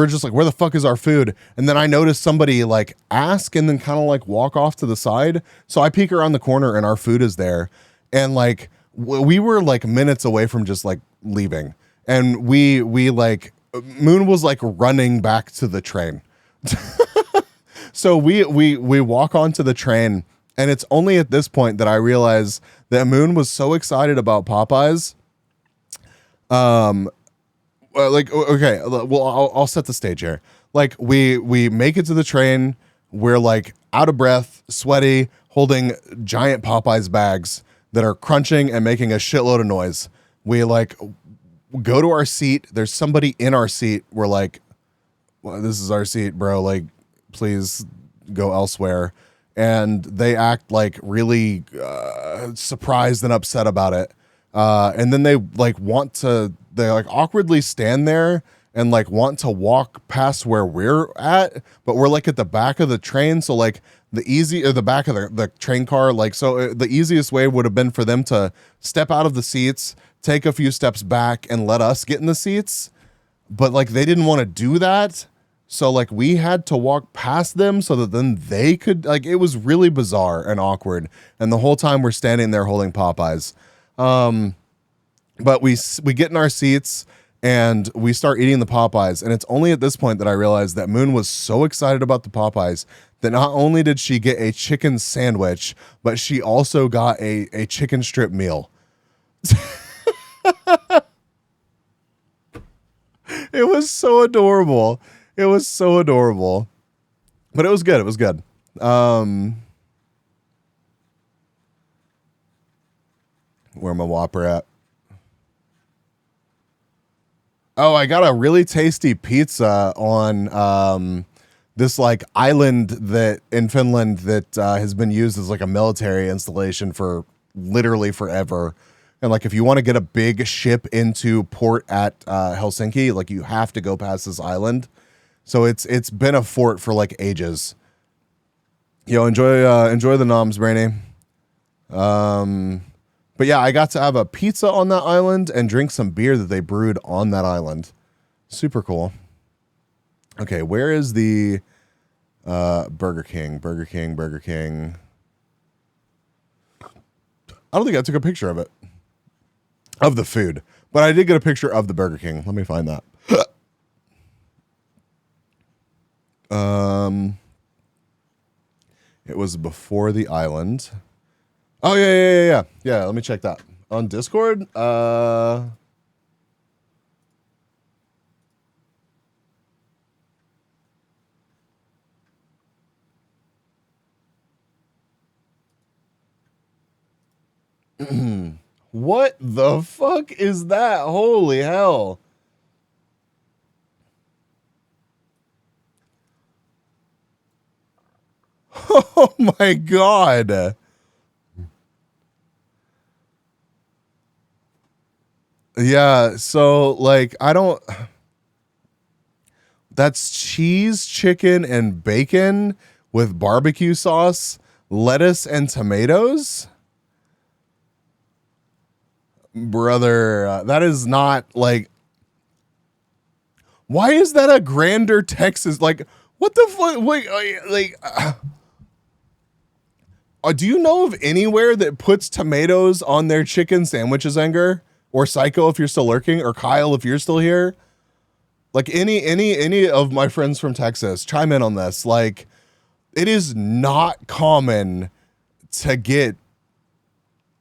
just like, where the fuck is our food? And then I noticed somebody like ask and then kind of like walk off to the side. So I peek around the corner and our food is there. And like, we were like minutes away from just like leaving. And we like, Moon was like running back to the train. So we walk onto the train, and it's only at this point that I realize that Moon was so excited about Popeyes. Like, okay, well, I'll set the stage here. Like we make it to the train. We're like out of breath, sweaty, holding giant Popeyes bags that are crunching and making a shitload of noise. We like go to our seat. There's somebody in our seat. We're like, well, this is our seat, bro. Like, please go elsewhere. And they act like really surprised and upset about it. And then they like they like awkwardly stand there and like want to walk past where we're at, but we're like at the back of the train. So like the back of the train car, like, so the easiest way would have been for them to step out of the seats, take a few steps back and let us get in the seats. But like, they didn't want to do that. So like we had to walk past them so that then they could, like, it was really bizarre and awkward. And the whole time we're standing there holding Popeyes. But we get in our seats and we start eating the Popeyes. And it's only at this point that I realized that Moon was so excited about the Popeyes that not only did she get a chicken sandwich, but she also got a chicken strip meal. It was so adorable. It was so adorable. But it was good. It was good. Where my Whopper at? Oh, I got a really tasty pizza on this like island that in Finland that has been used as like a military installation for literally forever. And like if you want to get a big ship into port at Helsinki, like you have to go past this island. So it's been a fort for like ages. Yo, enjoy the noms, Brainy. But yeah, I got to have a pizza on that island and drink some beer that they brewed on that island. Super cool. Okay, where is the Burger King? Burger King. I don't think I took a picture of it. Of the food. But I did get a picture of the Burger King. Let me find that. It was before the island. Oh, yeah. Yeah, let me check that. On Discord? What the fuck is that? Holy hell. Oh my god. Yeah, so like that's cheese, chicken, and bacon with barbecue sauce, lettuce, and tomatoes. Brother, that is not like, why is that a Grander, Texas? Like, what the fuck? Wait, do you know of anywhere that puts tomatoes on their chicken sandwiches, Enger? Or Psycho, if you're still lurking, or Kyle, if you're still here? Like any of my friends from Texas, chime in on this. Like, it is not common to get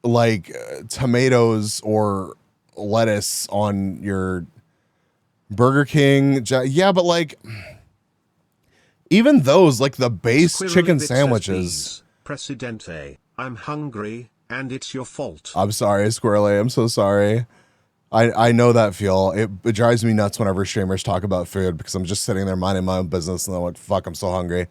like tomatoes or lettuce on your Burger King. Yeah, but like even those, like the base chicken sandwiches. Presidente, I'm hungry, and it's your fault. I'm sorry, Squirrely. I'm so sorry. I know that feel. It drives me nuts whenever streamers talk about food because I'm just sitting there minding my own business and I'm like, fuck, I'm so hungry.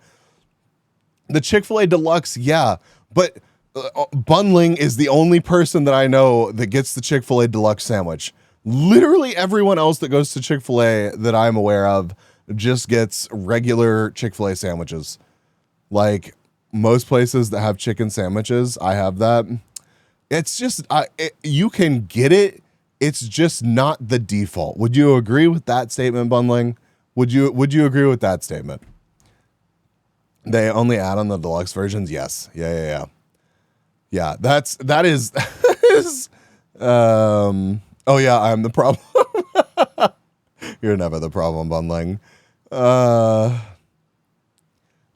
The Chick-fil-A Deluxe, yeah, but Bunling is the only person that I know that gets the Chick-fil-A Deluxe sandwich. Literally everyone else that goes to Chick-fil-A that I'm aware of just gets regular Chick-fil-A sandwiches. Like most places that have chicken sandwiches, I have that. It's just, you can get it. It's just not the default. Would you agree with that statement, Bunling? Would you agree with that statement? They only add on the deluxe versions? Yes. Yeah. Yeah, that is oh yeah, I'm the problem. You're never the problem, Bunling.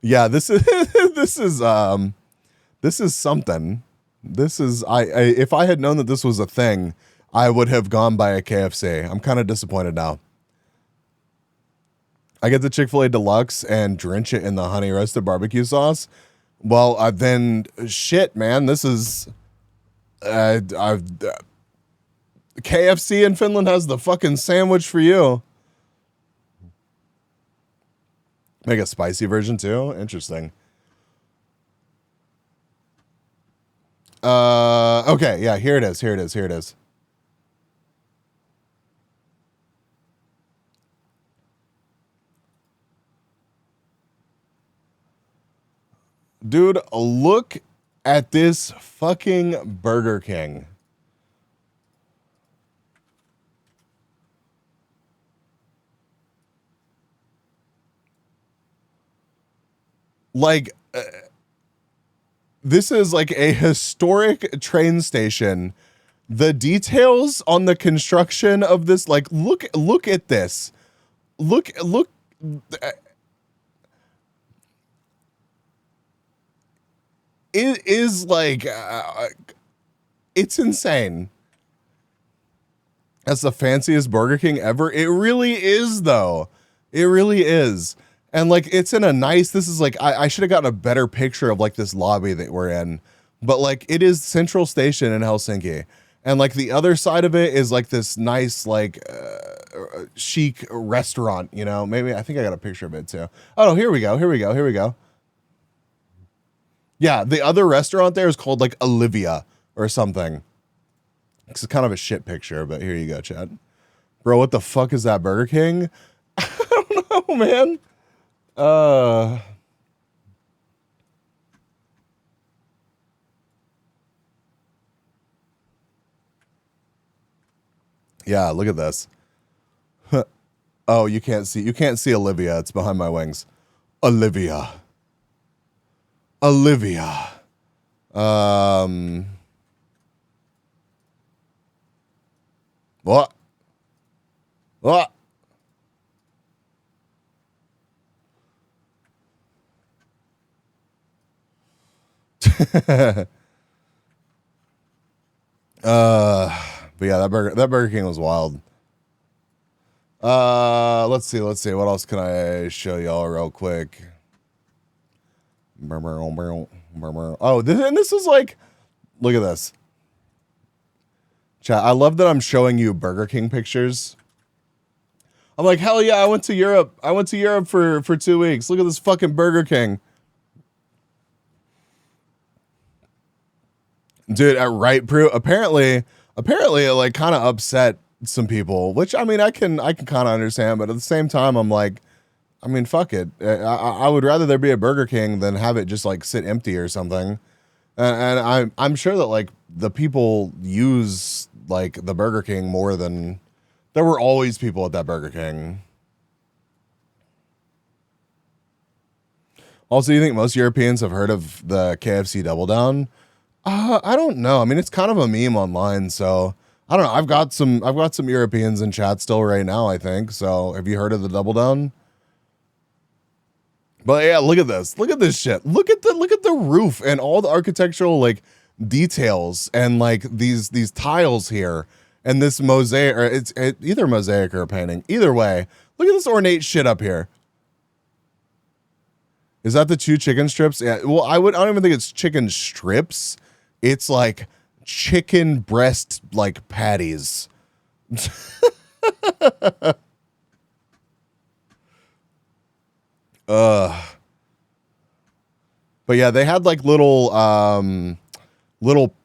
Yeah, this is something. This is if I had known that this was a thing, I would have gone by a KFC. I'm kind of disappointed now. I get the Chick-fil-A Deluxe and drench it in the honey roasted barbecue sauce. Well, then shit, man. This is KFC in Finland has the fucking sandwich for you. Make a spicy version too. Interesting. Okay, yeah, here it is. Dude, look at this fucking Burger King. Like, this is like a historic train station. The details on the construction of this, like, look at this. Look. It is like, it's insane. That's the fanciest Burger King ever. It really is, though. It really is. And like, it's in a nice, this is like, I should have gotten a better picture of like this lobby that we're in. But like, it is Central Station in Helsinki. And like the other side of it is like this nice, like, chic restaurant, you know? Maybe, I think I got a picture of it too. Oh, here we go. Yeah, the other restaurant there is called like Olivia or something. It's kind of a shit picture, but here you go, Chad. Bro, what the fuck is that, Burger King? I don't know, man. Yeah, look at this. Oh, you can't see Olivia. It's behind my wings. Olivia. What? But yeah, that Burger King was wild. Let's see. What else can I show y'all real quick? Oh, this is like, look at this. Chat, I love that I'm showing you Burger King pictures. I'm like, hell yeah, I went to Europe for 2 weeks. Look at this fucking Burger King. Dude, at Right Brew, apparently it like kind of upset some people, which I mean, I can kind of understand, but at the same time, I'm like, I mean, fuck it. I would rather there be a Burger King than have it just like sit empty or something. And I'm sure that like the people use like the Burger King more than there were always people at that Burger King. Also, you think most Europeans have heard of the KFC Double Down? I don't know. I mean, it's kind of a meme online, so I don't know. I've got some Europeans in chat still right now, I think. So, have you heard of the Double Down? But yeah, look at this. Look at this shit. Look at the roof and all the architectural like details and like these tiles here. And this mosaic, or it's either mosaic or a painting. Either way, look at this ornate shit up here. Is that the 2 chicken strips? Yeah. Well, I don't even think it's chicken strips. It's like chicken breast like patties. But yeah, they had like little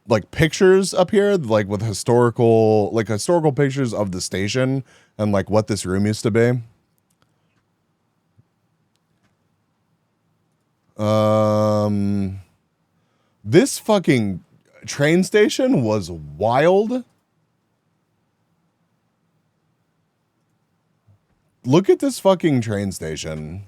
like pictures up here, like with historical pictures of the station and like what this room used to be. This fucking train station was wild. Look at this fucking train station.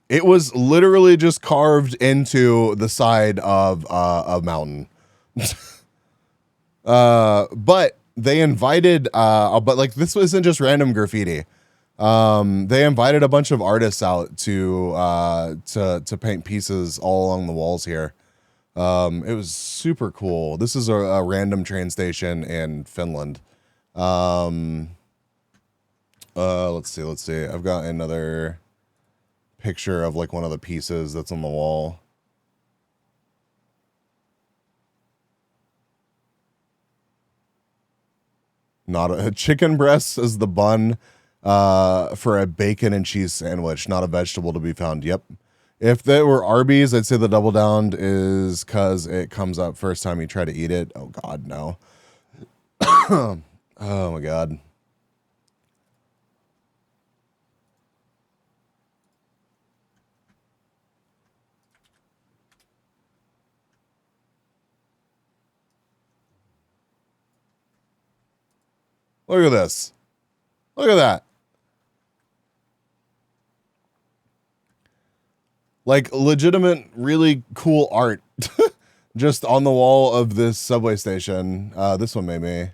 It was literally just carved into the side of a mountain. But they invited, but like this isn't just random graffiti. They invited a bunch of artists out to paint pieces all along the walls here. It was super cool. This is a random train station in Finland. Let's see. I've got another picture of like one of the pieces that's on the wall. Not a chicken breast as the bun for a bacon and cheese sandwich, not a vegetable to be found. Yep. If there were Arby's, I'd say the double down is because it comes up first time you try to eat it. Oh God, no. Oh my God. Look at this. Look at that. Like legitimate, really cool art just on the wall of this subway station. This one made me.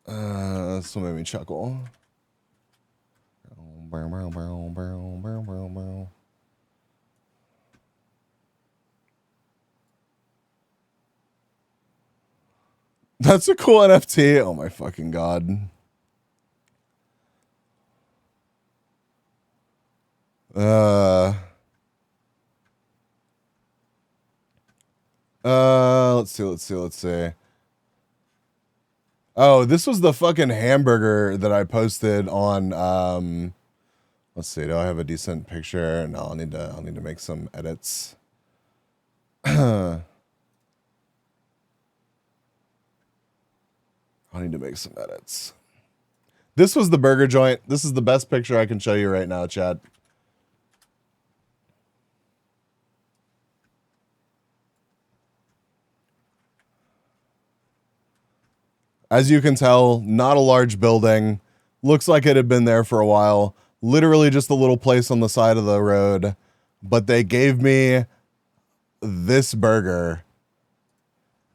This one made me chuckle. That's a cool NFT. Oh my fucking God. Let's see. Oh, this was the fucking hamburger that I posted on let's see, do I have a decent picture? No, I'll need to make some edits. I need to make some edits. This was the burger joint. This is the best picture I can show you right now, Chad. As you can tell, not a large building. Looks like it had been there for a while. Literally just a little place on the side of the road. But they gave me this burger.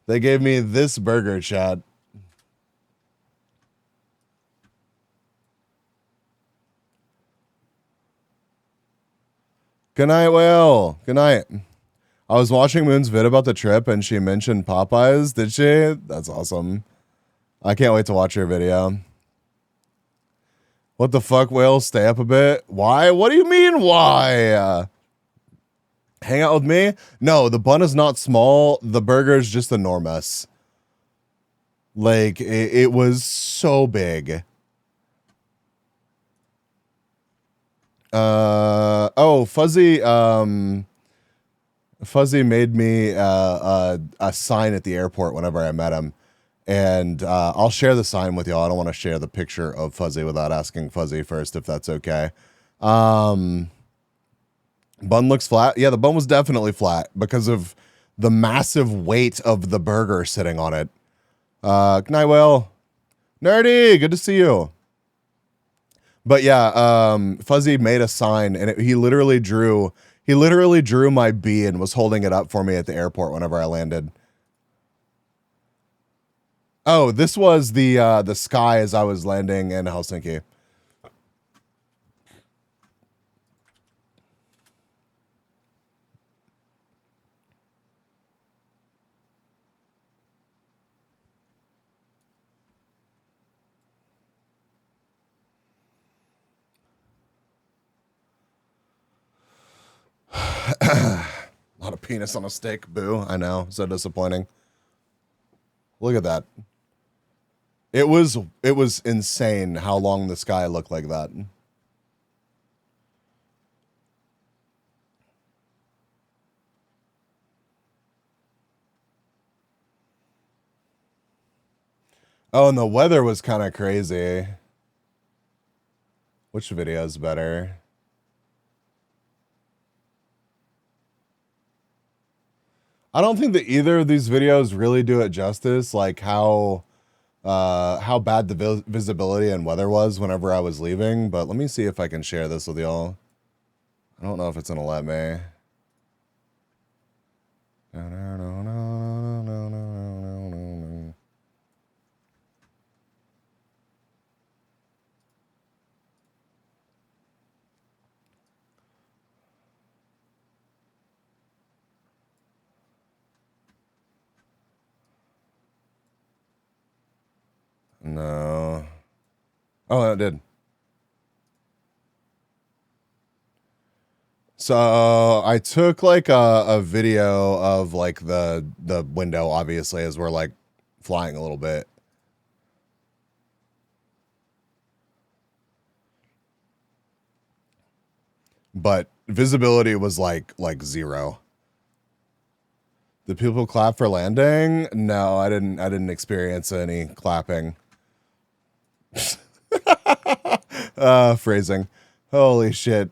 They gave me this burger, chat. Good night, Will. Good night. I was watching Moon's vid about the trip and she mentioned Popeyes. Did she? That's awesome. I can't wait to watch her video. What the fuck, Will? Stay up a bit. Why? What do you mean, why? Hang out with me? No, the bun is not small. The burger is just enormous. Like, it was so big. Fuzzy made me a sign at the airport whenever I met him. And I'll share the sign with y'all. I don't want to share the picture of Fuzzy without asking Fuzzy first, if that's okay. Bun looks flat. Yeah, the bun was definitely flat because of the massive weight of the burger sitting on it. Good night, Will. Nerdy, good to see you. But yeah, Fuzzy made a sign, and he literally drew my B and was holding it up for me at the airport whenever I landed. Oh, this was the sky as I was landing in Helsinki. Not a penis on a stick. Boo. I know. So disappointing. Look at that. It was insane how long the sky looked like that. Oh, and the weather was kind of crazy. Which video is better? I don't think that either of these videos really do it justice, like how bad the visibility and weather was whenever I was leaving. But let me see if I can share this with y'all. I don't know if it's gonna let me. No. Oh, it did. So I took like a video of like the window, obviously, as we're like flying a little bit. But visibility was like zero. Did people clap for landing? No, I didn't experience any clapping. Phrasing. Holy shit.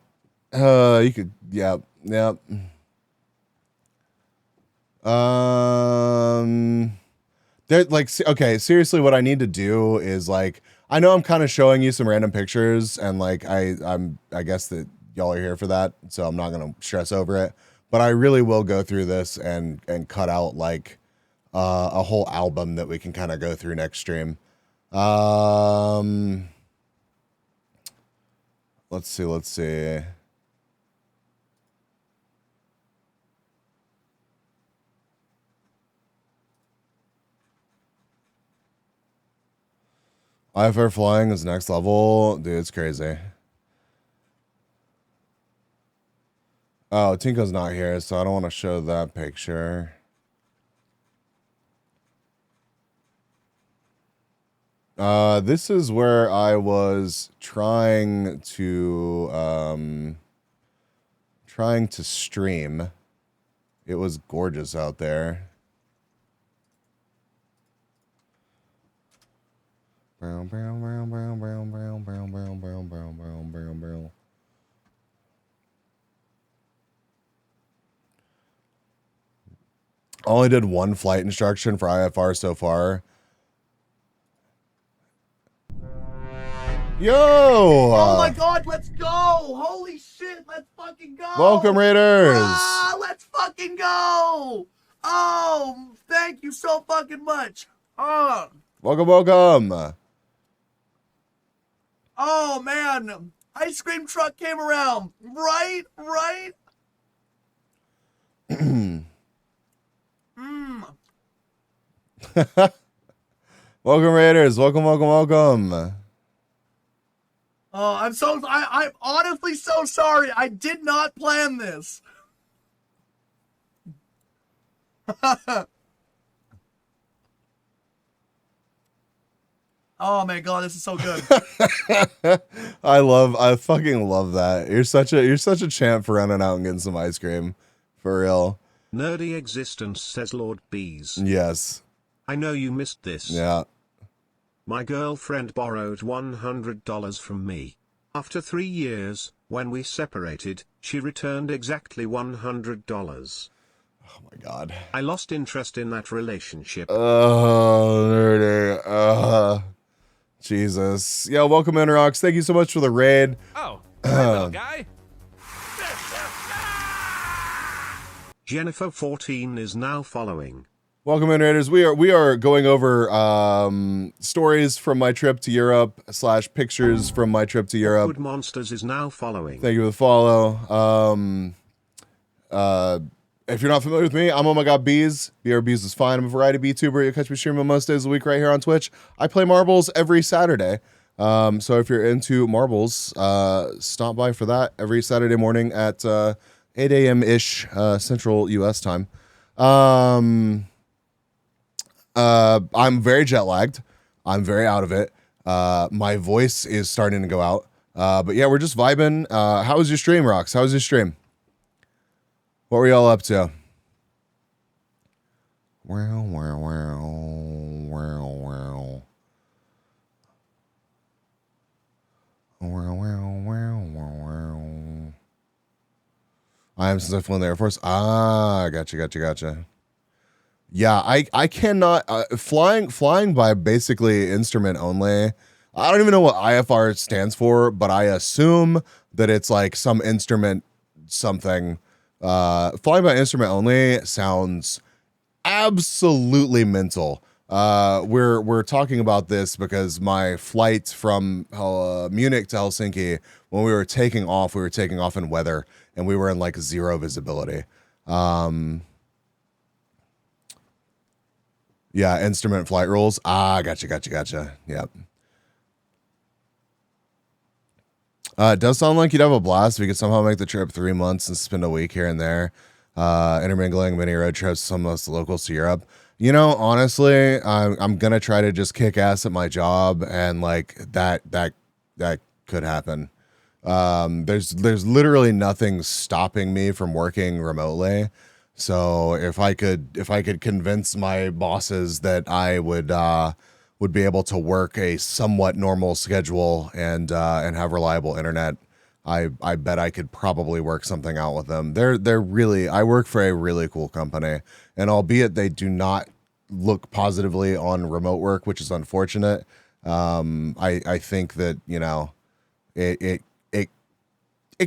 You could, yep. There, like, okay, seriously, what I need to do is like, I know I'm kind of showing you some random pictures, and like, I guess that y'all are here for that, so I'm not gonna stress over it. But I really will go through this and cut out like a whole album that we can kind of go through next stream. Let's see. IFR flying is next level. Dude, it's crazy. Oh, Tinko's not here, so I don't want to show that picture. This is where I was trying to stream. It was gorgeous out there. Only did one flight instruction for IFR so far. Yo! Oh my god, let's go! Holy shit, let's fucking go! Welcome, Raiders! Let's fucking go! Oh, thank you so fucking much. Welcome. Oh man, ice cream truck came around. Right? Welcome, Raiders. Welcome. Oh, I'm honestly so sorry. I did not plan this. Oh my god, this is so good. I fucking love that. You're such a champ for running out and getting some ice cream. For real. Nerdy existence, says Lord Bees. Yes. I know you missed this. Yeah. My girlfriend borrowed $100 from me. After 3 years, when we separated, she returned exactly $100. Oh my god. I lost interest in that relationship. Oh, nerdy. Jesus. Yeah, welcome in, Rocks. Thank you so much for the raid. Oh, little guy. Jennifer14 is now following. Welcome in, Raiders. We are going over stories from my trip to Europe / pictures from my trip to Europe. Good Monsters is now following. Thank you for the follow. If you're not familiar with me, I'm Oh My God Bees. BRBs is fine. I'm a variety VTuber. You catch me streaming most days of the week right here on Twitch. I play marbles every Saturday. So if you're into marbles, stop by for that every Saturday morning at 8 a.m.-ish Central U.S. time. I'm very jet lagged. I'm very out of it. My voice is starting to go out. But yeah, we're just vibing. How was your stream, Rox? How was your stream? What were y'all up to? I am, since I flew in the Air Force. Gotcha. Yeah, I cannot flying by basically instrument only. I don't even know what IFR stands for, but I assume that it's like some instrument something. Flying by instrument only sounds absolutely mental. We're talking about this because my flight from Munich to Helsinki, when we were taking off in weather, and we were in like zero visibility. Yeah, instrument flight rules. Gotcha. Yep. It does sound like you'd have a blast if you could somehow make the trip 3 months and spend a week here and there, intermingling mini road trips, some of us locals to Europe. You know, honestly, I'm gonna try to just kick ass at my job, and like that could happen. There's literally nothing stopping me from working remotely. So if I could convince my bosses that I would be able to work a somewhat normal schedule and have reliable internet, I bet I could probably work something out with them. I work for a really cool company, and albeit they do not look positively on remote work, which is unfortunate. I think that, you know, it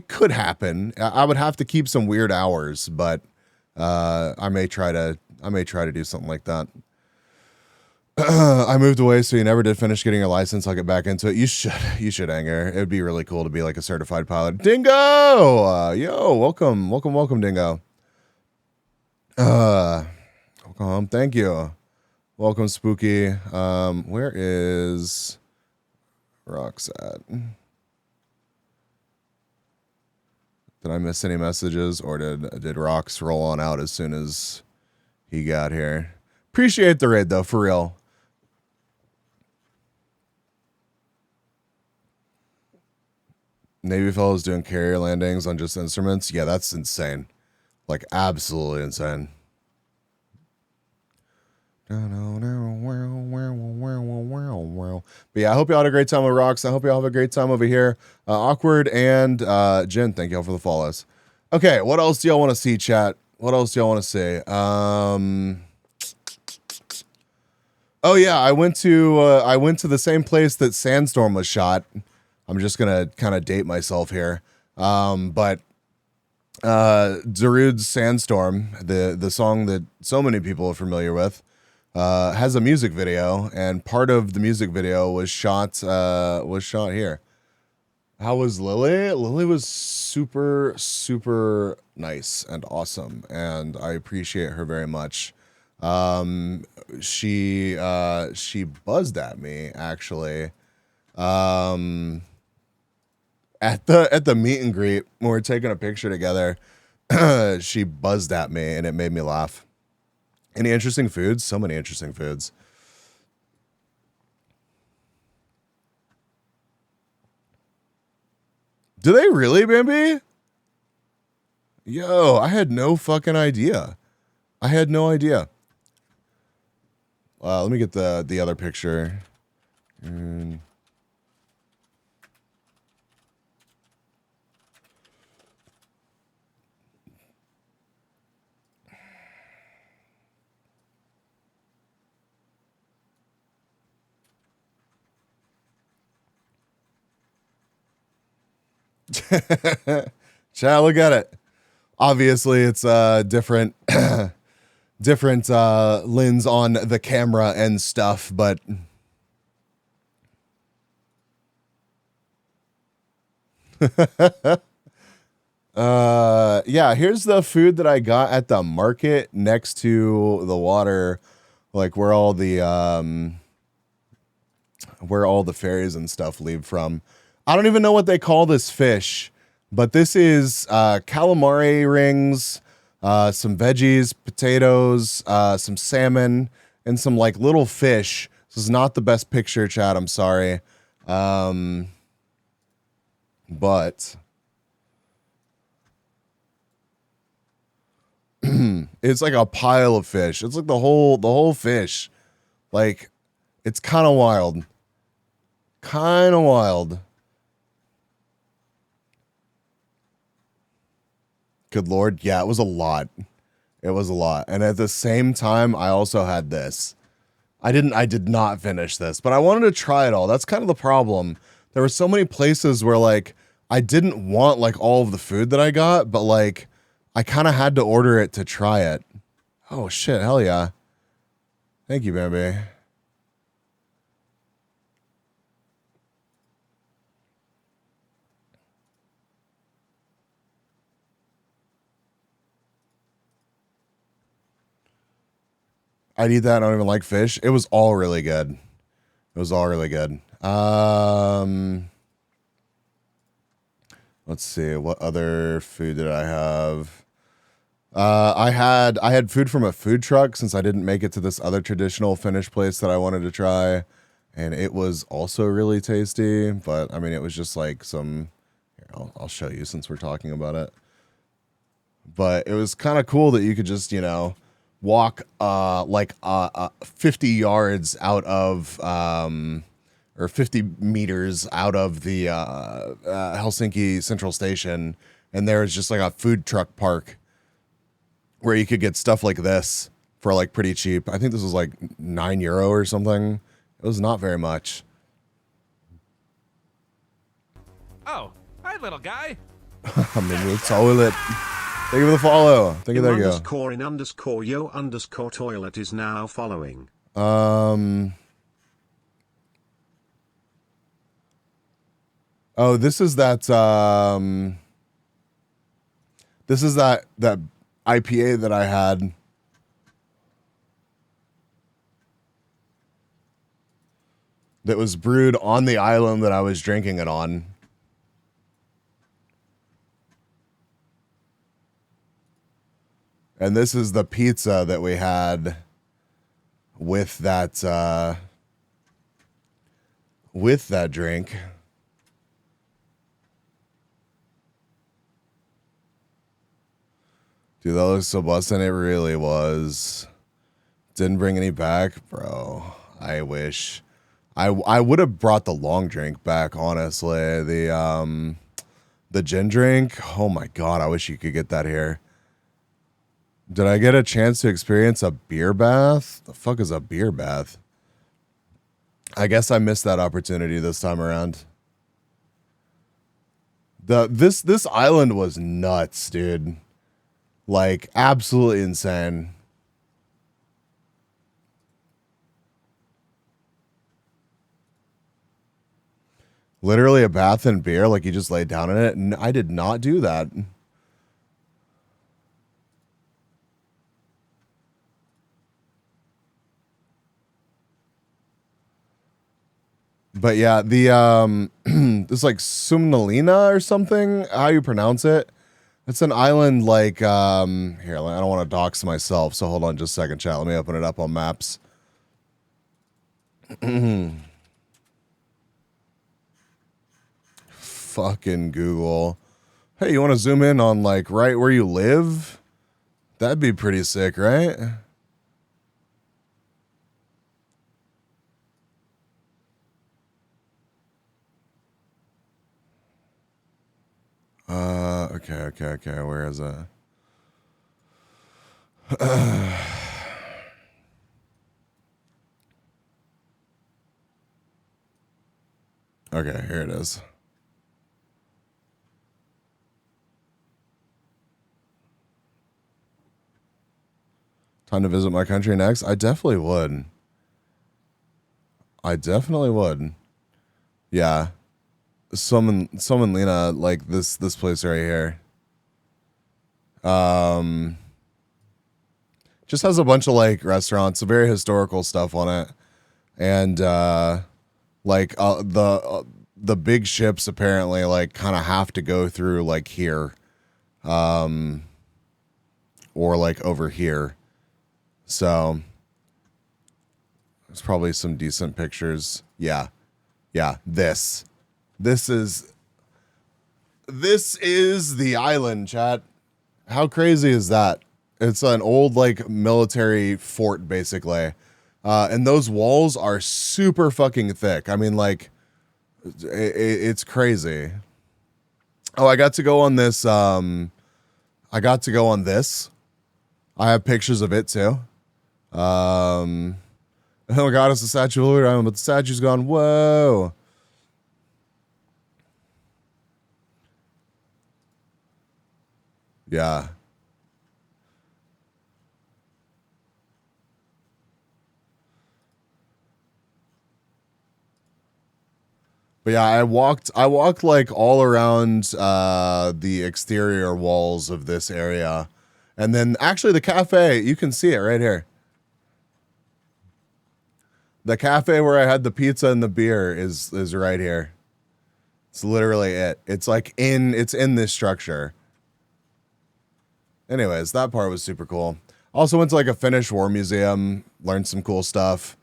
could happen. I would have to keep some weird hours, but I may try to do something like that. I moved away, so you never did finish getting your license. I'll get back into it. You should, Anger. It would be really cool to be like a certified pilot. Dingo, yo, welcome, Dingo. Welcome, thank you. Welcome, Spooky. Where is Rox at? Did I miss any messages, or did Rox roll on out as soon as he got here? Appreciate the raid though, for real. Navy fellows doing carrier landings on just instruments. Yeah, that's insane. Like absolutely insane. But yeah, I hope y'all had a great time with Rox. I hope y'all have a great time over here. Awkward and Jen, thank y'all for the follows. Okay, what else do y'all want to see, chat? What else do y'all want to see? Oh yeah, I went to the same place that Sandstorm was shot. I'm just gonna kind of date myself here. But Darude's Sandstorm, the song that so many people are familiar with, has a music video, and part of the music video was shot here. How was Lily? Lily was super, super nice and awesome, and I appreciate her very much. She buzzed at me actually. At the meet and greet when we were taking a picture together. She buzzed at me and it made me laugh. Any interesting foods? So many interesting foods. Do they really, Bambi? Yo, I had no fucking idea. I had no idea. Let me get the other picture. Chat, look at it. Obviously, it's different different lens on the camera and stuff, but yeah, here's the food that I got at the market next to the water, like where all the ferries and stuff leave from. I don't even know what they call this fish, but this is calamari rings, some veggies, potatoes, some salmon, and some like little fish. This is not the best picture, chat. I'm sorry. But it's like a pile of fish. It's like the whole fish. Like, it's kind of wild. Kind of wild. Good Lord. Yeah, it was a lot. It was a lot. And at the same time, I also had this. I did not finish this, but I wanted to try it all. That's kind of the problem. There were so many places where like I didn't want like all of the food that I got, but like I kind of had to order it to try it. Oh shit, hell yeah. Thank you, Bambi. I'd eat that. I don't even like fish. It was all really good. It was all really good. Let's see. What other food did I have? I had food from a food truck since I didn't make it to this other traditional Finnish place that I wanted to try, and it was also really tasty. But I mean, it was just like some. Here, I'll show you since we're talking about it. But it was kind of cool that you could just walk 50 yards out of or 50 meters out of the Helsinki Central Station, and there was just like a food truck park where you could get stuff like this for like pretty cheap. I think this was like €9 or something. It was not very much. Oh, hi, little guy. I'm in the toilet. Thank you for the follow. Thank you. There you go. Underscore in underscore yo underscore toilet is now following. Oh, this is that IPA that I had. That was brewed on the island that I was drinking it on. And this is the pizza that we had with that drink. Dude, that looks so bustin'. It really was. Didn't bring any back, bro. I wish. I would have brought the long drink back, honestly. The gin drink. Oh my god, I wish you could get that here. Did I get a chance to experience a beer bath? The fuck is a beer bath? I guess I missed that opportunity this time around. This island was nuts, dude. Like, absolutely insane. Literally a bath and beer, like you just laid down in it. I did not do that. But yeah, the this like Sumnalina or something, how you pronounce it. It's an island like here, I don't want to dox myself, so hold on just a second, chat. Let me open it up on maps. Fucking Google. Hey, you want to zoom in on like right where you live? That'd be pretty sick, right? Okay. Where is it? Okay, here it is. Time to visit my country next? I definitely would. I definitely would. Yeah. Someone Lena, like this place right here. Just has a bunch of like restaurants, very historical stuff on it. And the big ships apparently like kind of have to go through like here. Or like over here. So there's probably some decent pictures. Yeah. Yeah, this is the island, chat. How crazy is that? It's an old like military fort basically. And those walls are super fucking thick. I mean like it's crazy. Oh, I got to go on this I have pictures of it too. Oh my god, it's the Statue of Liberty Island, but the statue's gone. Whoa. Yeah. But yeah, I walked like all around the exterior walls of this area. And then actually the cafe, you can see it right here. The cafe where I had the pizza and the beer is right here. It's literally it. It's in this structure. Anyways, that part was super cool. Also went to like a Finnish war museum, learned some cool stuff.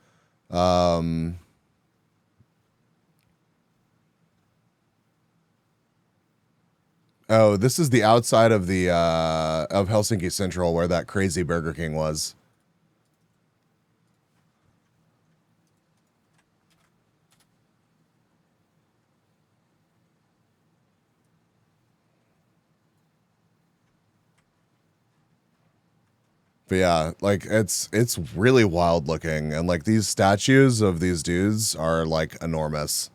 Oh, this is the outside of the of Helsinki Central where that crazy Burger King was. But yeah, like it's really wild looking, and like these statues of these dudes are like enormous.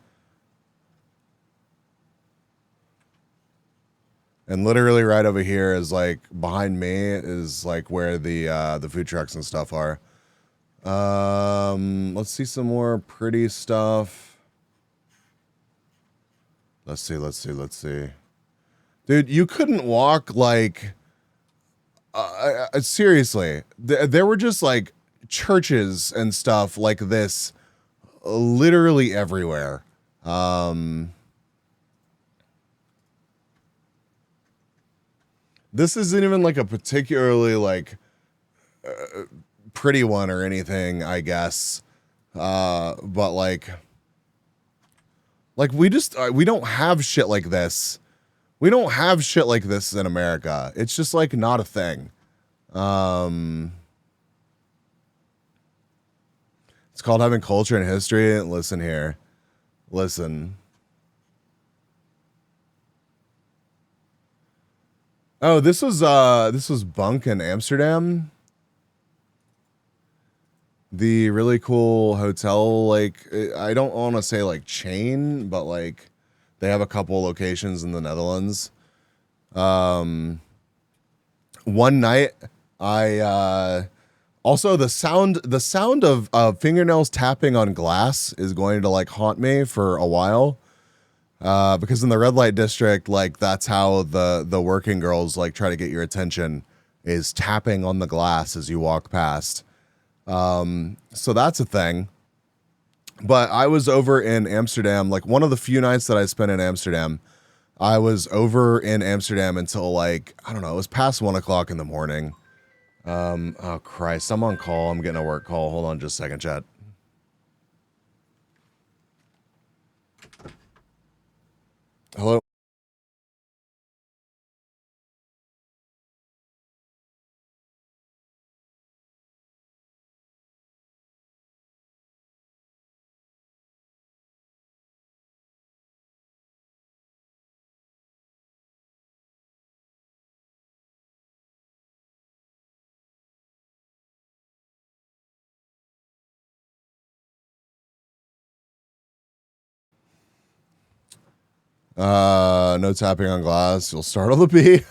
And literally right over here is like behind me is like where the food trucks and stuff are. Let's see some more pretty stuff. Let's see. Dude, you couldn't walk like seriously. There were just like churches and stuff like this literally everywhere. This isn't even like a particularly like pretty one or anything, I guess. But like we don't have shit like this. We don't have shit like this in America. It's just like not a thing. It's called having culture and history. Listen here. Listen. Oh, this was Bunk in Amsterdam. The really cool hotel, like I don't want to say like chain, but like they have a couple locations in the Netherlands. One night I also the sound of fingernails tapping on glass is going to like haunt me for a while. Because in the red light district, like that's how the working girls like try to get your attention, is tapping on the glass as you walk past. So that's a thing. But I was over in Amsterdam, like one of the few nights that I spent in Amsterdam. I was over in Amsterdam until like, I don't know, it was past 1 o'clock in the morning. Oh Christ, I'm on call. I'm getting a work call. Hold on just a second, chat. Hello? No tapping on glass. You'll startle the bee.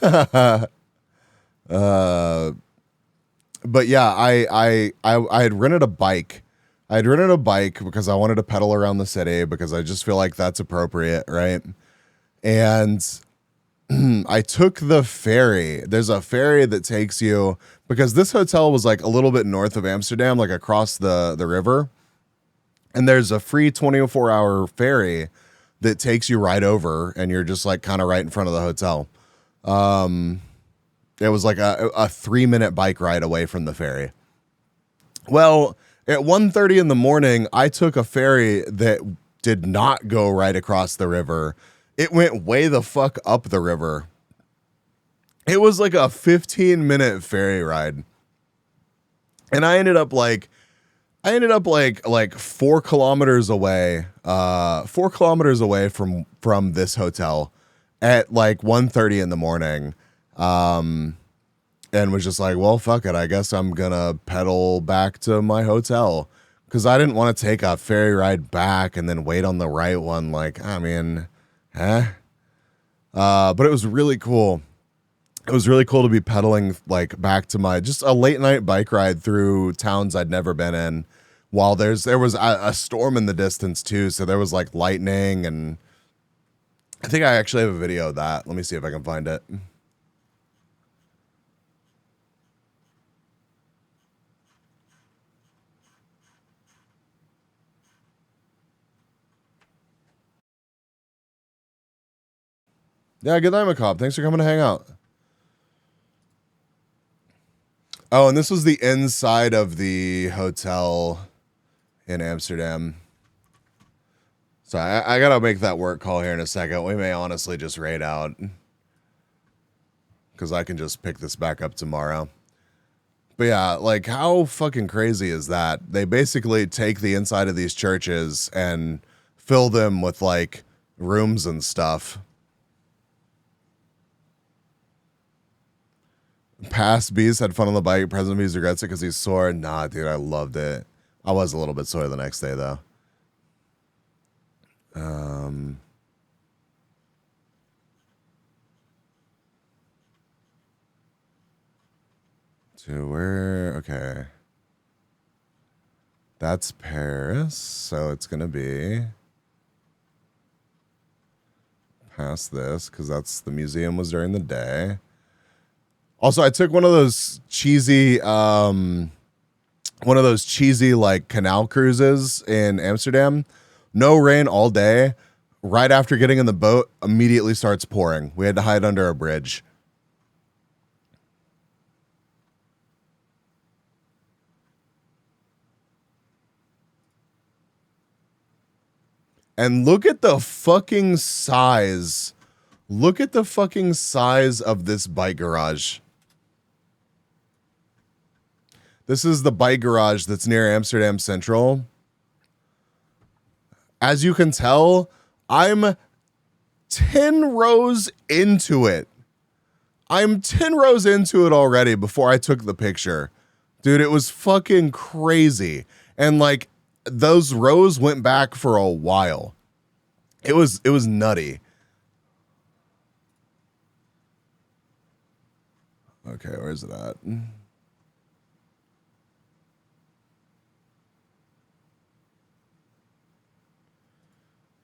but yeah, I had rented a bike. I had rented a bike because I wanted to pedal around the city because I just feel like that's appropriate, right? And I took the ferry. There's a ferry that takes you because this hotel was like a little bit north of Amsterdam, like across the river. And there's a free 24-hour ferry that takes you right over, and you're just like kind of right in front of the hotel. It was like a 3-minute bike ride away from the ferry. Well, at 1:30 in the morning, I took a ferry that did not go right across the river. It went way the fuck up the river. It was like a 15-minute ferry ride. And I ended up like 4 kilometers away, 4 kilometers away from this hotel at like 1:30 in the morning. And was just like, well, fuck it. I guess I'm gonna pedal back to my hotel because I didn't want to take a ferry ride back and then wait on the right one. Like, I mean, but it was really cool. It was really cool to be pedaling like back to my just a late night bike ride through towns I'd never been in. While there was a storm in the distance too, so there was like lightning, and I think I actually have a video of that. Let me see if I can find it. Yeah, good night, Macabre. Thanks for coming to hang out. Oh, and this was the inside of the hotel in Amsterdam. So I gotta make that work call here in a second. We may honestly just raid out because I can just pick this back up tomorrow. But yeah, like how fucking crazy is that? They basically take the inside of these churches and fill them with like rooms and stuff. Past Beast had fun on the bike. Present Beast regrets it because he's sore. Nah, dude, I loved it. I was a little bit sore the next day though. To where? Okay. That's Paris, so it's gonna be past this because that's the museum was during the day. Also, I took one of those cheesy like canal cruises in Amsterdam. No rain all day. Right after getting in the boat, immediately starts pouring. We had to hide under a bridge. And look at the fucking size. Look at the fucking size of this bike garage. This is the bike garage that's near Amsterdam Central. As you can tell, I'm 10 rows into it. I'm 10 rows into it already before I took the picture. Dude, it was fucking crazy. And like those rows went back for a while. It was nutty. Okay, where's it at?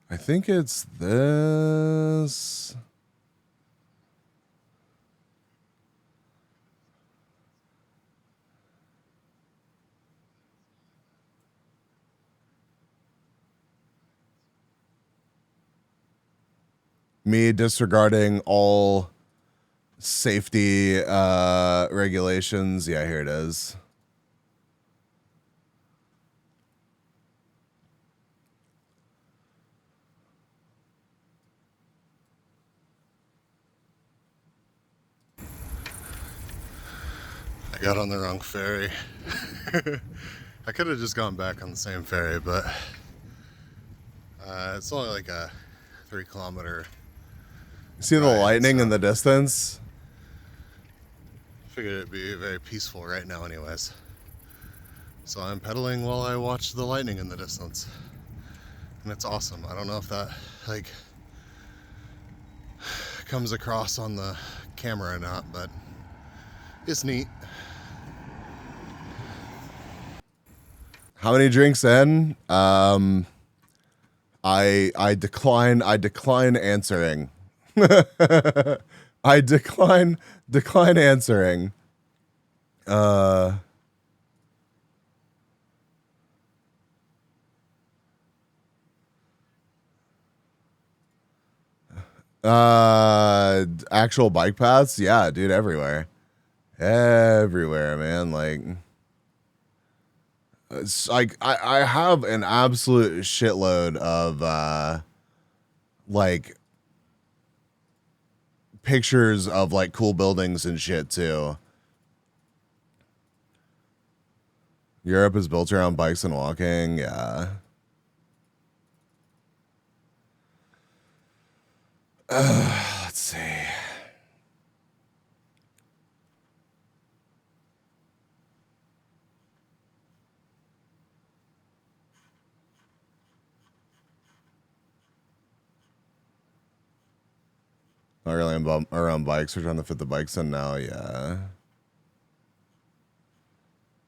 I think it's this. Me disregarding all safety regulations. Yeah, here it is. I got on the wrong ferry. I could have just gone back on the same ferry, but it's only like a 3 kilometer. See the lightning in the distance? Figured it'd be very peaceful right now anyways. So I'm pedaling while I watch the lightning in the distance. And it's awesome. I don't know if that like comes across on the camera or not, but it's neat. How many drinks in? I decline answering. I decline answering. Actual bike paths? Yeah, dude, everywhere. Everywhere, man. Like, it's like I have an absolute shitload of like pictures of like cool buildings and shit too. Europe is built around bikes and walking, yeah. Let's see. Not really around bikes. We're trying to fit the bikes in now. Yeah.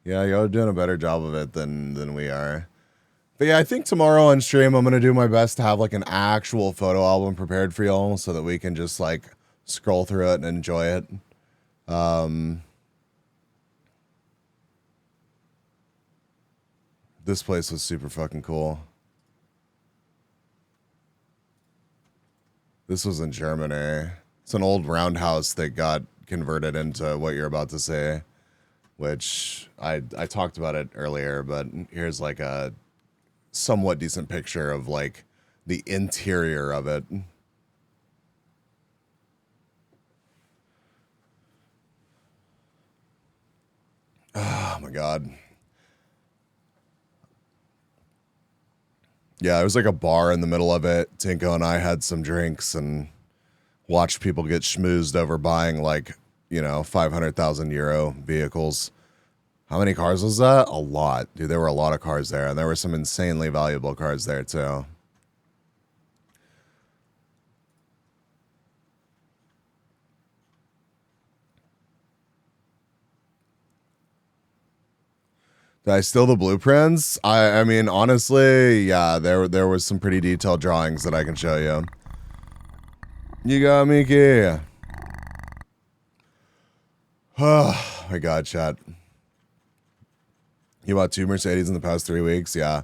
Yeah, you're doing a better job of it than we are. But yeah, I think tomorrow on stream, I'm going to do my best to have like an actual photo album prepared for y'all so that we can just like scroll through it and enjoy it. This place was super fucking cool. This was in Germany. It's an old roundhouse that got converted into what you're about to say, which I talked about it earlier, but here's like a somewhat decent picture of like the interior of it. Oh my God. Yeah, there was like a bar in the middle of it. Tinko and I had some drinks and watched people get schmoozed over buying like, you know, 500,000 euro vehicles. How many cars was that? A lot. Dude, there were a lot of cars there, and there were some insanely valuable cars there too. Did I steal the blueprints? I mean, honestly, yeah, there was some pretty detailed drawings that I can show you. You got Mickey. Oh my God, chat. You bought 2 Mercedes in the past 3 weeks? Yeah.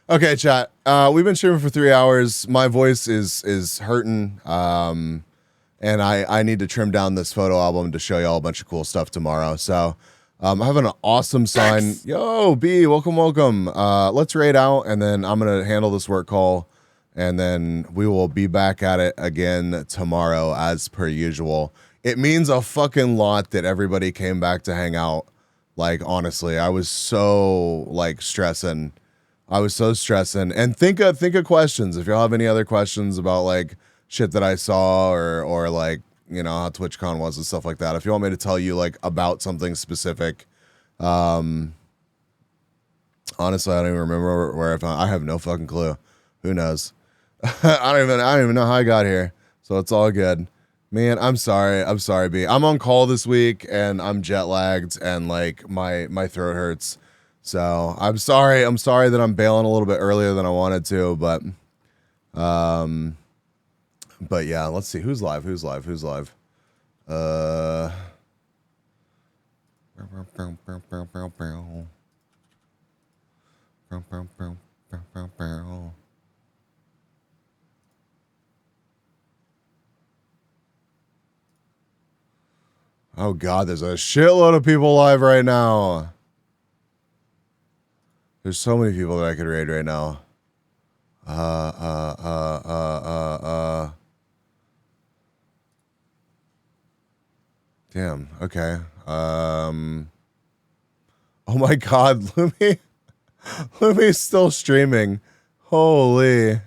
Okay, chat. We've been streaming for 3 hours. My voice is hurting. And I need to trim down this photo album to show you all a bunch of cool stuff tomorrow. So I have an awesome sign. Yo, B, welcome. Let's raid out, and then I'm going to handle this work call, and then we will be back at it again tomorrow as per usual. It means a fucking lot that everybody came back to hang out. Like, honestly, I was so, like, stressing. And think of questions. If y'all have any other questions about, like, shit that I saw or like, you know, how TwitchCon was and stuff like that. If you want me to tell you like about something specific, honestly, I don't even remember where I found. I have no fucking clue. Who knows? I don't even know how I got here. So it's all good, man. I'm sorry, B. I'm on call this week and I'm jet lagged and like my throat hurts. So I'm sorry that I'm bailing a little bit earlier than I wanted to, but yeah, let's see who's live. Oh God, there's a shitload of people live right now. There's so many people that I could raid right now. Damn. Okay. Oh my God, Lumi's still streaming. Holy.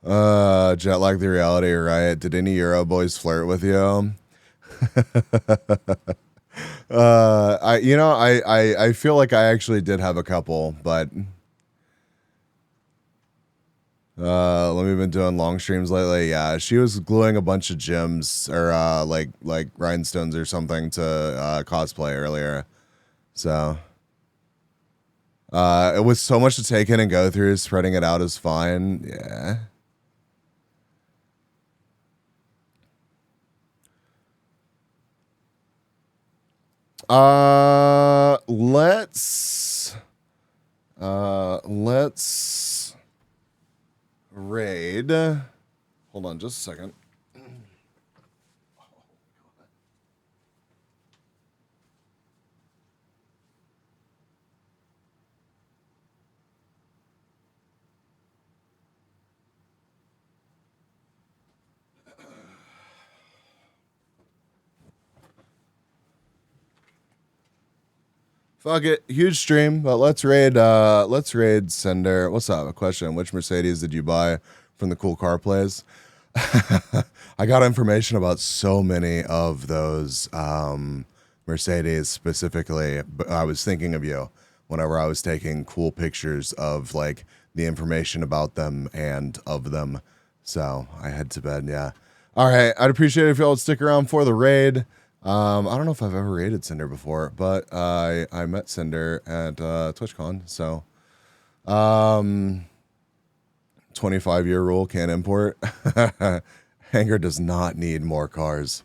Jet lag the reality, right? Did any Euro boys flirt with you? I feel like I actually did have a couple, but Let me been doing long streams lately. Yeah, she was gluing a bunch of gems or like rhinestones or something to cosplay earlier. So it was so much to take in and go through. Spreading it out is fine. Yeah. Let's raid. Hold on just a second. Fuck it, huge stream, but let's raid Sender. What's up? A question. Which Mercedes did you buy from the cool car plays? I got information about so many of those Mercedes specifically, but I was thinking of you whenever I was taking cool pictures of like the information about them and of them. So I head to bed, yeah. All right, I'd appreciate it if y'all would stick around for the raid. I don't know if I've ever raided Cinder before, but I met Cinder at TwitchCon, so 25-year rule, can't import. Hanger does not need more cars.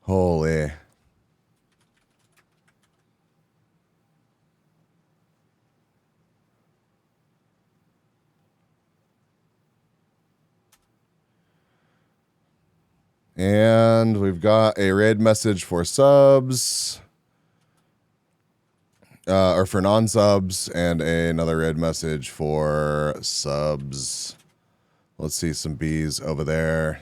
Holy. And we've got a raid message for subs. Or for non-subs, and another raid message for subs. Let's see some bees over there.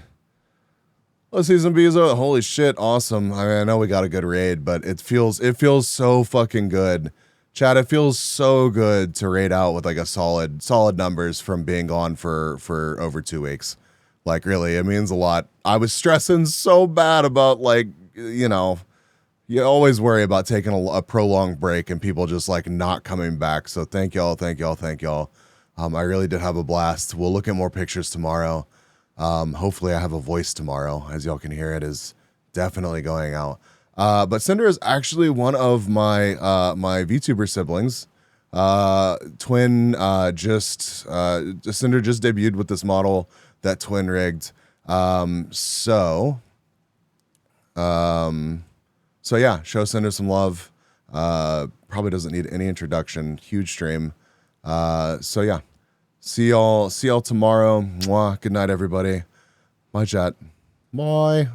Let's see some bees over. Holy shit, awesome. I mean, I know we got a good raid, but it feels so fucking good. Chat, it feels so good to raid out with like a solid numbers from being gone for over 2 weeks. Like, really, it means a lot. I was stressing so bad about, like, you know, you always worry about taking a prolonged break and people just, like, not coming back. So thank y'all. I really did have a blast. We'll look at more pictures tomorrow. Hopefully I have a voice tomorrow. As y'all can hear, it is definitely going out. But Cinder is actually one of my my VTuber siblings. Twin Cinder just debuted with this model that Twin rigged. So yeah, show Cinder some love. Probably doesn't need any introduction. Huge stream. So yeah, see y'all tomorrow. Mwah. Good night, everybody. Bye, chat. Bye.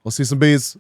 We'll see some bees.